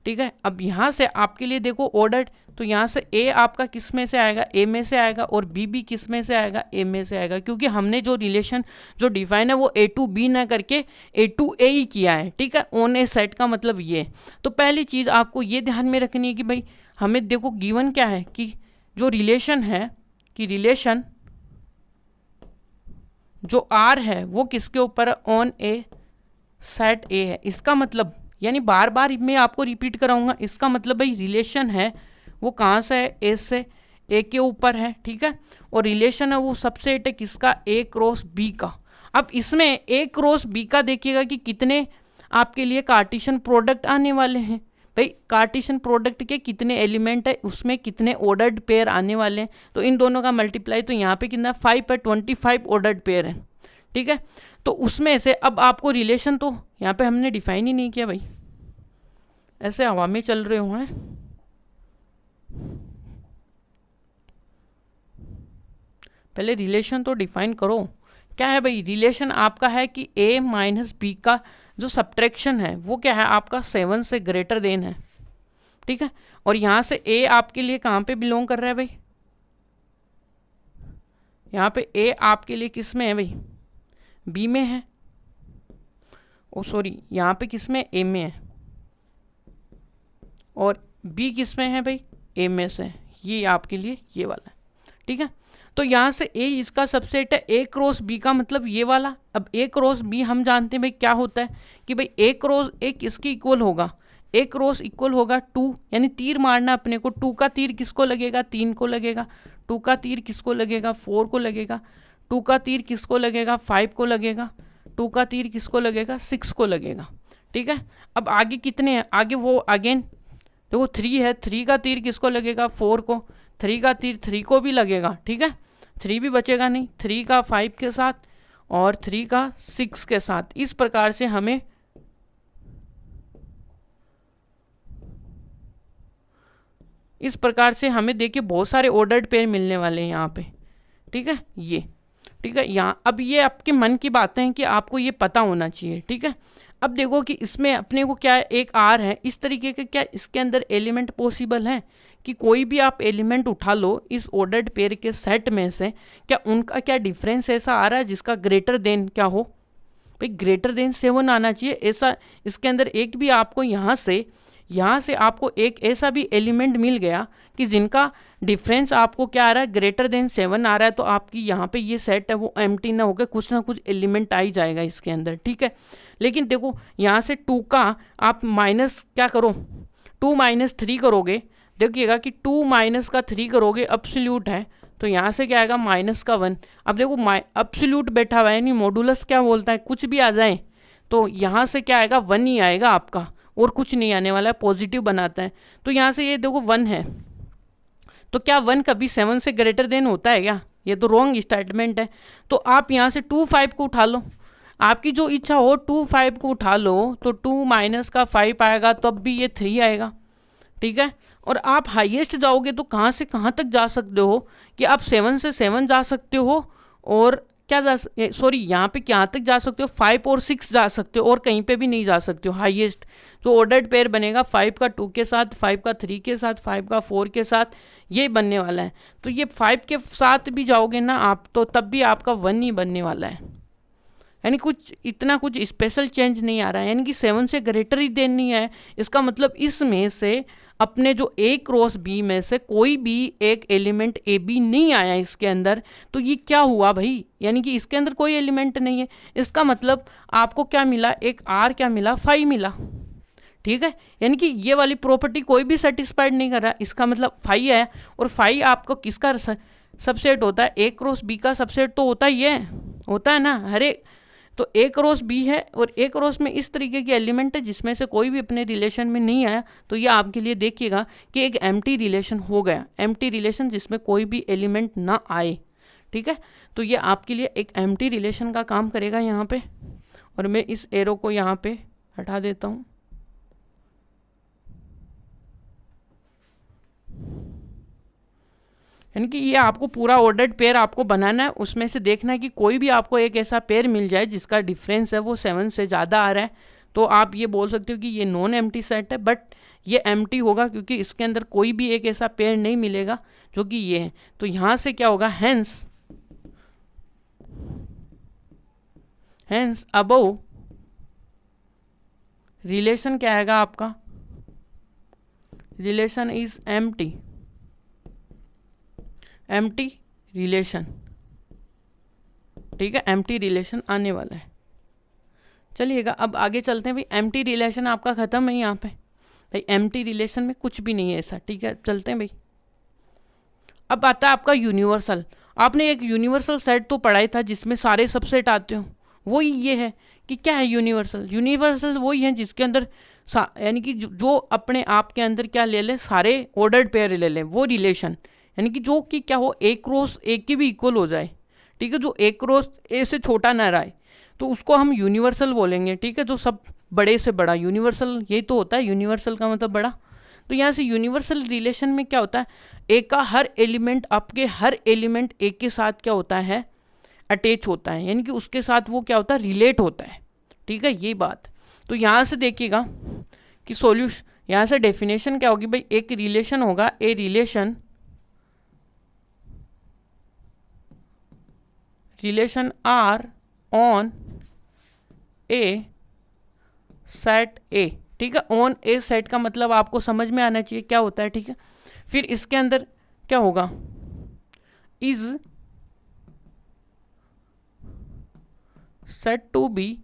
A: ठीक है। अब यहाँ से आपके लिए देखो ऑर्डर्ड, तो यहाँ से ए आपका किस में से आएगा, ए में से आएगा, और बी भी किस में से आएगा, ए में से आएगा, क्योंकि हमने जो रिलेशन जो डिफाइन है वो ए टू बी ना करके ए टू ए ही किया है, ठीक है। ऑन ए सेट का मतलब ये। तो पहली चीज़ आपको ये ध्यान में रखनी है कि भाई हमें देखो गिवन क्या है कि जो रिलेशन है कि रिलेशन जो आर है वो किसके ऊपर है, ऑन ए सेट ए है। इसका मतलब यानी बार बार मैं आपको रिपीट कराऊंगा, इसका मतलब भाई रिलेशन है वो कहाँ से है, ए से ए के ऊपर है, ठीक है। और रिलेशन है वो सबसेट है किसका, ए क्रॉस बी का। अब इसमें ए क्रॉस बी का देखिएगा कि कितने आपके लिए कार्टेशियन प्रोडक्ट आने वाले हैं। भाई कार्टेशियन प्रोडक्ट के कितने एलिमेंट है, उसमें कितने ऑर्डर्ड पेयर आने वाले हैं, तो इन दोनों का मल्टीप्लाई, तो यहाँ पे कितना 5 है, 25 ऑर्डर्ड पेयर है, ठीक है। तो उसमें से अब आपको रिलेशन तो यहाँ पे हमने डिफाइन ही नहीं किया भाई, ऐसे हवा में चल रहे हुए हैं। पहले रिलेशन तो डिफाइन करो, क्या है भाई, रिलेशन आपका है कि a माइनस बी का जो सब्ट्रैक्शन है वो क्या है आपका 7 से ग्रेटर देन है, ठीक है। और यहाँ से a आपके लिए कहाँ पे बिलोंग कर रहा है भाई, यहाँ पे a आपके लिए किस में है भाई, b में है, ओ सॉरी यहाँ पे किस में, a में है, और b किस में है भाई, a में से, ये आपके लिए ये वाला है, ठीक है। तो यहाँ से a इसका सबसेट है, a क्रॉस b का मतलब ये वाला। अब a क्रॉस b हम जानते हैं भाई क्या होता है कि भाई a क्रॉस a किसके इक्वल होगा, a क्रॉस इक्वल होगा 2, यानी तीर मारना अपने को, 2 का तीर किसको लगेगा, 3 को लगेगा, 2 का तीर किसको लगेगा, 4 को लगेगा, 2 का तीर किसको लगेगा, 5 को लगेगा, 2 का तीर किसको लगेगा, 6 को लगेगा, ठीक है। अब आगे कितने हैं, आगे वो अगेन देखो 3 है, 3 का तीर किसको लगेगा, 4 को, 3 का तीर 3 को भी लगेगा, ठीक है, 3 भी बचेगा नहीं, 3 का 5 के साथ और 3 का 6 के साथ। इस प्रकार से हमें देखिए बहुत सारे ऑर्डर्ड पेयर मिलने वाले हैं यहाँ पे, ठीक है, ये, ठीक है। यहाँ अब ये आपके मन की बातें हैं कि आपको ये पता होना चाहिए, ठीक है। अब देखो कि इसमें अपने को क्या है, एक आर है, इस तरीके के क्या इसके अंदर एलिमेंट पॉसिबल है कि कोई भी आप एलिमेंट उठा लो इस ऑर्डर्ड पेयर के सेट में से, क्या उनका क्या डिफरेंस ऐसा आ रहा है जिसका ग्रेटर देन क्या हो भाई, ग्रेटर देन 7 आना चाहिए। ऐसा इसके अंदर एक भी आपको यहाँ से आपको एक ऐसा भी एलिमेंट मिल गया कि जिनका डिफरेंस आपको क्या आ रहा है, ग्रेटर देन 7 आ रहा है, तो आपकी यहाँ पे ये सेट है वो एम्प्टी ना होकर कुछ ना कुछ एलिमेंट आ ही जाएगा इसके अंदर, ठीक है। लेकिन देखो यहाँ से 2 का आप माइनस क्या करो, 2 माइनस 3 करोगे, देखिएगा कि 2 माइनस का 3 करोगे अब्सोल्यूट है, तो यहाँ से क्या आएगा माइनस का 1। अब देखो अब्सोल्यूट बैठा हुआ है, यानी मॉडुलस क्या बोलता है, कुछ भी आ जाए तो यहाँ से क्या आएगा 1 ही आएगा आपका, और कुछ नहीं आने वाला है, पॉजिटिव बनाता है। तो यहाँ से ये देखो 1 है, तो क्या 1 कभी 7 से ग्रेटर देन होता है क्या, ये तो रॉन्ग स्टेटमेंट है। तो आप यहाँ से 2 5 को उठा लो, आपकी जो इच्छा हो 2 5 को उठा लो, तो 2 माइनस का 5 आएगा तब भी ये 3 आएगा, ठीक है। और आप हाईएस्ट जाओगे तो कहाँ से कहाँ तक जा सकते हो कि आप 7 से 7 जा सकते हो, और क्या सॉरी यहाँ पे क्या तक जा सकते हो, 5 और 6 जा सकते हो, और कहीं पे भी नहीं जा सकते हो। हाईएस्ट जो ऑर्डर्ड पेयर बनेगा 5 का 2 के साथ, 5 का 3 के साथ, 5 का 4 के साथ, ये बनने वाला है। तो ये 5 के साथ भी जाओगे ना आप, तो तब भी आपका 1 ही बनने वाला है, यानी कुछ इतना कुछ स्पेशल चेंज नहीं आ रहा है, यानी कि 7 से ग्रेटर ही देन नहीं है। इसका मतलब इसमें से अपने जो ए क्रॉस बी में से कोई भी एक एलिमेंट ए बी नहीं आया इसके अंदर। तो ये क्या हुआ भाई, यानी कि इसके अंदर कोई एलिमेंट नहीं है। इसका मतलब आपको क्या मिला, एक आर क्या मिला, 5 मिला, ठीक है। यानी कि ये वाली प्रॉपर्टी कोई भी सेटिस्फाइड नहीं कर रहा, इसका मतलब 5 है। और 5 आपको किसका सबसेट होता है, ए क्रॉस बी का सबसेट तो होता ही है, होता है ना हर एक। तो ए क्रॉस बी है, और ए क्रॉस में इस तरीके के एलिमेंट है जिसमें से कोई भी अपने रिलेशन में नहीं आया, तो ये आपके लिए देखिएगा कि एक एम्प्टी रिलेशन हो गया, एम्प्टी रिलेशन जिसमें कोई भी एलिमेंट ना आए, ठीक है। तो ये आपके लिए एक एम्प्टी रिलेशन का काम करेगा यहाँ पे। और मैं इस एरो को यहाँ पे हटा देता हूँ। यानी कि ये आपको पूरा ऑर्डर्ड पेयर आपको बनाना है, उसमें से देखना है कि कोई भी आपको एक ऐसा पेयर मिल जाए जिसका डिफरेंस है वो 7 से ज़्यादा आ रहा है, तो आप ये बोल सकते हो कि ये नॉन एम्प्टी सेट है। बट ये एम्प्टी होगा क्योंकि इसके अंदर कोई भी एक ऐसा पेयर नहीं मिलेगा जो कि ये है। तो यहाँ से क्या होगा, हेंस अबव रिलेशन क्या आएगा आपका, रिलेशन इज एम्प्टी रिलेशन, ठीक है। एम्प्टी रिलेशन आने वाला है। चलिएगा अब आगे चलते हैं भाई। एम्प्टी रिलेशन आपका खत्म है यहाँ पे भाई, एम्प्टी रिलेशन में कुछ भी नहीं है ऐसा, ठीक है। चलते हैं भाई। अब आता है आपका यूनिवर्सल। आपने एक यूनिवर्सल सेट तो पढ़ा ही था जिसमें सारे सबसेट आते हो, वही ये है कि क्या है यूनिवर्सल। यूनिवर्सल वही है जिसके अंदर यानी कि जो अपने आप के अंदर क्या ले ले, सारे ऑर्डर्ड पेयर ले लें, वो रिलेशन, यानी कि जो कि क्या हो, ए क्रॉस ए की भी इक्वल हो जाए, ठीक है। जो ए क्रॉस ए से छोटा ना रहे तो उसको हम यूनिवर्सल बोलेंगे, ठीक है। जो सब बड़े से बड़ा, यूनिवर्सल यही तो होता है, यूनिवर्सल का मतलब बड़ा। तो यहाँ से यूनिवर्सल रिलेशन में क्या होता है, ए का हर एलिमेंट, आपके हर एलिमेंट ए के साथ क्या होता है, अटैच होता है, यानी कि उसके साथ वो क्या होता है, रिलेट होता है, ठीक है। ये बात तो यहाँ से देखिएगा कि सॉल्यूशन, यहाँ से डेफिनेशन क्या होगी भाई, एक रिलेशन होगा, a relation R on a set A, ठीक है। ऑन ए सेट का मतलब आपको समझ में आना चाहिए क्या होता है, ठीक है। फिर इसके अंदर क्या होगा, is set to be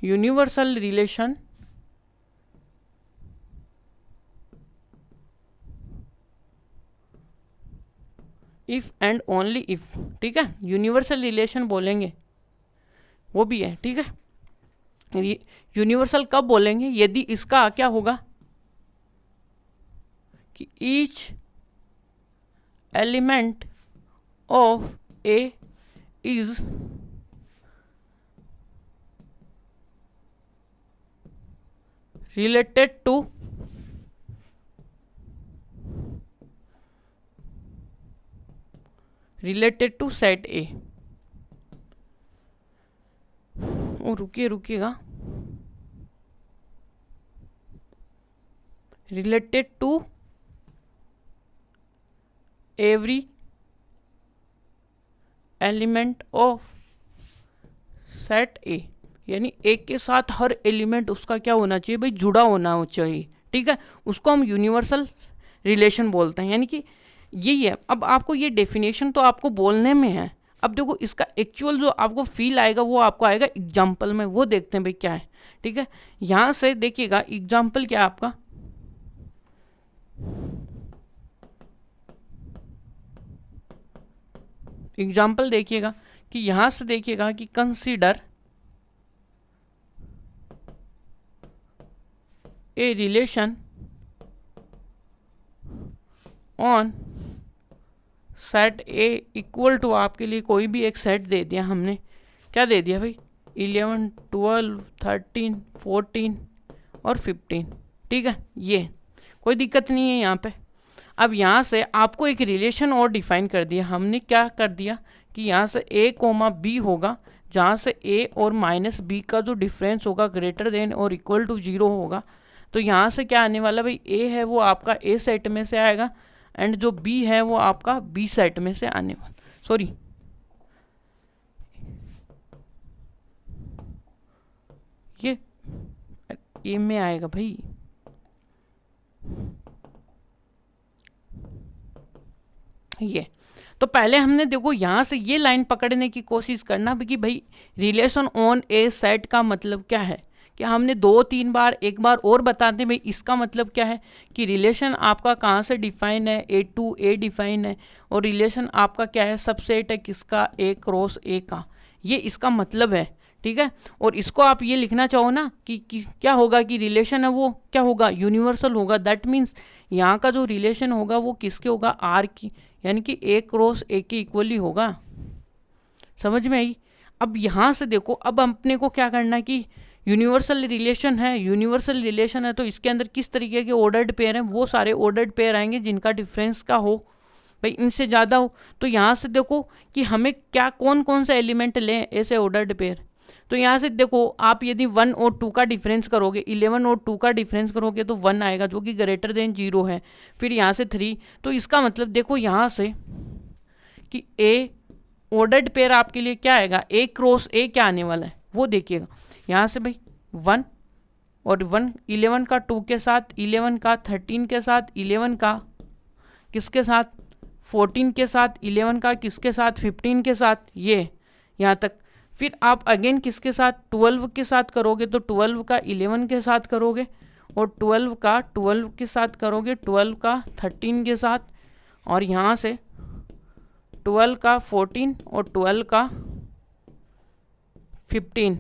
A: universal relation if and only if, ठीक है। यूनिवर्सल रिलेशन बोलेंगे वो भी है, ठीक है। यूनिवर्सल कब बोलेंगे, यदि इसका क्या होगा कि each element of A is related to set A। ओ रुकिएगा, related to every element of set A, यानी एक के साथ हर एलिमेंट उसका क्या होना चाहिए भाई, जुड़ा होना चाहिए, ठीक है। उसको हम यूनिवर्सल रिलेशन बोलते हैं, यानी कि यही है। अब आपको ये डेफिनेशन तो आपको बोलने में है, अब देखो इसका एक्चुअल जो आपको फील आएगा वो आपको आएगा एग्जाम्पल में, वो देखते हैं भाई क्या है, ठीक है। यहाँ से देखिएगा एग्जाम्पल क्या है आपका, एग्जाम्पल देखिएगा कि यहाँ से देखिएगा कि consider a relation on set A equal to आपके लिए कोई भी एक सेट दे दिया हमने, क्या दे दिया भाई 11 12 13 14 और 15, ठीक है, ये कोई दिक्कत नहीं है यहाँ पे। अब यहाँ से आपको एक रिलेशन और डिफाइन कर दिया हमने, क्या कर दिया कि यहाँ से ए कोमा बी होगा, जहाँ से ए और माइनस बी का जो डिफरेंस होगा ग्रेटर देन और इक्वल टू 0 होगा। तो यहाँ से क्या आने वाला भाई, ए है वो आपका ए सेट में से आएगा एंड जो बी है वो आपका बी सेट में से आने वाला, सॉरी ये ए में आएगा भाई, ये तो पहले हमने देखो यहाँ से ये लाइन पकड़ने की कोशिश करना कि भाई रिलेशन ऑन ए सेट का मतलब क्या है, कि हमने 2-3 बार एक बार और बताते भाई इसका मतलब क्या है कि रिलेशन आपका कहाँ से डिफाइन है, ए टू ए डिफाइन है और रिलेशन आपका क्या है, सबसेट है किसका, ए क्रॉस ए का, ये इसका मतलब है, ठीक है। और इसको आप ये लिखना चाहो ना कि क्या होगा कि रिलेशन है वो क्या होगा, यूनिवर्सल होगा। दैट मीन्स यहाँ का जो रिलेशन होगा वो किसके होगा, आर की, यानी कि ए क्रॉस ए के इक्वली होगा। समझ में आई। अब यहाँ से देखो, अब अपने को क्या करना है कि यूनिवर्सल रिलेशन है, यूनिवर्सल रिलेशन है तो इसके अंदर किस तरीके के ऑर्डर्ड पेयर हैं, वो सारे ऑर्डर्ड पेयर आएंगे जिनका डिफरेंस का हो भाई इनसे ज़्यादा हो। तो यहाँ से देखो कि हमें क्या कौन कौन सा एलिमेंट लें ऐसे ऑर्डर्ड पेयर। तो यहाँ से देखो आप यदि 1 और 2 का डिफरेंस करोगे, 11 और 2 का डिफरेंस करोगे तो 1 आएगा जो कि ग्रेटर देन 0 है। फिर यहाँ से 3, तो इसका मतलब देखो यहाँ से कि ए ऑर्डर्ड पेयर आपके लिए क्या आएगा, ए क्रॉस ए क्या आने वाला है वो देखिएगा। यहाँ से भाई 1 और 1 11 का 2 के साथ, 11 का 13 के साथ, 11 का किसके साथ 14 के साथ, 11 का किसके साथ 15 के साथ, ये यहाँ तक। फिर आप अगेन किसके साथ 12 के साथ करोगे तो 12 का 11 के साथ करोगे और 12 का 12 के साथ करोगे, 12 का 13 के साथ और यहाँ से 12 का 14 और 12 का 15।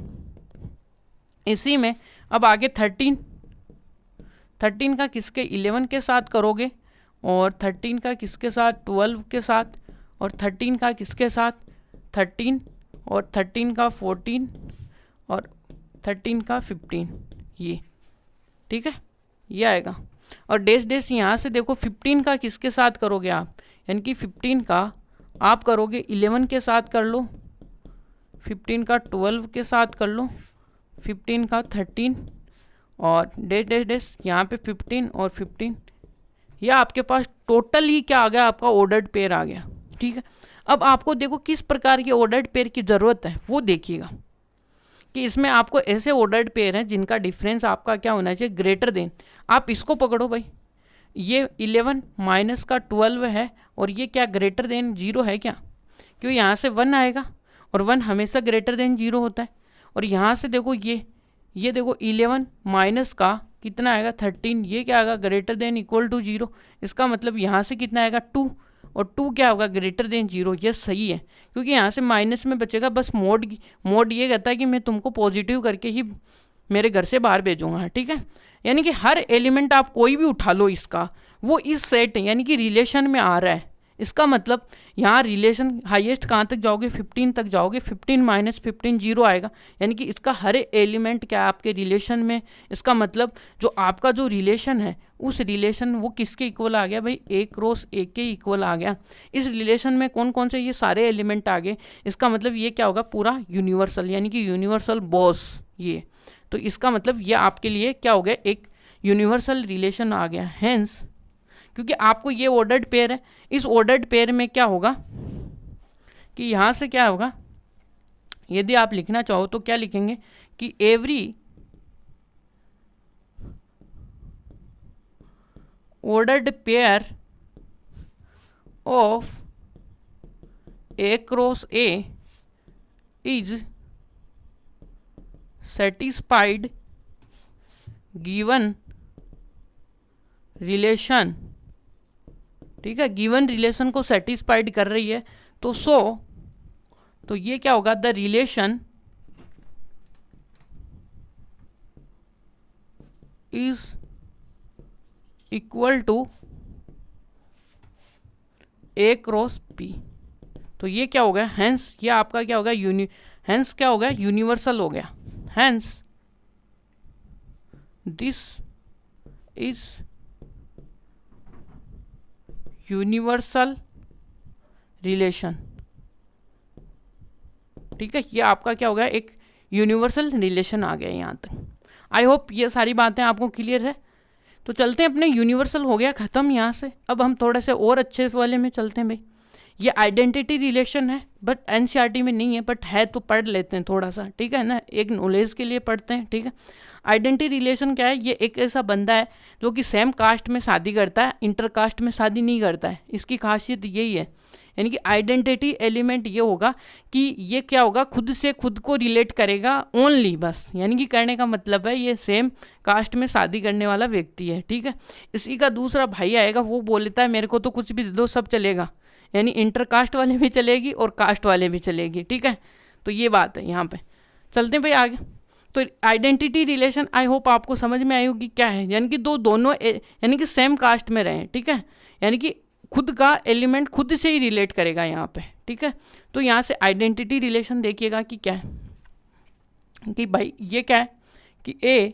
A: इसी में अब आगे 13 का किसके 11 के साथ करोगे और 13 का किसके साथ 12 के साथ और 13 का किसके साथ 13 और 13 का 14 और 13 का 15, ये ठीक है, ये आएगा। और डैश डैश यहाँ से देखो 15 का किसके साथ करोगे आप, यानी कि 15 का आप करोगे 11 के साथ कर लो, 15 का 12 के साथ कर लो, 15 का 13 और डैश डैश डैश यहाँ पे 15 और 15, यह आपके पास टोटल ही क्या आ गया, आपका ऑर्डर्ड पेयर आ गया, ठीक है। अब आपको देखो किस प्रकार के ऑर्डर्ड पेयर की ज़रूरत है वो देखिएगा कि इसमें आपको ऐसे ऑर्डर्ड पेयर हैं जिनका डिफरेंस आपका क्या होना चाहिए, ग्रेटर देन। आप इसको पकड़ो भाई, ये 11 माइनस का 12 है और ये क्या ग्रेटर देन 0 है क्या, क्यों यहाँ से 1 आएगा और 1 हमेशा ग्रेटर देन 0 होता है। और यहाँ से देखो ये देखो 11 माइनस का कितना आएगा 13, ये क्या आएगा ग्रेटर देन इक्वल टू 0। इसका मतलब यहाँ से कितना आएगा 2 और 2 क्या होगा ग्रेटर देन 0। ये सही है क्योंकि यहाँ से माइनस में बचेगा, बस मोड ये कहता है कि मैं तुमको पॉजिटिव करके ही मेरे घर से बाहर भेजूंगा, ठीक है। यानी कि हर एलिमेंट आप कोई भी उठा लो इसका, वो इस सेट यानी कि रिलेशन में आ रहा है। इसका मतलब यहाँ रिलेशन हाईएस्ट कहाँ तक जाओगे 15 तक जाओगे, 15 माइनस 15 0 आएगा, यानी कि इसका हर एलिमेंट क्या आपके रिलेशन में। इसका मतलब जो आपका जो रिलेशन है उस रिलेशन वो किसके इक्वल आ गया भाई, ए क्रॉस ए के इक्वल आ गया। इस रिलेशन में कौन कौन से ये सारे एलिमेंट आ गए, इसका मतलब ये क्या होगा पूरा यूनिवर्सल, यानी कि यूनिवर्सल बॉस ये। तो इसका मतलब ये आपके लिए क्या हो गया, एक यूनिवर्सल रिलेशन आ गया। हेंस क्योंकि आपको ये ऑर्डर्ड पेयर है, इस ऑर्डर्ड पेयर में क्या होगा कि यहाँ से क्या होगा, यदि आप लिखना चाहो तो क्या लिखेंगे कि every ordered pair of A cross A is satisfied given relation, ठीक है, गिवन रिलेशन को सेटिस्फाइड कर रही है। तो ये क्या होगा, the relation is equal to A cross B. तो ये क्या हो गया, हैंस ये आपका क्या हो गया, हैंस क्या हो गया, यूनिवर्सल हो गया। Hence this is universal relation. ठीक है, ये आपका क्या हो गया, एक यूनिवर्सल रिलेशन आ गया यहाँ तक। आई होप ये सारी बातें आपको क्लियर है। तो चलते हैं, अपने यूनिवर्सल हो गया ख़त्म यहाँ से। अब हम थोड़े से और अच्छे वाले में चलते हैं भाई। ये आइडेंटिटी रिलेशन है, बट एनसीईआरटी में नहीं है, बट है तो पढ़ लेते हैं थोड़ा सा, ठीक है ना, एक नॉलेज के लिए पढ़ते हैं। ठीक है, आइडेंटिटी रिलेशन क्या है, ये एक ऐसा बंदा है जो कि सेम कास्ट में शादी करता है, इंटर कास्ट में शादी नहीं करता है। इसकी खासियत यही है, यानी कि आइडेंटिटी एलिमेंट ये होगा कि ये क्या होगा, खुद से खुद को रिलेट करेगा ओनली, बस यानी कि करने का मतलब है ये सेम कास्ट में शादी करने वाला व्यक्ति है। ठीक है, इसी का दूसरा भाई आएगा, वो बोलता है मेरे को तो कुछ भी दे दो सब चलेगा, यानी इंटर कास्ट वाले भी चलेगी और कास्ट वाले भी चलेगी। ठीक है, तो ये बात है यहाँ पे। चलते हैं भाई आगे। तो आइडेंटिटी रिलेशन आई होप आपको समझ में आई होगी क्या है, यानी कि दोनों यानी कि सेम कास्ट में रहें। ठीक है, यानी कि खुद का एलिमेंट खुद से ही रिलेट करेगा यहाँ पे। ठीक है, तो यहाँ से आइडेंटिटी रिलेशन देखिएगा कि क्या है, कि भाई ये क्या है कि a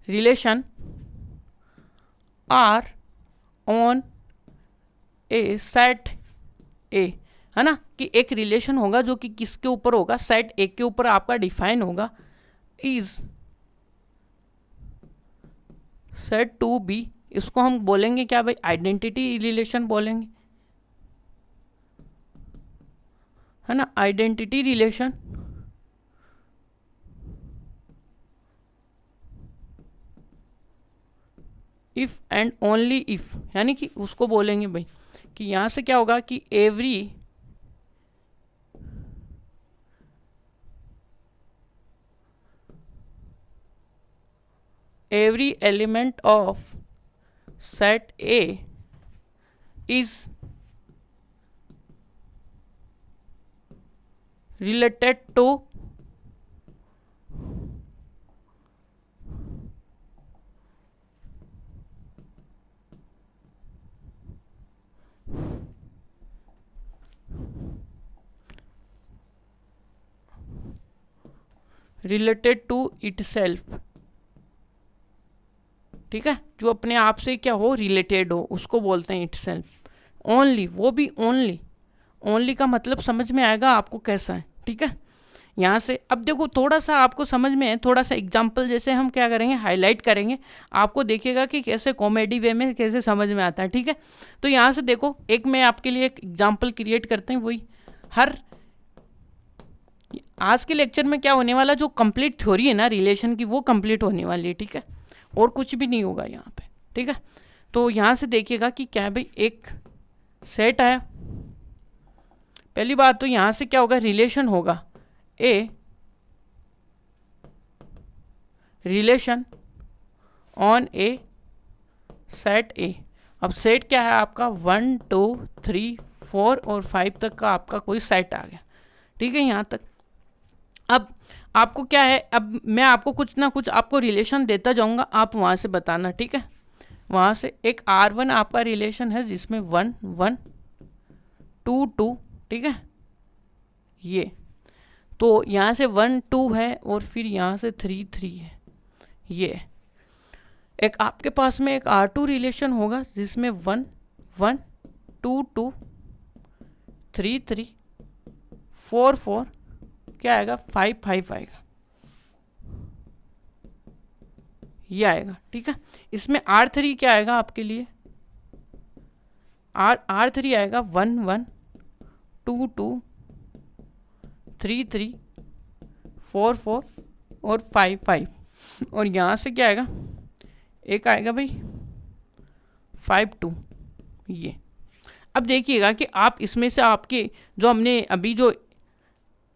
A: relation R on a set A, है ना, कि एक रिलेशन होगा जो कि किसके ऊपर होगा, सेट ए के ऊपर आपका डिफाइन होगा, इज सेट टू बी। इसको हम बोलेंगे क्या भाई, आइडेंटिटी रिलेशन बोलेंगे, है ना, identity relation. If and only if, यानी कि उसको बोलेंगे भाई कि यहां से क्या होगा कि every element of set A is related to itself। ठीक है, जो अपने आप से क्या हो, रिलेटेड हो, उसको बोलते हैं इटसेल्फ। ओनली, वो भी ओनली, ओनली का मतलब समझ में आएगा आपको कैसा है। ठीक है, यहाँ से अब देखो थोड़ा सा आपको समझ में है, थोड़ा सा एग्जाम्पल जैसे हम क्या करेंगे, हाईलाइट करेंगे, आपको देखिएगा कि कैसे कॉमेडी वे में कैसे समझ में आता है। ठीक है, तो यहाँ से देखो एक मैं आपके लिए एक एग्जाम्पल क्रिएट करते हैं। वही हर आज के लेक्चर में क्या होने वाला, जो कंप्लीट थ्योरी है ना रिलेशन की, वो कंप्लीट होने वाली है। ठीक है, और कुछ भी नहीं होगा यहाँ पे। ठीक है, तो यहाँ से देखिएगा कि क्या है भाई, एक सेट है। पहली बात तो यहाँ से क्या होगा, रिलेशन होगा a relation on a set A. अब सेट क्या है आपका, 1 2 3 4 और 5 तक का आपका कोई सेट आ गया। ठीक है, यहाँ तक। अब आपको क्या है, अब मैं आपको कुछ ना कुछ आपको रिलेशन देता जाऊंगा, आप वहाँ से बताना। ठीक है, वहाँ से एक R1 आपका रिलेशन है जिसमें 1 1 2 2। ठीक है, ये तो यहाँ से 1 2 है और फिर यहाँ से 3 3 है। ये एक आपके पास में एक R2 रिलेशन होगा जिसमें 1 1 2 2 3 3 4 4, क्या आएगा 5 5 आएगा, ये आएगा। ठीक है, इसमें R3 क्या आएगा आपके लिए, R3 आएगा 1 1 2 2 3 3 4 4 और 5 5। और यहाँ से क्या आएगा, एक आएगा भाई 5 2। ये अब देखिएगा कि आप इसमें से आपके जो हमने अभी जो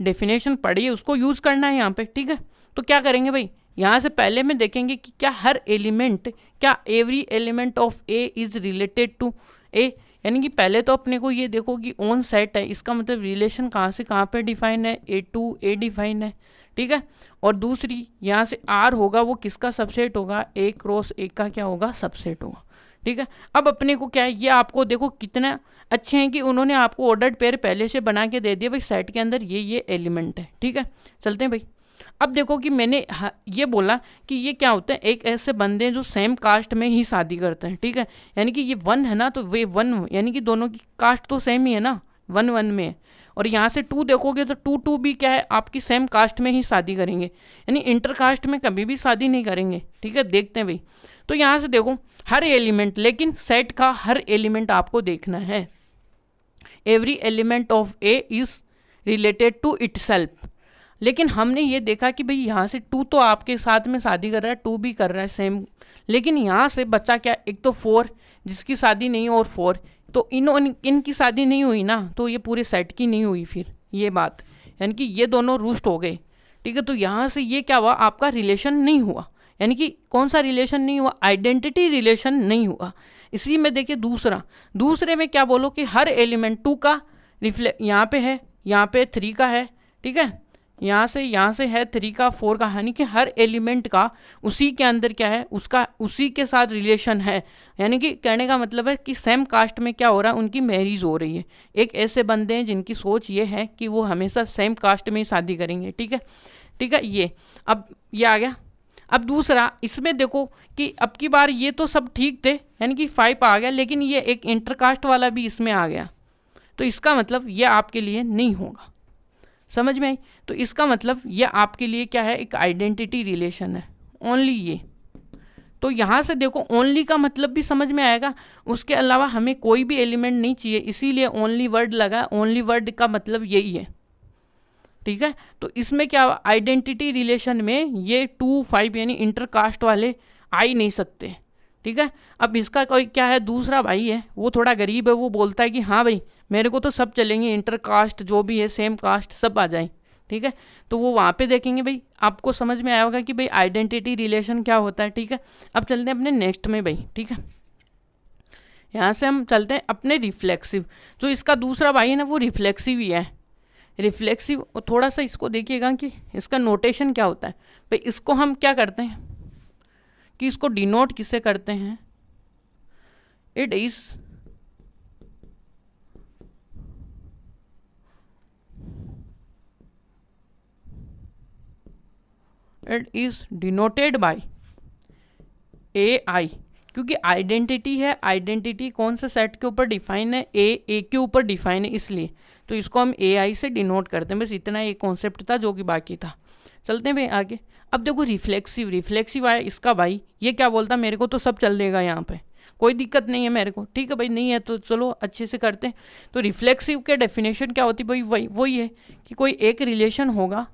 A: डेफिनेशन पढ़ी है उसको यूज़ करना है यहाँ पे। ठीक है, तो क्या करेंगे भाई, यहाँ से पहले में देखेंगे कि क्या हर एलिमेंट, क्या every element of A is related to A, यानी कि पहले तो अपने को ये देखो कि ऑन सेट है, इसका मतलब रिलेशन कहाँ से कहाँ पे डिफाइन है, ए टू ए डिफाइन है। ठीक है, और दूसरी यहाँ से आर होगा वो किसका सबसेट होगा, ए क्रॉस ए का क्या होगा, सबसेट होगा। ठीक है। अब अपने को क्या है, ये आपको देखो कितना अच्छे हैं कि उन्होंने आपको ऑर्डर्ड पेयर पहले से बना के दे दिया भाई, सेट के अंदर ये एलिमेंट है। ठीक है, चलते हैं भाई। अब देखो कि मैंने ये बोला कि ये क्या होता है, एक ऐसे बंदे हैं जो सेम कास्ट में ही शादी करते हैं। ठीक है, यानी कि ये वन है ना, तो वे वन यानी कि दोनों की कास्ट तो सेम ही है ना, वन वन में है। और यहाँ से टू देखोगे तो टू टू भी क्या है, आपकी सेम कास्ट में ही शादी करेंगे, यानी इंटर कास्ट में कभी भी शादी नहीं करेंगे। ठीक है, देखते हैं भाई। तो यहाँ से देखो हर एलिमेंट, लेकिन सेट का हर एलिमेंट आपको देखना है। Every element of A is related to itself. लेकिन हमने ये देखा कि भाई यहाँ से टू तो आपके साथ में शादी कर रहा है, टू भी कर रहा है सेम, लेकिन यहाँ से बच्चा क्या, एक तो फोर जिसकी शादी नहीं और फोर, तो इनकी शादी नहीं हुई ना, तो ये पूरे सेट की नहीं हुई फिर ये बात, यानी कि ये दोनों रूस्ट हो गए। ठीक है, तो यहाँ से ये क्या हुआ, आपका रिलेशन नहीं हुआ, यानी कि कौन सा रिलेशन नहीं हुआ, आइडेंटिटी रिलेशन नहीं हुआ। इसी में देखिए दूसरे में क्या बोलो कि हर एलिमेंट टू का रिफ्लेक्ट यहाँ पे है, यहाँ पे थ्री का है। ठीक है, यहाँ से है थ्री का, फोर का, यानी कि हर एलिमेंट का उसी के अंदर क्या है, उसका उसी के साथ रिलेशन है। यानी कि कहने का मतलब है कि सेम कास्ट में क्या हो रहा है, उनकी मैरिज हो रही है। एक ऐसे बंदे हैं जिनकी सोच ये है कि वो हमेशा सेम कास्ट में ही शादी करेंगे। ठीक है, ठीक है, ये अब ये आ गया। अब दूसरा इसमें देखो कि अब की बार ये तो सब ठीक थे, यानी कि 5 आ गया, लेकिन ये एक इंटरकास्ट वाला भी इसमें आ गया, तो इसका मतलब ये आपके लिए नहीं होगा। समझ में आई? तो इसका मतलब ये आपके लिए क्या है, एक आइडेंटिटी रिलेशन है, ओनली ये। तो यहाँ से देखो ओनली का मतलब भी समझ में आएगा, उसके अलावा हमें कोई भी एलिमेंट नहीं चाहिए, इसीलिए ओनली वर्ड लगा। ओनली वर्ड का मतलब यही है। ठीक है, तो इसमें क्या आइडेंटिटी रिलेशन में ये 2 5 यानी इंटरकास्ट वाले आ ही नहीं सकते। ठीक है, अब इसका कोई क्या है, दूसरा भाई है वो थोड़ा गरीब है, वो बोलता है कि हाँ भाई मेरे को तो सब चलेंगे, इंटरकास्ट जो भी है सेम कास्ट सब आ जाए। ठीक है, तो वो वहाँ पे देखेंगे भाई, आपको समझ में आया होगा कि भाई आइडेंटिटी रिलेशन क्या होता है। ठीक है, अब चलते हैं अपने नेक्स्ट में भाई। ठीक है, यहाँ से हम चलते हैं अपने रिफ्लेक्सिव। जो इसका दूसरा भाई है ना, वो रिफ्लेक्सिव ही है। रिफ्लेक्सिव थोड़ा सा इसको देखिएगा कि इसका नोटेशन क्या होता है भाई। इसको हम क्या करते हैं कि इसको डिनोट किससे करते हैं, it is denoted by AI, क्योंकि आइडेंटिटी है, आइडेंटिटी कौन से सेट के ऊपर डिफाइन है, ए के ऊपर डिफाइन है, इसलिए तो इसको हम AI से डिनोट करते हैं। बस इतना एक कॉन्सेप्ट था जो कि बाकी था। चलते हैं भाई आगे। अब देखो रिफ्लेक्सिव आया इसका भाई, ये क्या बोलता, मेरे को तो सब चल देगा, यहाँ पे कोई दिक्कत नहीं है मेरे को। ठीक है भाई, नहीं है तो चलो अच्छे से करते हैं। तो रिफ्लेक्सिव के डेफिनेशन क्या होती भाई, वही है कि कोई एक रिलेशन होगा,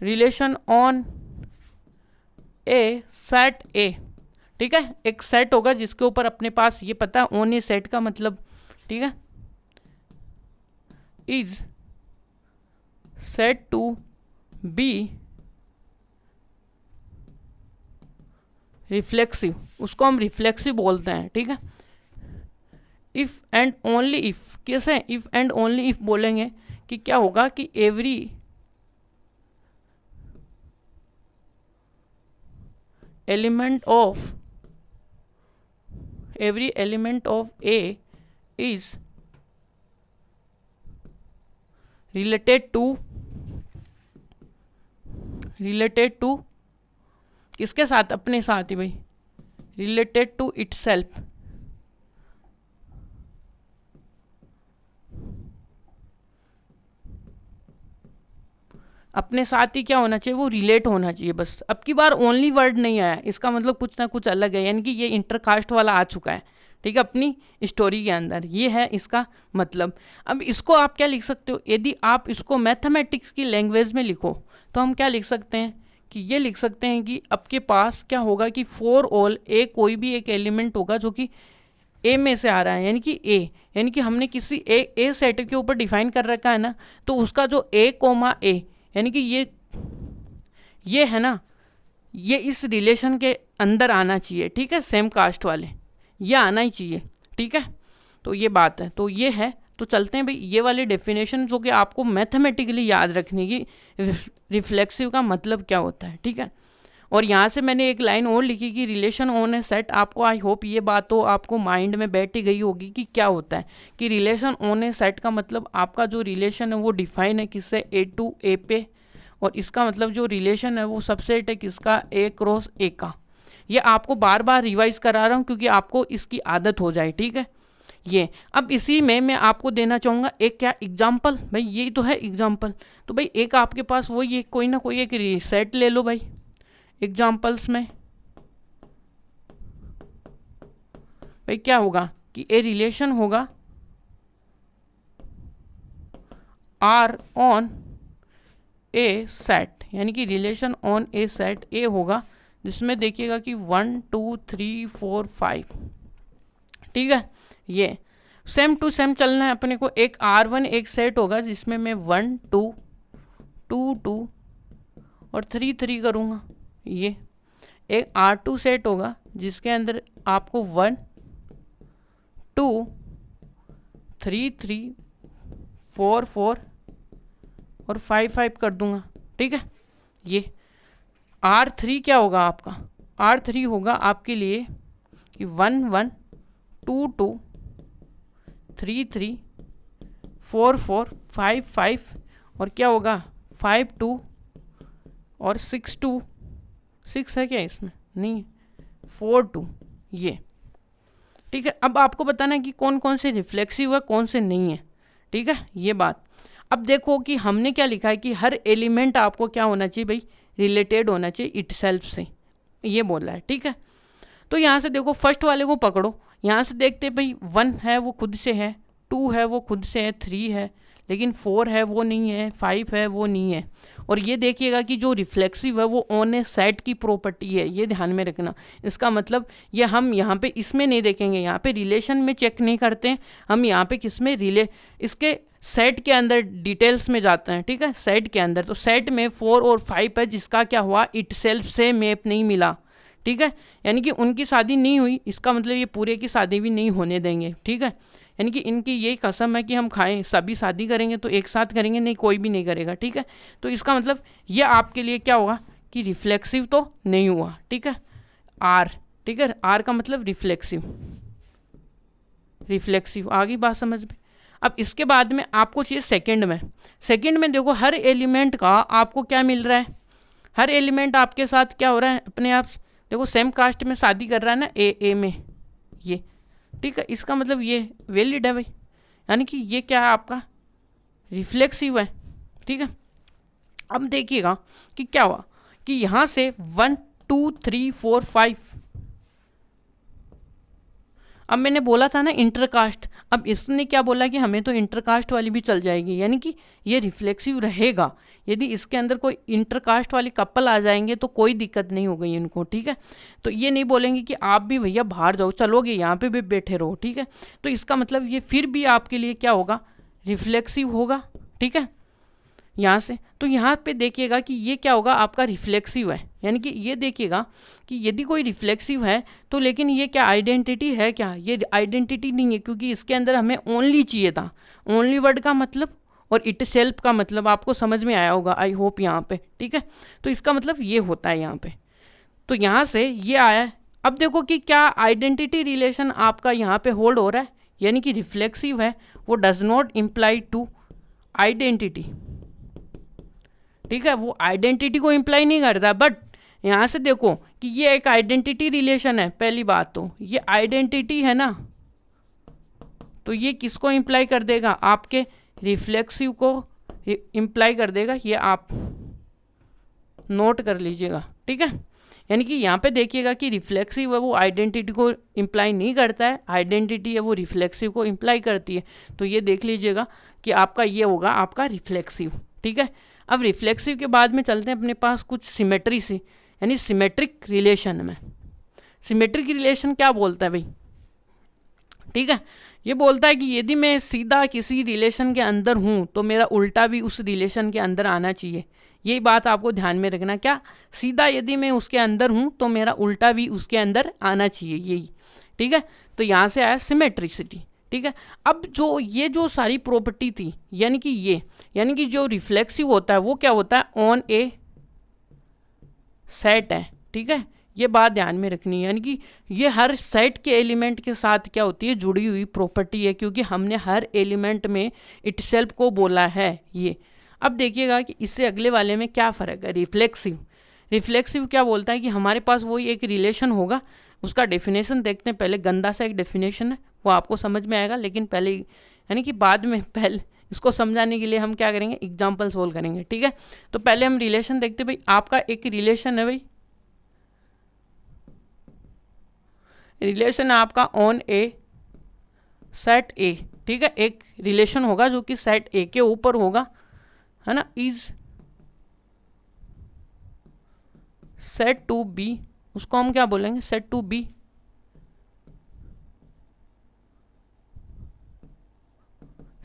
A: relation on a set A. ठीक है, एक सेट होगा जिसके ऊपर अपने पास ये पता है ऑन ए सेट का मतलब, ठीक है, is set to be reflexive, उसको हम रिफ्लेक्सिव बोलते हैं। ठीक है, इफ एंड ओनली इफ, कैसे इफ एंड ओनली इफ बोलेंगे कि क्या होगा कि every element of A is related to किसके साथ, अपने साथ ही भाई, रिलेटेड टू इटसेल्फ। अपने साथ ही क्या होना चाहिए, वो रिलेट होना चाहिए बस। अब की बार ओनली वर्ड नहीं आया, इसका मतलब कुछ ना कुछ अलग है, यानी कि ये इंटरकास्ट वाला आ चुका है। ठीक है, अपनी स्टोरी के अंदर ये है इसका मतलब। अब इसको आप क्या लिख सकते हो, यदि आप इसको मैथमेटिक्स की लैंग्वेज में लिखो तो हम क्या लिख सकते हैं कि ये लिख सकते हैं कि आपके पास क्या होगा कि फॉर ऑल ए, कोई भी एक एलिमेंट होगा जो कि ए में से आ रहा है, यानी कि ए, यानी कि हमने किसी ए सेट के ऊपर डिफाइन कर रखा है ना, तो उसका जो ए कोमा ए, यानी कि ये है ना, ये इस रिलेशन के अंदर आना चाहिए। ठीक है, सेम कास्ट वाले ये आना ही चाहिए। ठीक है, तो ये बात है, तो ये है। तो चलते हैं भाई, ये वाली डेफिनेशन जो कि आपको मैथमेटिकली याद रखने की, रिफ्लेक्सिव का मतलब क्या होता है। ठीक है, और यहाँ से मैंने एक लाइन और लिखी कि रिलेशन ऑन ए सेट। आपको आई होप ये बात तो आपको माइंड में बैठ ही गई होगी कि क्या होता है कि रिलेशन ऑन ए सेट का मतलब आपका जो रिलेशन है वो डिफाइन है किससे, ए टू ए पे, और इसका मतलब जो रिलेशन है वो सबसेट है किसका, ए क्रॉस ए का। ये आपको बार बार रिवाइज करा रहा हूँ क्योंकि आपको इसकी आदत हो जाए, ठीक है। ये अब इसी में मैं आपको देना चाहूँगा एक क्या एग्जाम्पल, भाई यही तो है एग्जाम्पल। तो भाई एक आपके पास वही है, कोई ना कोई एक सेट ले लो भाई एग्जाम्पल्स में। भाई क्या होगा कि ए रिलेशन होगा आर ऑन ए सेट, यानी कि रिलेशन ऑन ए सेट ए होगा जिसमें देखिएगा कि 1 2 3 4 5, ठीक है। ये सेम टू सेम चलना है अपने को। एक R1 एक सेट होगा जिसमें मैं 1 2 2 2 और 3 3 करूँगा। ये एक R2 सेट होगा जिसके अंदर आपको 1 2 3 3 4 4 और 5 5 कर दूंगा, ठीक है। ये R3 क्या होगा आपका, R3 होगा आपके लिए कि 1 1 2 2 3 3 4 4 5 5 और क्या होगा 5 2 और 6 2, 6 है क्या इसमें, नहीं 4 2, ये ठीक है। अब आपको बताना है कि कौन कौन से रिफ्लेक्सिव है कौन से नहीं है, ठीक है, ये बात। अब देखो कि हमने क्या लिखा है कि हर एलिमेंट आपको क्या होना चाहिए भाई, रिलेटेड होना चाहिए इटसेल्फ से, ये बोला है, ठीक है। तो यहाँ से देखो फर्स्ट वाले को पकड़ो, यहाँ से देखते भाई 1 है वो खुद से है, 2 है वो खुद से है, 3 है लेकिन 4 है वो नहीं है, 5 है वो नहीं है। और ये देखिएगा कि जो रिफ्लेक्सिव है वो ऑन ए सेट की प्रॉपर्टी है, ये ध्यान में रखना। इसका मतलब ये हम यहाँ पे इसमें नहीं देखेंगे, यहाँ पे रिलेशन में चेक नहीं करते हैं हम, यहाँ पे किस में इसके सेट के अंदर डिटेल्स में जाते हैं, ठीक है। सेट के अंदर तो सेट में 4 और 5 है जिसका क्या हुआ, इटसेल्फ से मैप नहीं मिला, ठीक है। यानी कि उनकी शादी नहीं हुई, इसका मतलब ये पूरे की शादी भी नहीं होने देंगे, ठीक है। यानी कि इनकी यही कसम है कि हम खाएं, सभी शादी करेंगे तो एक साथ करेंगे, नहीं कोई भी नहीं करेगा, ठीक है। तो इसका मतलब ये आपके लिए क्या होगा कि रिफ्लेक्सिव तो नहीं हुआ, ठीक है। आर, ठीक है, आर का मतलब रिफ्लेक्सिव, रिफ्लेक्सिव आ गई बात समझ में। अब इसके बाद में आपको चाहिए सेकंड में देखो हर एलिमेंट का आपको क्या मिल रहा है, हर एलिमेंट आपके साथ क्या हो रहा है अपने आप, देखो सेम कास्ट में शादी कर रहा है ना, ए में, ये ठीक है। इसका मतलब ये वैलिड है भाई, यानी कि ये क्या है आपका रिफ्लेक्सिव है, ठीक है। अब देखिएगा कि क्या हुआ कि यहाँ से 1 2 3 4 5, अब मैंने बोला था ना इंटरकास्ट, अब इसने क्या बोला कि हमें तो इंटरकास्ट वाली भी चल जाएगी, यानी कि ये रिफ्लेक्सिव रहेगा। यदि इसके अंदर कोई इंटरकास्ट वाले कपल आ जाएंगे तो कोई दिक्कत नहीं हो गई इनको, ठीक है। तो ये नहीं बोलेंगे कि आप भी भैया बाहर जाओ, चलोगे यहाँ पे भी बैठे रहो, ठीक है। तो इसका मतलब ये फिर भी आपके लिए क्या होगा, रिफ्लेक्सिव होगा, ठीक है। यहाँ से तो यहाँ पे देखिएगा कि ये क्या होगा आपका रिफ्लेक्सिव है, यानी कि ये देखिएगा कि यदि कोई रिफ्लेक्सिव है तो लेकिन ये क्या आइडेंटिटी है क्या, ये आइडेंटिटी नहीं है क्योंकि इसके अंदर हमें ओनली चाहिए था। ओनली वर्ड का मतलब और इट सेल्फ का मतलब आपको समझ में आया होगा आई होप यहाँ पे, ठीक है। तो इसका मतलब ये होता है यहाँ पे, तो यहाँ से ये आया है। अब देखो कि क्या आइडेंटिटी रिलेशन आपका यहाँ पे होल्ड हो रहा है, यानी कि रिफ्लेक्सिव है वो does not imply to identity, ठीक है, वो आइडेंटिटी को इम्प्लाई नहीं करता। बट यहाँ से देखो कि ये एक आइडेंटिटी रिलेशन है, पहली बात तो ये आइडेंटिटी है ना, तो ये किसको इम्प्लाई कर देगा, आपके रिफ्लेक्सिव को इम्प्लाई कर देगा, ये आप नोट कर लीजिएगा, ठीक है। यानी कि यहाँ पे देखिएगा कि रिफ्लेक्सिव है वो आइडेंटिटी को इम्प्लाई नहीं करता है, आइडेंटिटी है वो रिफ्लेक्सिव को इम्प्लाई करती है। तो ये देख लीजिएगा कि आपका ये होगा आपका रिफ्लेक्सिव, ठीक है। अब रिफ्लेक्सिव के बाद में चलते हैं अपने पास कुछ सिमेट्री से, यानी सिमेट्रिक रिलेशन में। सिमेट्रिक रिलेशन क्या बोलता है भाई, ठीक है, ये बोलता है कि यदि मैं सीधा किसी रिलेशन के अंदर हूँ तो मेरा उल्टा भी उस रिलेशन के अंदर आना चाहिए। यही बात आपको ध्यान में रखना, क्या सीधा यदि मैं उसके अंदर हूँ तो मेरा उल्टा भी उसके अंदर आना चाहिए, यही, ठीक है। तो यहाँ से आया सिमेट्रिसिटी, ठीक है। अब जो ये जो सारी प्रॉपर्टी थी, यानी कि ये, यानी कि जो रिफ्लेक्सिव होता है वो क्या होता है, ऑन ए सेट है, ठीक है, ये बात ध्यान में रखनी है। यानी कि ये हर सेट के एलिमेंट के साथ क्या होती है, जुड़ी हुई प्रॉपर्टी है, क्योंकि हमने हर एलिमेंट में इटसेल्फ को बोला है ये। अब देखिएगा कि इससे अगले वाले में क्या फ़र्क है, रिफ्लेक्सिव। रिफ्लेक्सिव क्या बोलता है कि हमारे पास वही एक रिलेशन होगा, उसका डेफिनेशन देखते हैं। पहले गंदा सा एक डेफिनेशन है, वो आपको समझ में आएगा, लेकिन पहले यानी कि बाद में पहले इसको समझाने के लिए हम क्या करेंगे, एग्जाम्पल सोल्व करेंगे। ठीक है, तो पहले हम रिलेशन देखते हैं। भाई आपका एक रिलेशन है, भाई रिलेशन है आपका ऑन ए सेट ए। ठीक है, एक रिलेशन होगा जो कि सेट ए के ऊपर होगा, है ना, इज सेट टू बी, उसको हम क्या बोलेंगे, set to be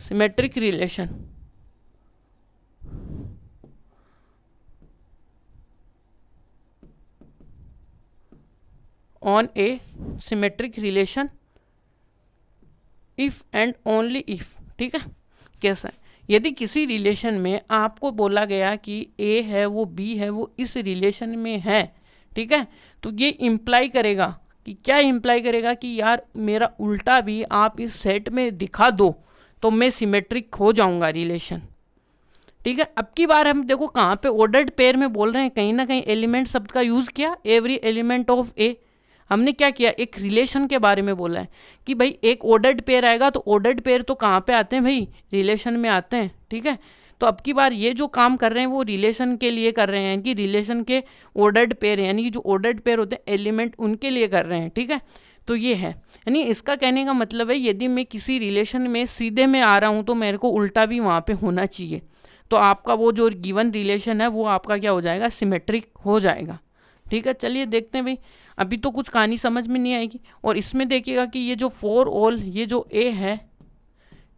A: symmetric relation. On a symmetric relation if and only if. ठीक है, कैसा है, यदि किसी रिलेशन में आपको बोला गया कि ए है वो बी है वो इस रिलेशन में है, ठीक है, तो ये इम्प्लाई करेगा कि क्या इम्प्लाई करेगा कि यार मेरा उल्टा भी आप इस सेट में दिखा दो तो मैं सिमेट्रिक हो जाऊंगा रिलेशन। ठीक है, अब की बार हम देखो कहाँ पे ऑर्डर्ड पेयर में बोल रहे हैं, कहीं ना कहीं एलिमेंट शब्द का यूज़ किया, एवरी एलिमेंट ऑफ ए। हमने क्या किया, एक रिलेशन के बारे में बोला है कि भाई एक ऑर्डर्ड पेयर आएगा, तो ऑर्डर्ड पेयर तो कहाँ पे आते हैं भाई, रिलेशन में आते हैं। ठीक है, तो अब की बार ये जो काम कर रहे हैं वो रिलेशन के लिए कर रहे हैं, कि रिलेशन के ऑर्डर्ड पेयर यानी कि जो ऑर्डर्ड पेयर होते हैं एलिमेंट उनके लिए कर रहे हैं। ठीक है, तो ये है, यानी इसका कहने का मतलब है यदि मैं किसी रिलेशन में सीधे में आ रहा हूँ तो मेरे को उल्टा भी वहाँ पे होना चाहिए, तो आपका वो जो गिवन रिलेशन है वो आपका क्या हो जाएगा, सिमेट्रिक हो जाएगा। ठीक है, चलिए देखते हैं भाई, अभी तो कुछ कहानी समझ में नहीं आएगी। और इसमें देखिएगा कि ये जो फॉर ऑल, ये जो ए है,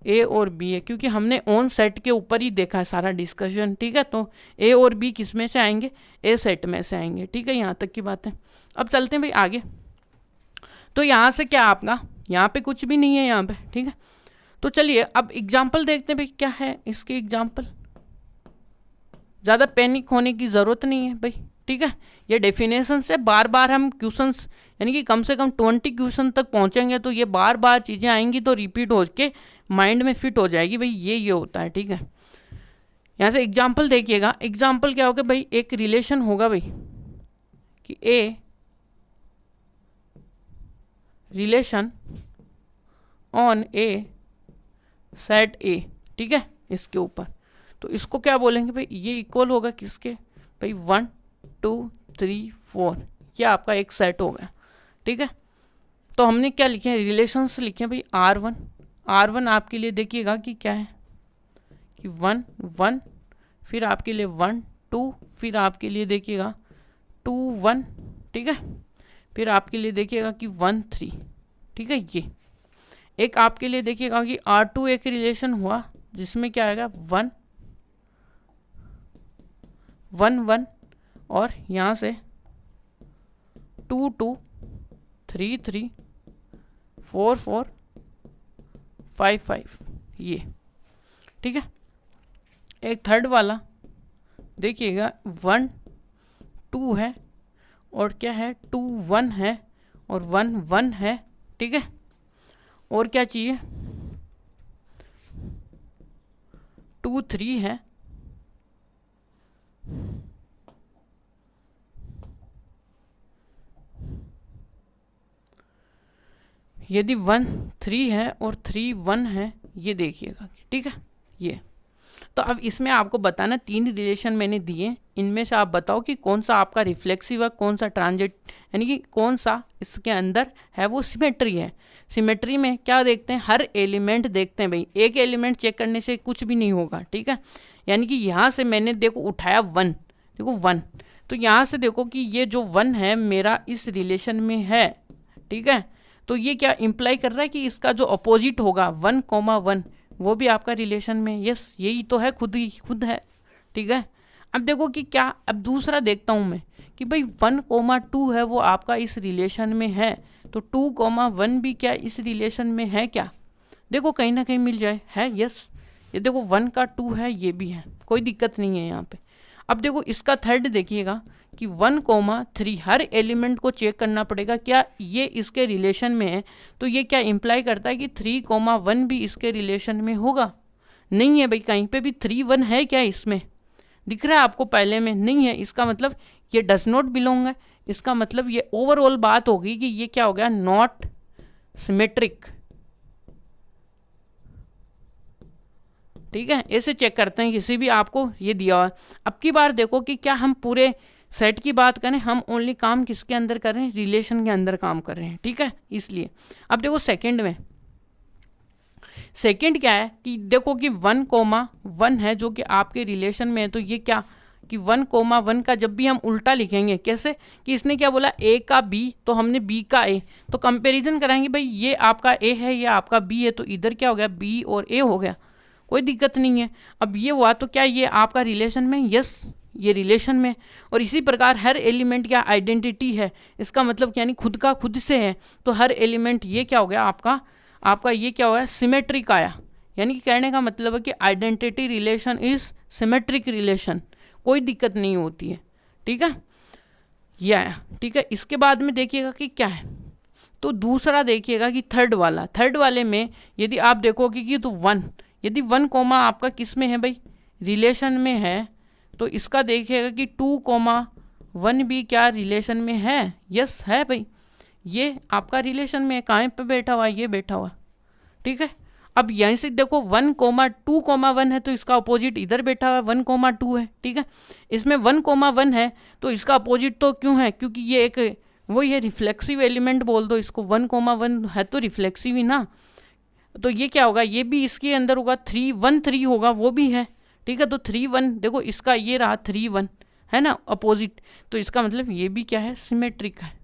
A: ए और बी है, क्योंकि हमने ऑन सेट के ऊपर ही देखा है सारा डिस्कशन। ठीक है, तो ए और बी किस में से आएंगे, ए सेट में से आएंगे। ठीक है, यहाँ तक की बात है। अब चलते हैं भाई आगे। तो यहाँ से क्या आपका, यहाँ पे कुछ भी नहीं है यहाँ पे। ठीक है, तो चलिए अब एग्जाम्पल देखते हैं भाई क्या है इसके एग्जाम्पल। ज़्यादा पैनिक होने की ज़रूरत नहीं है भाई। ठीक है, ये डेफिनेशन से बार बार हम क्वेश्चंस यानी कि कम से कम 20 क्वेश्चन तक पहुंचेंगे, तो ये बार बार चीज़ें आएंगी तो रिपीट हो के माइंड में फिट हो जाएगी भाई, ये होता है। ठीक है, यहाँ से एग्जाम्पल देखिएगा। एग्जाम्पल क्या होगा भाई, एक रिलेशन होगा भाई कि a relation on a set A. ठीक है, इसके ऊपर तो इसको क्या बोलेंगे भाई, ये इक्वल होगा किसके भाई, 1 2 3 4, ये आपका एक सेट हो गया। ठीक है, तो हमने क्या लिखे हैं, रिलेशंस लिखे हैं भाई R1। R1 आपके लिए देखिएगा कि क्या है कि 1 1, फिर आपके लिए 1 2, फिर आपके लिए देखिएगा 2 1। ठीक है, फिर आपके लिए देखिएगा कि 1 3। ठीक है, ये एक आपके लिए देखिएगा कि R2 एक रिलेशन हुआ जिसमें क्या आएगा 1 1 1, और यहाँ से 2 2 3 3 4 4 5 5, ये। ठीक है, एक थर्ड वाला देखिएगा 1 2 है, और क्या है 2 1 है, और 1 1 है। ठीक है, और क्या चाहिए 2 3 है, यदि 1 3 है और 3 1 है, ये देखिएगा। ठीक है, ये तो अब इसमें आपको बताना 3 रिलेशन मैंने दिए, इनमें से आप बताओ कि कौन सा आपका रिफ्लेक्सिव है, कौन सा ट्रांजिट, यानी कि कौन सा इसके अंदर है वो सिमेट्री है। सिमेट्री में क्या देखते हैं, हर एलिमेंट देखते हैं भाई, एक एलिमेंट चेक करने से कुछ भी नहीं होगा। ठीक है, यानी कि यहाँ से मैंने देखो उठाया 1, देखो 1, तो यहाँ से देखो कि ये जो 1 है मेरा इस रिलेशन में है। ठीक है, तो ये क्या इम्प्लाई कर रहा है कि इसका जो अपोजिट होगा 1 1 वो भी आपका रिलेशन में, यस यही तो है, खुद है। ठीक है, अब देखो कि क्या, अब दूसरा देखता हूँ मैं कि भाई 1 2 है वो आपका इस रिलेशन में है, तो 2 1 भी क्या इस रिलेशन में है क्या, देखो कहीं ना कहीं मिल जाए, है यस। ये देखो 1 का 2 है, ये भी है, कोई दिक्कत नहीं है यहाँ पे। अब देखो इसका थर्ड देखिएगा कि 1,3 हर एलिमेंट को चेक करना पड़ेगा क्या ये इसके रिलेशन में है। तो ये क्या इम्प्लाई करता है कि 3,1 भी इसके रिलेशन में होगा? नहीं है भाई, कहीं पे भी 3,1 है क्या इसमें? दिख रहा है आपको पहले में? नहीं है। इसका मतलब ये डज नॉट बिलोंग है। इसका मतलब ये ओवरऑल बात होगी कि ये क्या हो गया, नॉट सिमेट्रिक। ठीक है, ऐसे चेक करते हैं किसी भी आपको ये दिया हुआ। अब की बार देखो कि क्या हम पूरे सेट की बात करें, हम ओनली काम किसके अंदर कर रहे हैं, रिलेशन के अंदर काम कर रहे हैं। ठीक है, इसलिए अब देखो सेकंड में, सेकंड क्या है कि देखो कि 1,1 है जो कि आपके रिलेशन में है। तो ये क्या कि 1,1 का जब भी हम उल्टा लिखेंगे, कैसे कि इसने क्या बोला ए का बी, तो हमने बी का ए, तो कंपैरिजन कराएंगे भाई ये आपका ए है, ये आपका बी है, तो इधर क्या हो गया, बी और ए हो गया, कोई दिक्कत नहीं है। अब ये हुआ तो क्या ये आपका रिलेशन में, यस ये रिलेशन में। और इसी प्रकार हर एलिमेंट क्या आइडेंटिटी है, इसका मतलब यानी खुद का खुद से है, तो हर एलिमेंट ये क्या हो गया आपका ये क्या हो गया, सिमेट्रिक आया। यानी कि कहने का मतलब है कि identity relation is symmetric relation, कोई दिक्कत नहीं होती है। ठीक है, ये आया। ठीक है, इसके बाद में देखिएगा कि क्या है, तो दूसरा देखिएगा कि थर्ड वाले में यदि आप देखोगे कि तो 1, यदि 1 कोमा आपका किस में है भाई, रिलेशन में है, तो इसका देखिएगा कि 2,1 भी क्या रिलेशन में है, यस है भाई, ये आपका रिलेशन में है। कहाँ पे बैठा हुआ है, ये बैठा हुआ। ठीक है, अब यहीं से देखो 1,2,1 है, तो इसका अपोजिट इधर बैठा हुआ है 1,2 है। ठीक है, इसमें 1,1 है, तो इसका अपोजिट तो क्यों है, क्योंकि ये एक वही है, रिफ्लेक्सिव एलिमेंट बोल दो इसको। 1,1 है तो रिफ्लेक्सिव ही ना, तो ये क्या होगा, ये भी इसके अंदर होगा, 3,1,3 होगा, वो भी है। ठीक है, तो 3,1 देखो इसका ये रहा 3,1 है ना अपोजिट, तो इसका मतलब ये भी क्या है, सिमेट्रिक है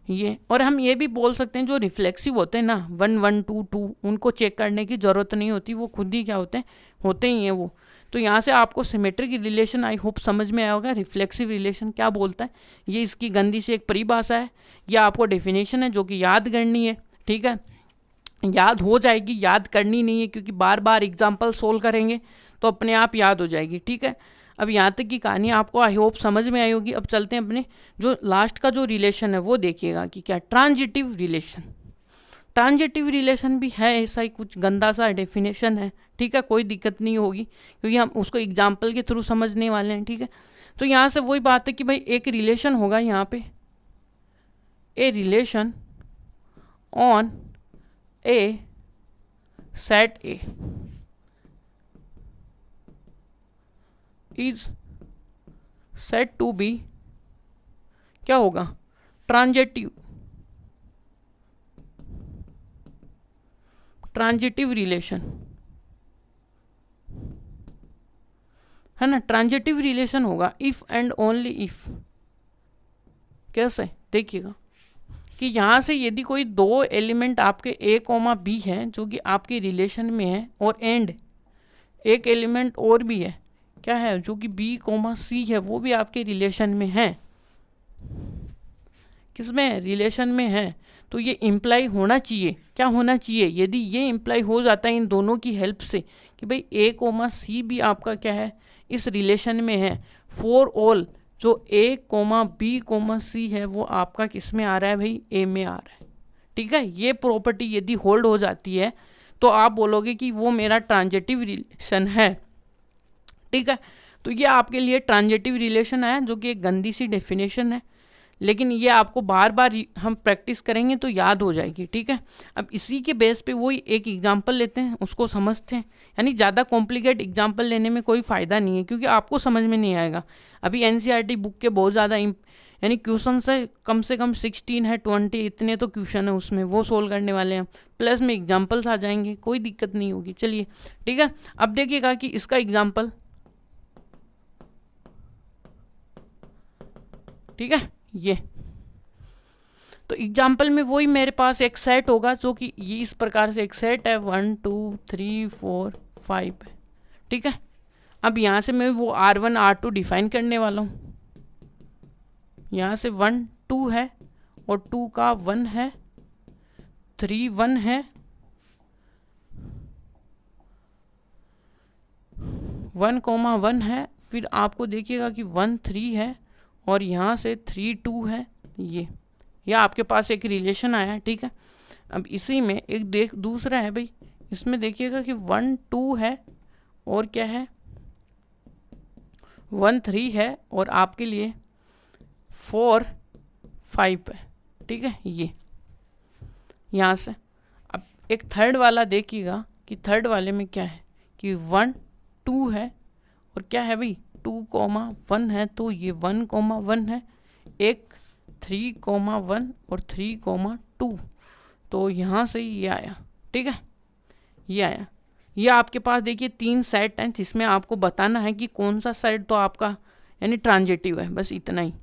A: ये। और हम ये भी बोल सकते हैं जो रिफ्लेक्सिव होते हैं ना 1, 1, 2, 2, उनको चेक करने की ज़रूरत नहीं होती, वो खुद ही क्या होते ही हैं वो। तो यहाँ से आपको सिमेट्रिक रिलेशन आई होप समझ में आया होगा। रिफ्लेक्सिव रिलेशन क्या बोलता है, ये इसकी गंदी सी एक परिभाषा है, ये आपको डेफिनेशन है जो कि याद करनी है। ठीक है, याद हो जाएगी, याद करनी नहीं है, क्योंकि बार बार एग्जाम्पल सोल्व करेंगे तो अपने आप याद हो जाएगी। ठीक है, अब यहाँ तक की कहानी आपको आई होप समझ में आई होगी। अब चलते हैं अपने जो लास्ट का जो रिलेशन है वो देखिएगा कि क्या, ट्रांजिटिव रिलेशन। ट्रांजिटिव रिलेशन भी है ऐसा ही कुछ गंदा सा डेफिनेशन है। ठीक है, कोई दिक्कत नहीं होगी क्योंकि हम उसको एग्जाम्पल के थ्रू समझने वाले हैं। ठीक है, तो यहाँ से वही बात है कि भाई एक रिलेशन होगा यहाँ पे, a relation on a set A is set to be क्या होगा, ट्रांजिटिव रिलेशन है ना, ट्रांजिटिव रिलेशन होगा इफ एंड ओनली इफ। कैसे देखिएगा कि यहाँ से यदि कोई दो एलिमेंट आपके ए कोमा बी है जो कि आपके रिलेशन में है, और एंड एक एलिमेंट और भी है क्या है जो कि बी कोमा सी है, वो भी आपके रिलेशन में है, किसमें, रिलेशन में है, तो ये इम्प्लाई होना चाहिए, क्या होना चाहिए, यदि ये इम्प्लाई हो जाता है इन दोनों की हेल्प से कि भाई ए कोमा सी भी आपका क्या है, इस रिलेशन में है, फॉर ऑल जो ए कोमा बी कोमा सी है वो आपका किस में आ रहा है भाई, ए में आ रहा है। ठीक है, ये प्रॉपर्टी यदि होल्ड हो जाती है तो आप बोलोगे कि वो मेरा ट्रांजिटिव रिलेशन है। ठीक है, तो ये आपके लिए ट्रांजिटिव रिलेशन है जो कि एक गंदी सी डेफिनेशन है, लेकिन ये आपको बार बार हम प्रैक्टिस करेंगे तो याद हो जाएगी। ठीक है, अब इसी के बेस पे वही एक एग्जांपल लेते हैं, उसको समझते हैं। यानी ज़्यादा कॉम्प्लिकेट एग्जांपल लेने में कोई फ़ायदा नहीं है, क्योंकि आपको समझ में नहीं आएगा। अभी एनसीईआरटी बुक के बहुत ज़्यादा यानी क्वेश्चन से कम 16 है, 20 इतने तो क्वेश्चन है उसमें, वो सोल्व करने वाले हैं, प्लस में एग्जाम्पल्स आ जाएंगे, कोई दिक्कत नहीं होगी। चलिए ठीक है, अब देखिएगा कि इसका एग्जाम्पल, ठीक है, ये तो एग्जाम्पल में वही मेरे पास एक सेट होगा जो कि ये इस प्रकार से एक सेट है 1, 2, 3, 4, 5 है। ठीक है, अब यहाँ से मैं वो R1 R2 डिफाइन करने वाला हूँ। यहाँ से 1 2 है और 2 का 1 है, 3 1 है, 1, 1 है, फिर आपको देखिएगा कि 1 3 है और यहाँ से 3 2 है, ये आपके पास एक रिलेशन आया है, ठीक है। अब इसी में एक दूसरा है भाई, इसमें देखिएगा कि 1 2 है और क्या है 1 3 है और आपके लिए 4 5 है, ठीक है। ये यहाँ से अब एक थर्ड वाला देखिएगा कि थर्ड वाले में क्या है कि 1 2 है और क्या है भाई 2, 1 है, तो ये 1, 1 है, एक 3, 1 और 3, 2, तो यहाँ से ये आया, ठीक है, ये आया। ये आपके पास देखिए 3 सेट हैं जिसमें आपको बताना है कि कौन सा सेट तो आपका यानी ट्रांजिटिव है, बस इतना ही।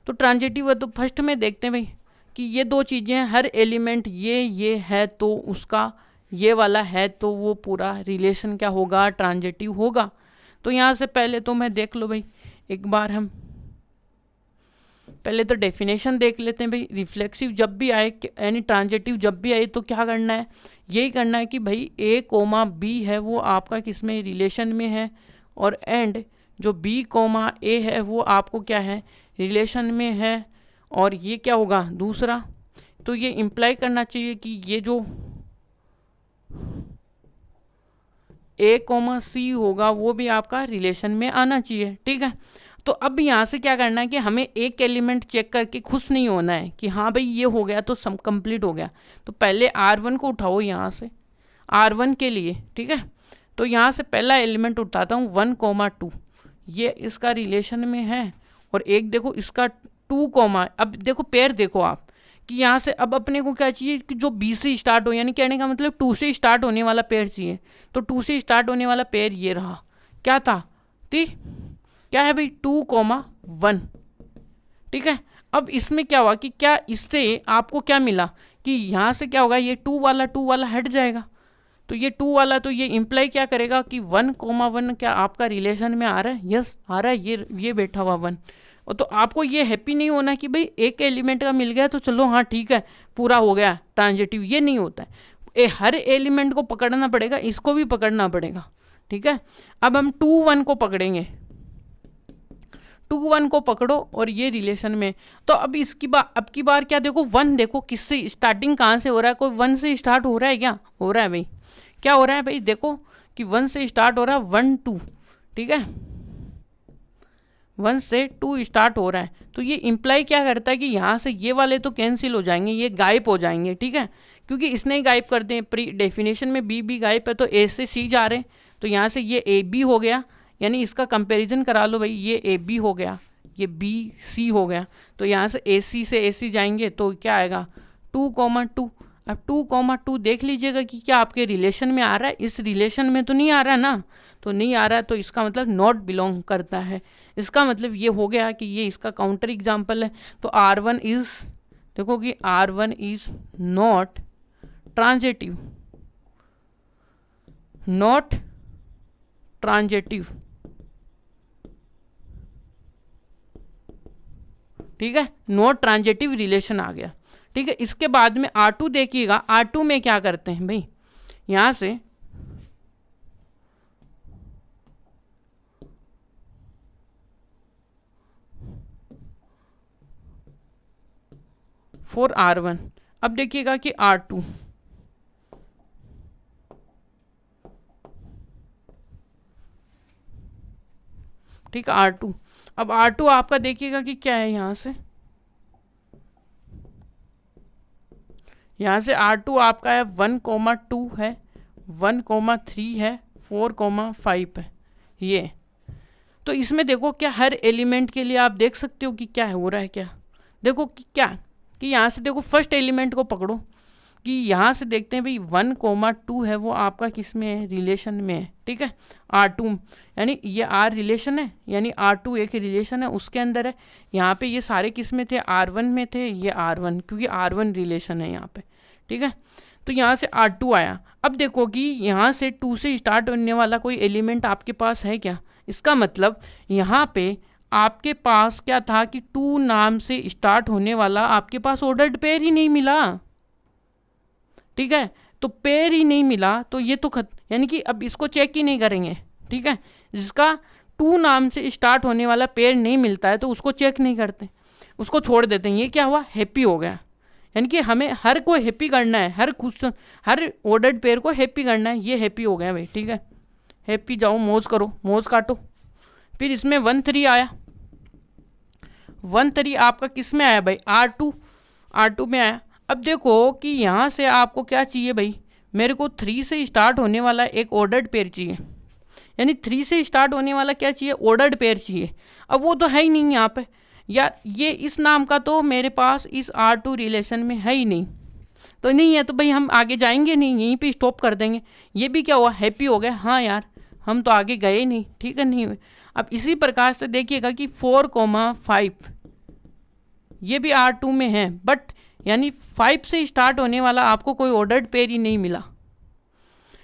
A: तो ट्रांजिटिव है तो फर्स्ट में देखते हैं भाई कि ये 2 चीज़ें हैं, हर एलिमेंट ये है तो उसका ये वाला है तो वो पूरा रिलेशन क्या होगा, ट्रांजिटिव होगा। तो यहाँ से पहले तो मैं देख लो भाई, एक बार हम पहले तो डेफिनेशन देख लेते हैं भाई। रिफ्लेक्सिव जब भी आए यानी ट्रांजिटिव जब भी आए तो क्या करना है, यही करना है कि भाई A, B है वो आपका किस में रिलेशन में है, और एंड जो B, A है वो आपको क्या है रिलेशन में है। और ये क्या होगा दूसरा, तो ये इम्प्लाई करना चाहिए कि ये जो A, C होगा वो भी आपका रिलेशन में आना चाहिए, ठीक है। तो अब यहाँ से क्या करना है कि हमें एक एलिमेंट चेक करके खुश नहीं होना है कि हाँ भाई ये हो गया तो सम कंप्लीट हो गया। तो पहले R1 को उठाओ यहाँ से R1 के लिए, ठीक है। तो यहाँ से पहला एलिमेंट उठाता हूँ 1, 2, ये इसका रिलेशन में है, और एक देखो इसका 2, अब देखो पेयर देखो आप कि यहाँ से अब अपने को क्या चाहिए कि जो B से स्टार्ट हो, यानी कहने का मतलब 2 से स्टार्ट होने वाला पेयर चाहिए। तो 2 से स्टार्ट होने वाला पेयर ये रहा, क्या था, ठीक क्या है भाई 2, 1, ठीक है। अब इसमें क्या हुआ कि क्या इससे आपको क्या मिला कि यहाँ से क्या होगा, ये 2 वाला हट जाएगा। तो ये 2 वाला तो ये इम्प्लाई क्या करेगा कि 1, 1 क्या आपका रिलेशन में आ रहा है, यस आ रहा है, ये बैठा हुआ 1। और तो आपको ये हैप्पी नहीं होना कि भाई एक एलिमेंट का मिल गया तो चलो हाँ ठीक है पूरा हो गया ट्रांजिटिव, ये नहीं होता है। हर एलिमेंट को पकड़ना पड़ेगा, इसको भी पकड़ना पड़ेगा, ठीक है। अब हम 2, 1 को पकड़ेंगे, 2, 1 को पकड़ो और ये रिलेशन में। तो अब अब की बार क्या देखो 1 देखो किससे स्टार्टिंग कहाँ से हो रहा है, कोई 1 से स्टार्ट हो रहा है, क्या हो रहा है भाई, क्या हो रहा है भाई, देखो कि 1 से स्टार्ट हो रहा है 1 2, ठीक है, 1 से 2 स्टार्ट हो रहा है। तो ये इम्प्लाई क्या करता है कि यहाँ से ये वाले तो कैंसिल हो जाएंगे, ये गायब हो जाएंगे, ठीक है, क्योंकि इसने ही गायब कर दें। प्री डेफिनेशन में बी गायब है तो ए से सी जा रहे हैं, तो यहाँ से ये ए बी हो गया, यानी इसका कंपैरिजन करा लो भाई, ये ए बी हो गया, ये बी सी हो गया। तो यहाँ से ए सी जाएंगे तो क्या आएगा 2, 2। अब 2, 2 देख लीजिएगा कि क्या आपके रिलेशन में आ रहा है, इस रिलेशन में तो नहीं आ रहा ना, तो नहीं आ रहा है तो इसका मतलब नॉट बिलोंग करता है। इसका मतलब ये हो गया कि ये इसका काउंटर एग्जाम्पल है। तो R1 इज, देखो कि R1 is not transitive, not transitive, ठीक है, नॉट ट्रांजिटिव रिलेशन आ गया, ठीक है। इसके बाद में R2 देखिएगा, R2 में क्या करते हैं भाई, यहां से फॉर R1, अब देखिएगा कि R2, ठीक है, R2। अब R2 आपका देखिएगा कि क्या है, यहाँ से R2 आपका है 1, 2 है, 1, 3 है, 4, 5 है ये। तो इसमें देखो क्या हर एलिमेंट के लिए आप देख सकते हो कि क्या हो रहा है, क्या देखो कि क्या कि यहाँ से देखो फर्स्ट एलिमेंट को पकड़ो कि यहाँ से देखते हैं भाई 1, 2 है वो आपका किस में है, रिलेशन में है, ठीक है, R2, यानी ये R रिलेशन है, यानी R2 एक रिलेशन है उसके अंदर है। यहाँ पे ये सारे किस में थे, R1 में थे, ये R1 क्योंकि R1 रिलेशन है यहाँ पे, ठीक है। तो यहाँ से R2 आया। अब देखो कि यहाँ से 2 से स्टार्ट होने वाला कोई एलिमेंट आपके पास है क्या, इसका मतलब यहाँ पे आपके पास क्या था कि 2 नाम से स्टार्ट होने वाला आपके पास ऑर्डर्ड पेयर ही नहीं मिला, ठीक है। तो पेयर ही नहीं मिला तो ये तो यानी कि अब इसको चेक ही नहीं करेंगे, ठीक है। जिसका टू नाम से स्टार्ट होने वाला पेयर नहीं मिलता है तो उसको चेक नहीं करते, उसको छोड़ देते हैं। ये क्या हुआ, हैप्पी हो गया। यानी कि हमें हर को हैप्पी करना है, हर ऑर्डर्ड पेयर को हैप्पी करना है। ये हैप्पी हो गया भाई, ठीक है। हैप्पी जाओ मौज करो, मौज काटो। फिर इसमें 1 3 आया। 1 3 आपका किस में आया भाई, R2 में आया। अब देखो कि यहाँ से आपको क्या चाहिए भाई, मेरे को 3 से स्टार्ट होने वाला एक ऑर्डर्ड पेयर चाहिए। यानी 3 से स्टार्ट होने वाला क्या चाहिए, ऑर्डर्ड पेयर चाहिए। अब वो तो है ही नहीं यहाँ पे यार, ये इस नाम का तो मेरे पास इस R2 रिलेशन में है ही नहीं, तो नहीं है तो भाई हम आगे जाएंगे नहीं, यहीं पे स्टॉप कर देंगे। ये भी क्या हुआ, हैप्पी हो गया। हाँ यार, हम तो आगे गए नहीं, ठीक है, नहीं हुए। अब इसी प्रकार से देखिएगा कि 4 5 ये भी R2 में है, बट यानी 5 से स्टार्ट होने वाला आपको कोई ऑर्डर्ड पेयर ही नहीं मिला।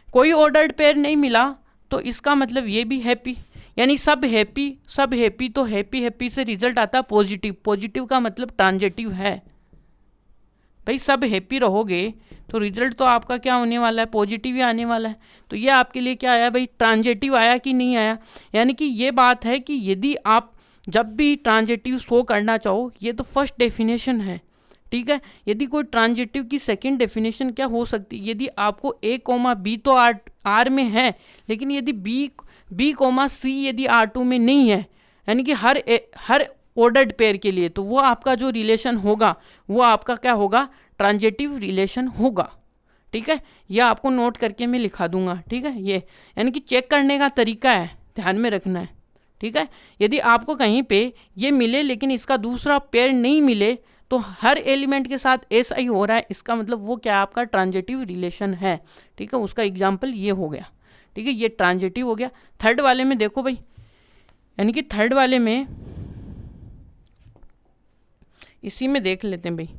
A: कोई ऑर्डर्ड पेयर नहीं मिला तो इसका मतलब ये भी हैप्पी, यानी सब हैप्पी तो हैप्पी से रिजल्ट आता है पॉजिटिव। पॉजिटिव का मतलब ट्रांजिटिव है भाई, सब हैप्पी रहोगे तो रिजल्ट तो आपका क्या होने वाला है, पॉजिटिव ही आने वाला है। तो ये आपके लिए क्या आया भाई, ट्रांजिटिव आया कि नहीं आया। यानी कि ये बात है कि यदि आप जब भी ट्रांजिटिव शो करना चाहो, ये तो फर्स्ट डेफिनेशन है, ठीक है। यदि कोई ट्रांजिटिव की सेकंड डेफिनेशन क्या हो सकती है, यदि आपको A, B तो R में है, लेकिन यदि B, C यदि R2 में नहीं है, यानी कि हर ऑर्डर्ड पेयर के लिए, तो वो आपका जो रिलेशन होगा वो आपका क्या होगा, ट्रांजिटिव रिलेशन होगा, ठीक है। यह आपको नोट करके मैं लिखा दूंगा, ठीक है। ये यानी कि चेक करने का तरीका है, ध्यान में रखना है, ठीक है। यदि आपको कहीं पे ये मिले लेकिन इसका दूसरा पेयर नहीं मिले तो हर एलिमेंट के साथ ऐसा ही हो रहा है, इसका मतलब वो क्या आपका ट्रांजिटिव रिलेशन है, ठीक है। उसका एग्जाम्पल ये हो गया, ठीक है, ये ट्रांजिटिव हो गया। थर्ड वाले में देखो भाई, यानी कि थर्ड वाले में इसी में देख लेते हैं भाई,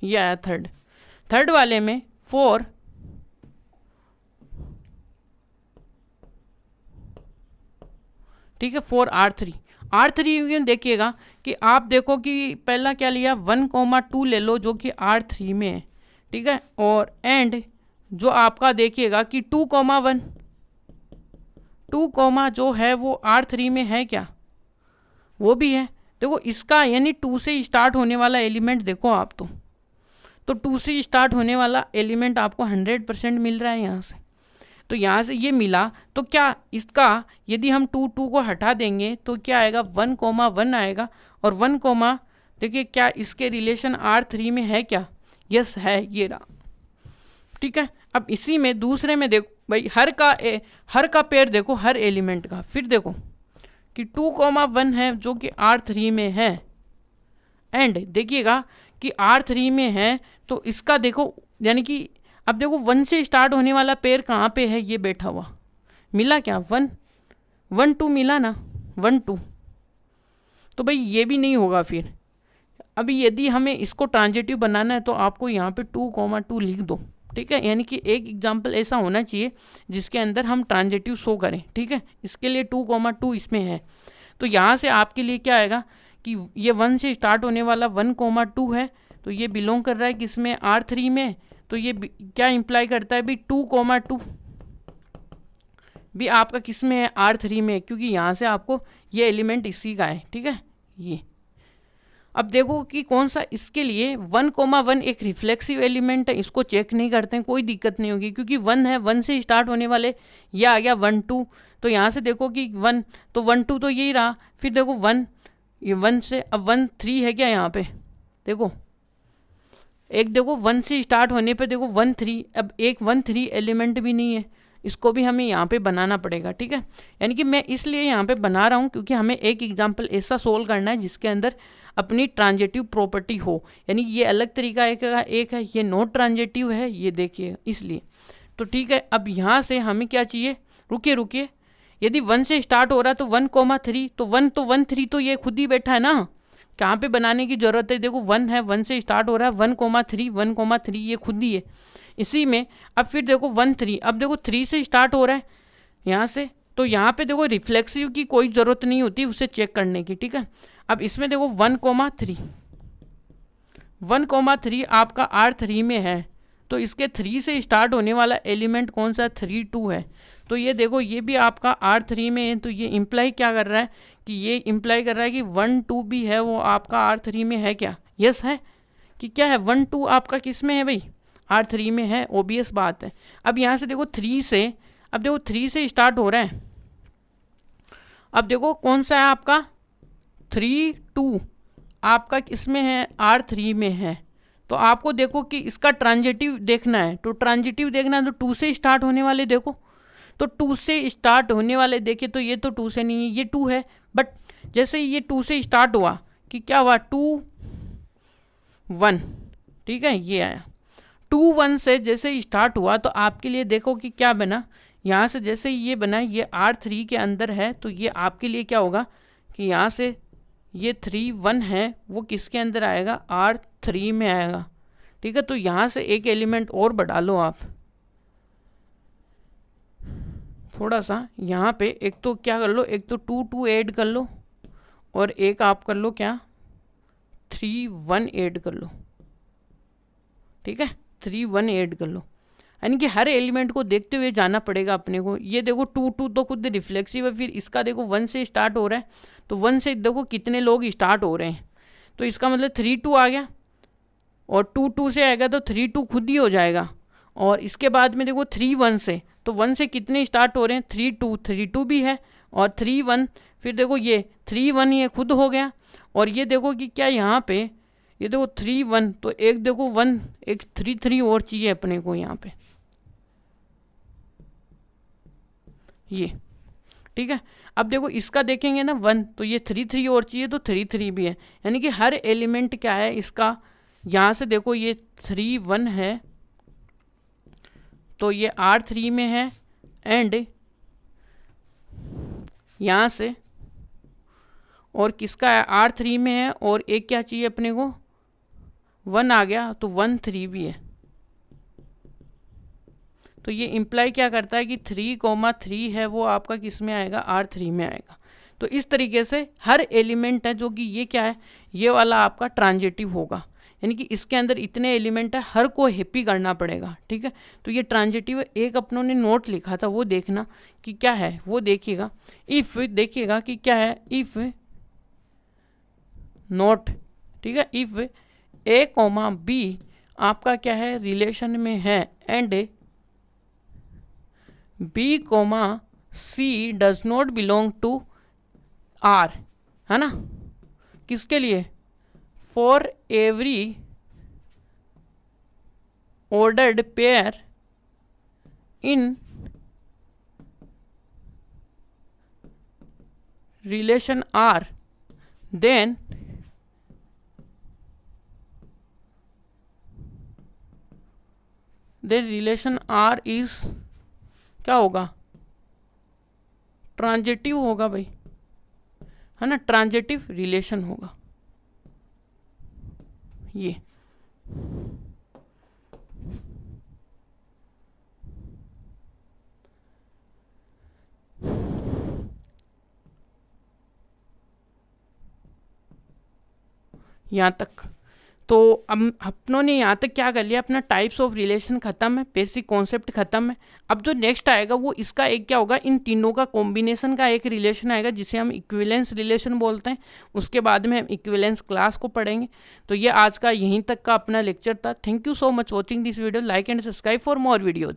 A: ये आया थर्ड वाले में 4 ठीक है, 4 R3 में देखिएगा कि आप देखो कि पहला क्या लिया, 1 2 ले लो जो कि R3 में है, ठीक है। और एंड जो आपका देखिएगा कि 2 1 2 जो है वो R3 में है क्या, वो भी है। देखो इसका यानी 2 से स्टार्ट होने वाला एलिमेंट देखो आप, तो 2 से स्टार्ट होने वाला एलिमेंट आपको 100% मिल रहा है यहाँ से। तो यहाँ से ये मिला तो क्या इसका यदि हम 2 को हटा देंगे तो क्या आएगा, 1 1 आएगा। और 1 देखिए क्या इसके रिलेशन R3 में है क्या, यस है, ये रहा, ठीक है। अब इसी में दूसरे में देखो भाई, हर का पेयर देखो, हर एलिमेंट का। फिर देखो कि 2 1 है जो कि R3 में है, एंड देखिएगा कि R3 में है तो इसका देखो, यानी कि अब देखो 1 से स्टार्ट होने वाला पेयर कहाँ पे है, ये बैठा हुआ मिला क्या, 1 2 मिला ना, 1 2। तो भाई ये भी नहीं होगा फिर। अभी यदि हमें इसको ट्रांजिटिव बनाना है तो आपको यहाँ पे 2 2 लिख दो, ठीक है। यानी कि एक एग्जाम्पल ऐसा होना चाहिए जिसके अंदर हम ट्रांजिटिव शो करें, ठीक है। इसके लिए 2 2 इसमें है, तो यहाँ से आपके लिए क्या आएगा कि ये 1 से स्टार्ट होने वाला 1 2 है, तो ये बिलोंग कर रहा है किसमें, R3 में। तो ये क्या इंप्लाई करता है भी, 2 2 भी आपका किस में है, R3 में, क्योंकि यहाँ से आपको ये एलिमेंट इसी का है, ठीक है। ये अब देखो कि कौन सा, इसके लिए 1 1 एक रिफ्लेक्सिव एलिमेंट है, इसको चेक नहीं करते हैं, कोई दिक्कत नहीं होगी क्योंकि 1 है, 1 से स्टार्ट होने वाले, ये आ गया 1 2। तो यहाँ से देखो कि 1 तो 1 2 तो यही रहा। फिर देखो 1, ये 1 से अब 1 3 है क्या यहाँ पे, देखो एक देखो 1 से स्टार्ट होने पे देखो 1 3, अब एक 1 3 एलिमेंट भी नहीं है, इसको भी हमें यहाँ पे बनाना पड़ेगा, ठीक है। यानी कि मैं इसलिए यहाँ पे बना रहा हूँ क्योंकि हमें एक एग्जांपल ऐसा सोल्व करना है जिसके अंदर अपनी ट्रांजिटिव प्रॉपर्टी हो। यानी ये अलग तरीका एक है, ये नॉट ट्रांजिटिव है, ये देखिए इसलिए। तो ठीक है, अब यहाँ से हमें क्या चाहिए, रुकिए, यदि 1 से स्टार्ट हो रहा है तो 1 3, तो 1 3 तो ये खुद ही बैठा है ना, कहाँ पे बनाने की ज़रूरत है। देखो 1 है, 1 से स्टार्ट हो रहा है, 1 3 ये खुद ही है इसी में। अब फिर देखो 1 3, अब देखो 3 से स्टार्ट हो रहा है यहाँ से, तो यहाँ पे देखो रिफ्लेक्सिव की कोई ज़रूरत नहीं होती उसे चेक करने की, ठीक है। अब इसमें देखो 1 3 आपका R3 में है, तो इसके 3 से स्टार्ट होने वाला एलिमेंट कौन सा है, 3 2 है। तो ये देखो ये भी आपका R3 में है, तो ये इम्प्लाई क्या कर रहा है कि ये इम्प्लाई कर रहा है कि 1 2 भी है वो आपका R3 में है क्या? यस है कि क्या है 1 2 आपका किस में है भाई? R3 में है, ओबियस बात है। अब यहाँ से देखो 3 से, अब देखो 3 से स्टार्ट हो रहा है। अब देखो कौन सा है आपका 3 2 आपका किसमें है? R3 में है। तो आपको देखो कि इसका ट्रांजिटिव देखना है, तो ट्रांजिटिव देखना है तो 2 से स्टार्ट होने वाले देखो, तो 2 से स्टार्ट होने वाले देखे तो ये तो 2 से नहीं है, ये 2 है। बट जैसे ये 2 से स्टार्ट हुआ कि क्या हुआ 2 1, ठीक है, ये आया 2 1 से जैसे स्टार्ट हुआ तो आपके लिए देखो कि क्या बना, यहाँ से जैसे ये बना ये R3 के अंदर है, तो ये आपके लिए क्या होगा कि यहाँ से ये 3 1 है वो किसके अंदर आएगा? R3 में आएगा, ठीक है। तो यहाँ से एक एलिमेंट और बढ़ा लो आप थोड़ा सा, यहाँ पे एक तो क्या कर लो, एक तो 2 2 ऐड कर लो और एक आप कर लो क्या 3 1 ऐड कर लो, ठीक है, 3 1 ऐड कर लो। यानी कि हर एलिमेंट को देखते हुए जाना पड़ेगा अपने को। ये देखो 2 2 तो खुद रिफ्लेक्सिव है, फिर इसका देखो 1 से स्टार्ट हो रहा है, तो 1 से देखो कितने लोग स्टार्ट हो रहे हैं, तो इसका मतलब 3 2 आ गया और 2 2 से आएगा तो 3 2 खुद ही हो जाएगा। और इसके बाद में देखो 3 1 से, तो 1 से कितने स्टार्ट हो रहे हैं? 3 2 भी है और 3 1, फिर देखो ये 3 1 ये खुद हो गया। और ये देखो कि क्या यहाँ पे ये देखो 3 1, तो एक देखो 1 एक 3 3 और चाहिए अपने को यहाँ पे, ये ठीक है। अब देखो इसका देखेंगे ना 1, तो ये 3 3 और चाहिए तो 3 3 भी है। यानी कि हर एलिमेंट क्या है इसका, यहाँ से देखो ये 3 1 है तो ये R3 में है, एंड यहाँ से और किसका है? R3 में है, और एक क्या चाहिए अपने को 1 आ गया तो 1 3 भी है। तो ये इम्प्लाई क्या करता है कि 3 3 है वो आपका किस में आएगा? R3 में आएगा। तो इस तरीके से हर एलिमेंट है जो कि ये क्या है, ये वाला आपका ट्रांजिटिव होगा। यानी कि इसके अंदर इतने एलिमेंट है, हर को हैप्पी करना पड़ेगा, ठीक है। तो ये ट्रांजिटिव एक अपनों ने नोट लिखा था वो देखना कि क्या है, वो देखिएगा। इफ़ देखिएगा कि क्या है, इफ़ नोट, ठीक है, इफ़ A, B आपका क्या है रिलेशन में है, and B, C does not belong to R, है ना, किसके लिए? For every ordered pair in relation R, then relation R is क्या होगा? ट्रांजिटिव होगा भाई, है ना, ट्रांजिटिव रिलेशन होगा ये। यहाँ तक तो अब अपनों ने यहाँ तक क्या कर लिया, अपना टाइप्स ऑफ रिलेशन खत्म है, बेसिक कॉन्सेप्ट खत्म है। अब जो नेक्स्ट आएगा वो इसका एक क्या होगा, इन तीनों का कॉम्बिनेशन का एक रिलेशन आएगा जिसे हम इक्विवेलेंस रिलेशन बोलते हैं। उसके बाद में हम इक्विवेलेंस क्लास को पढ़ेंगे। तो ये आज का यहीं तक का अपना लेक्चर था। Thank you so much watching this video, like and subscribe for more video.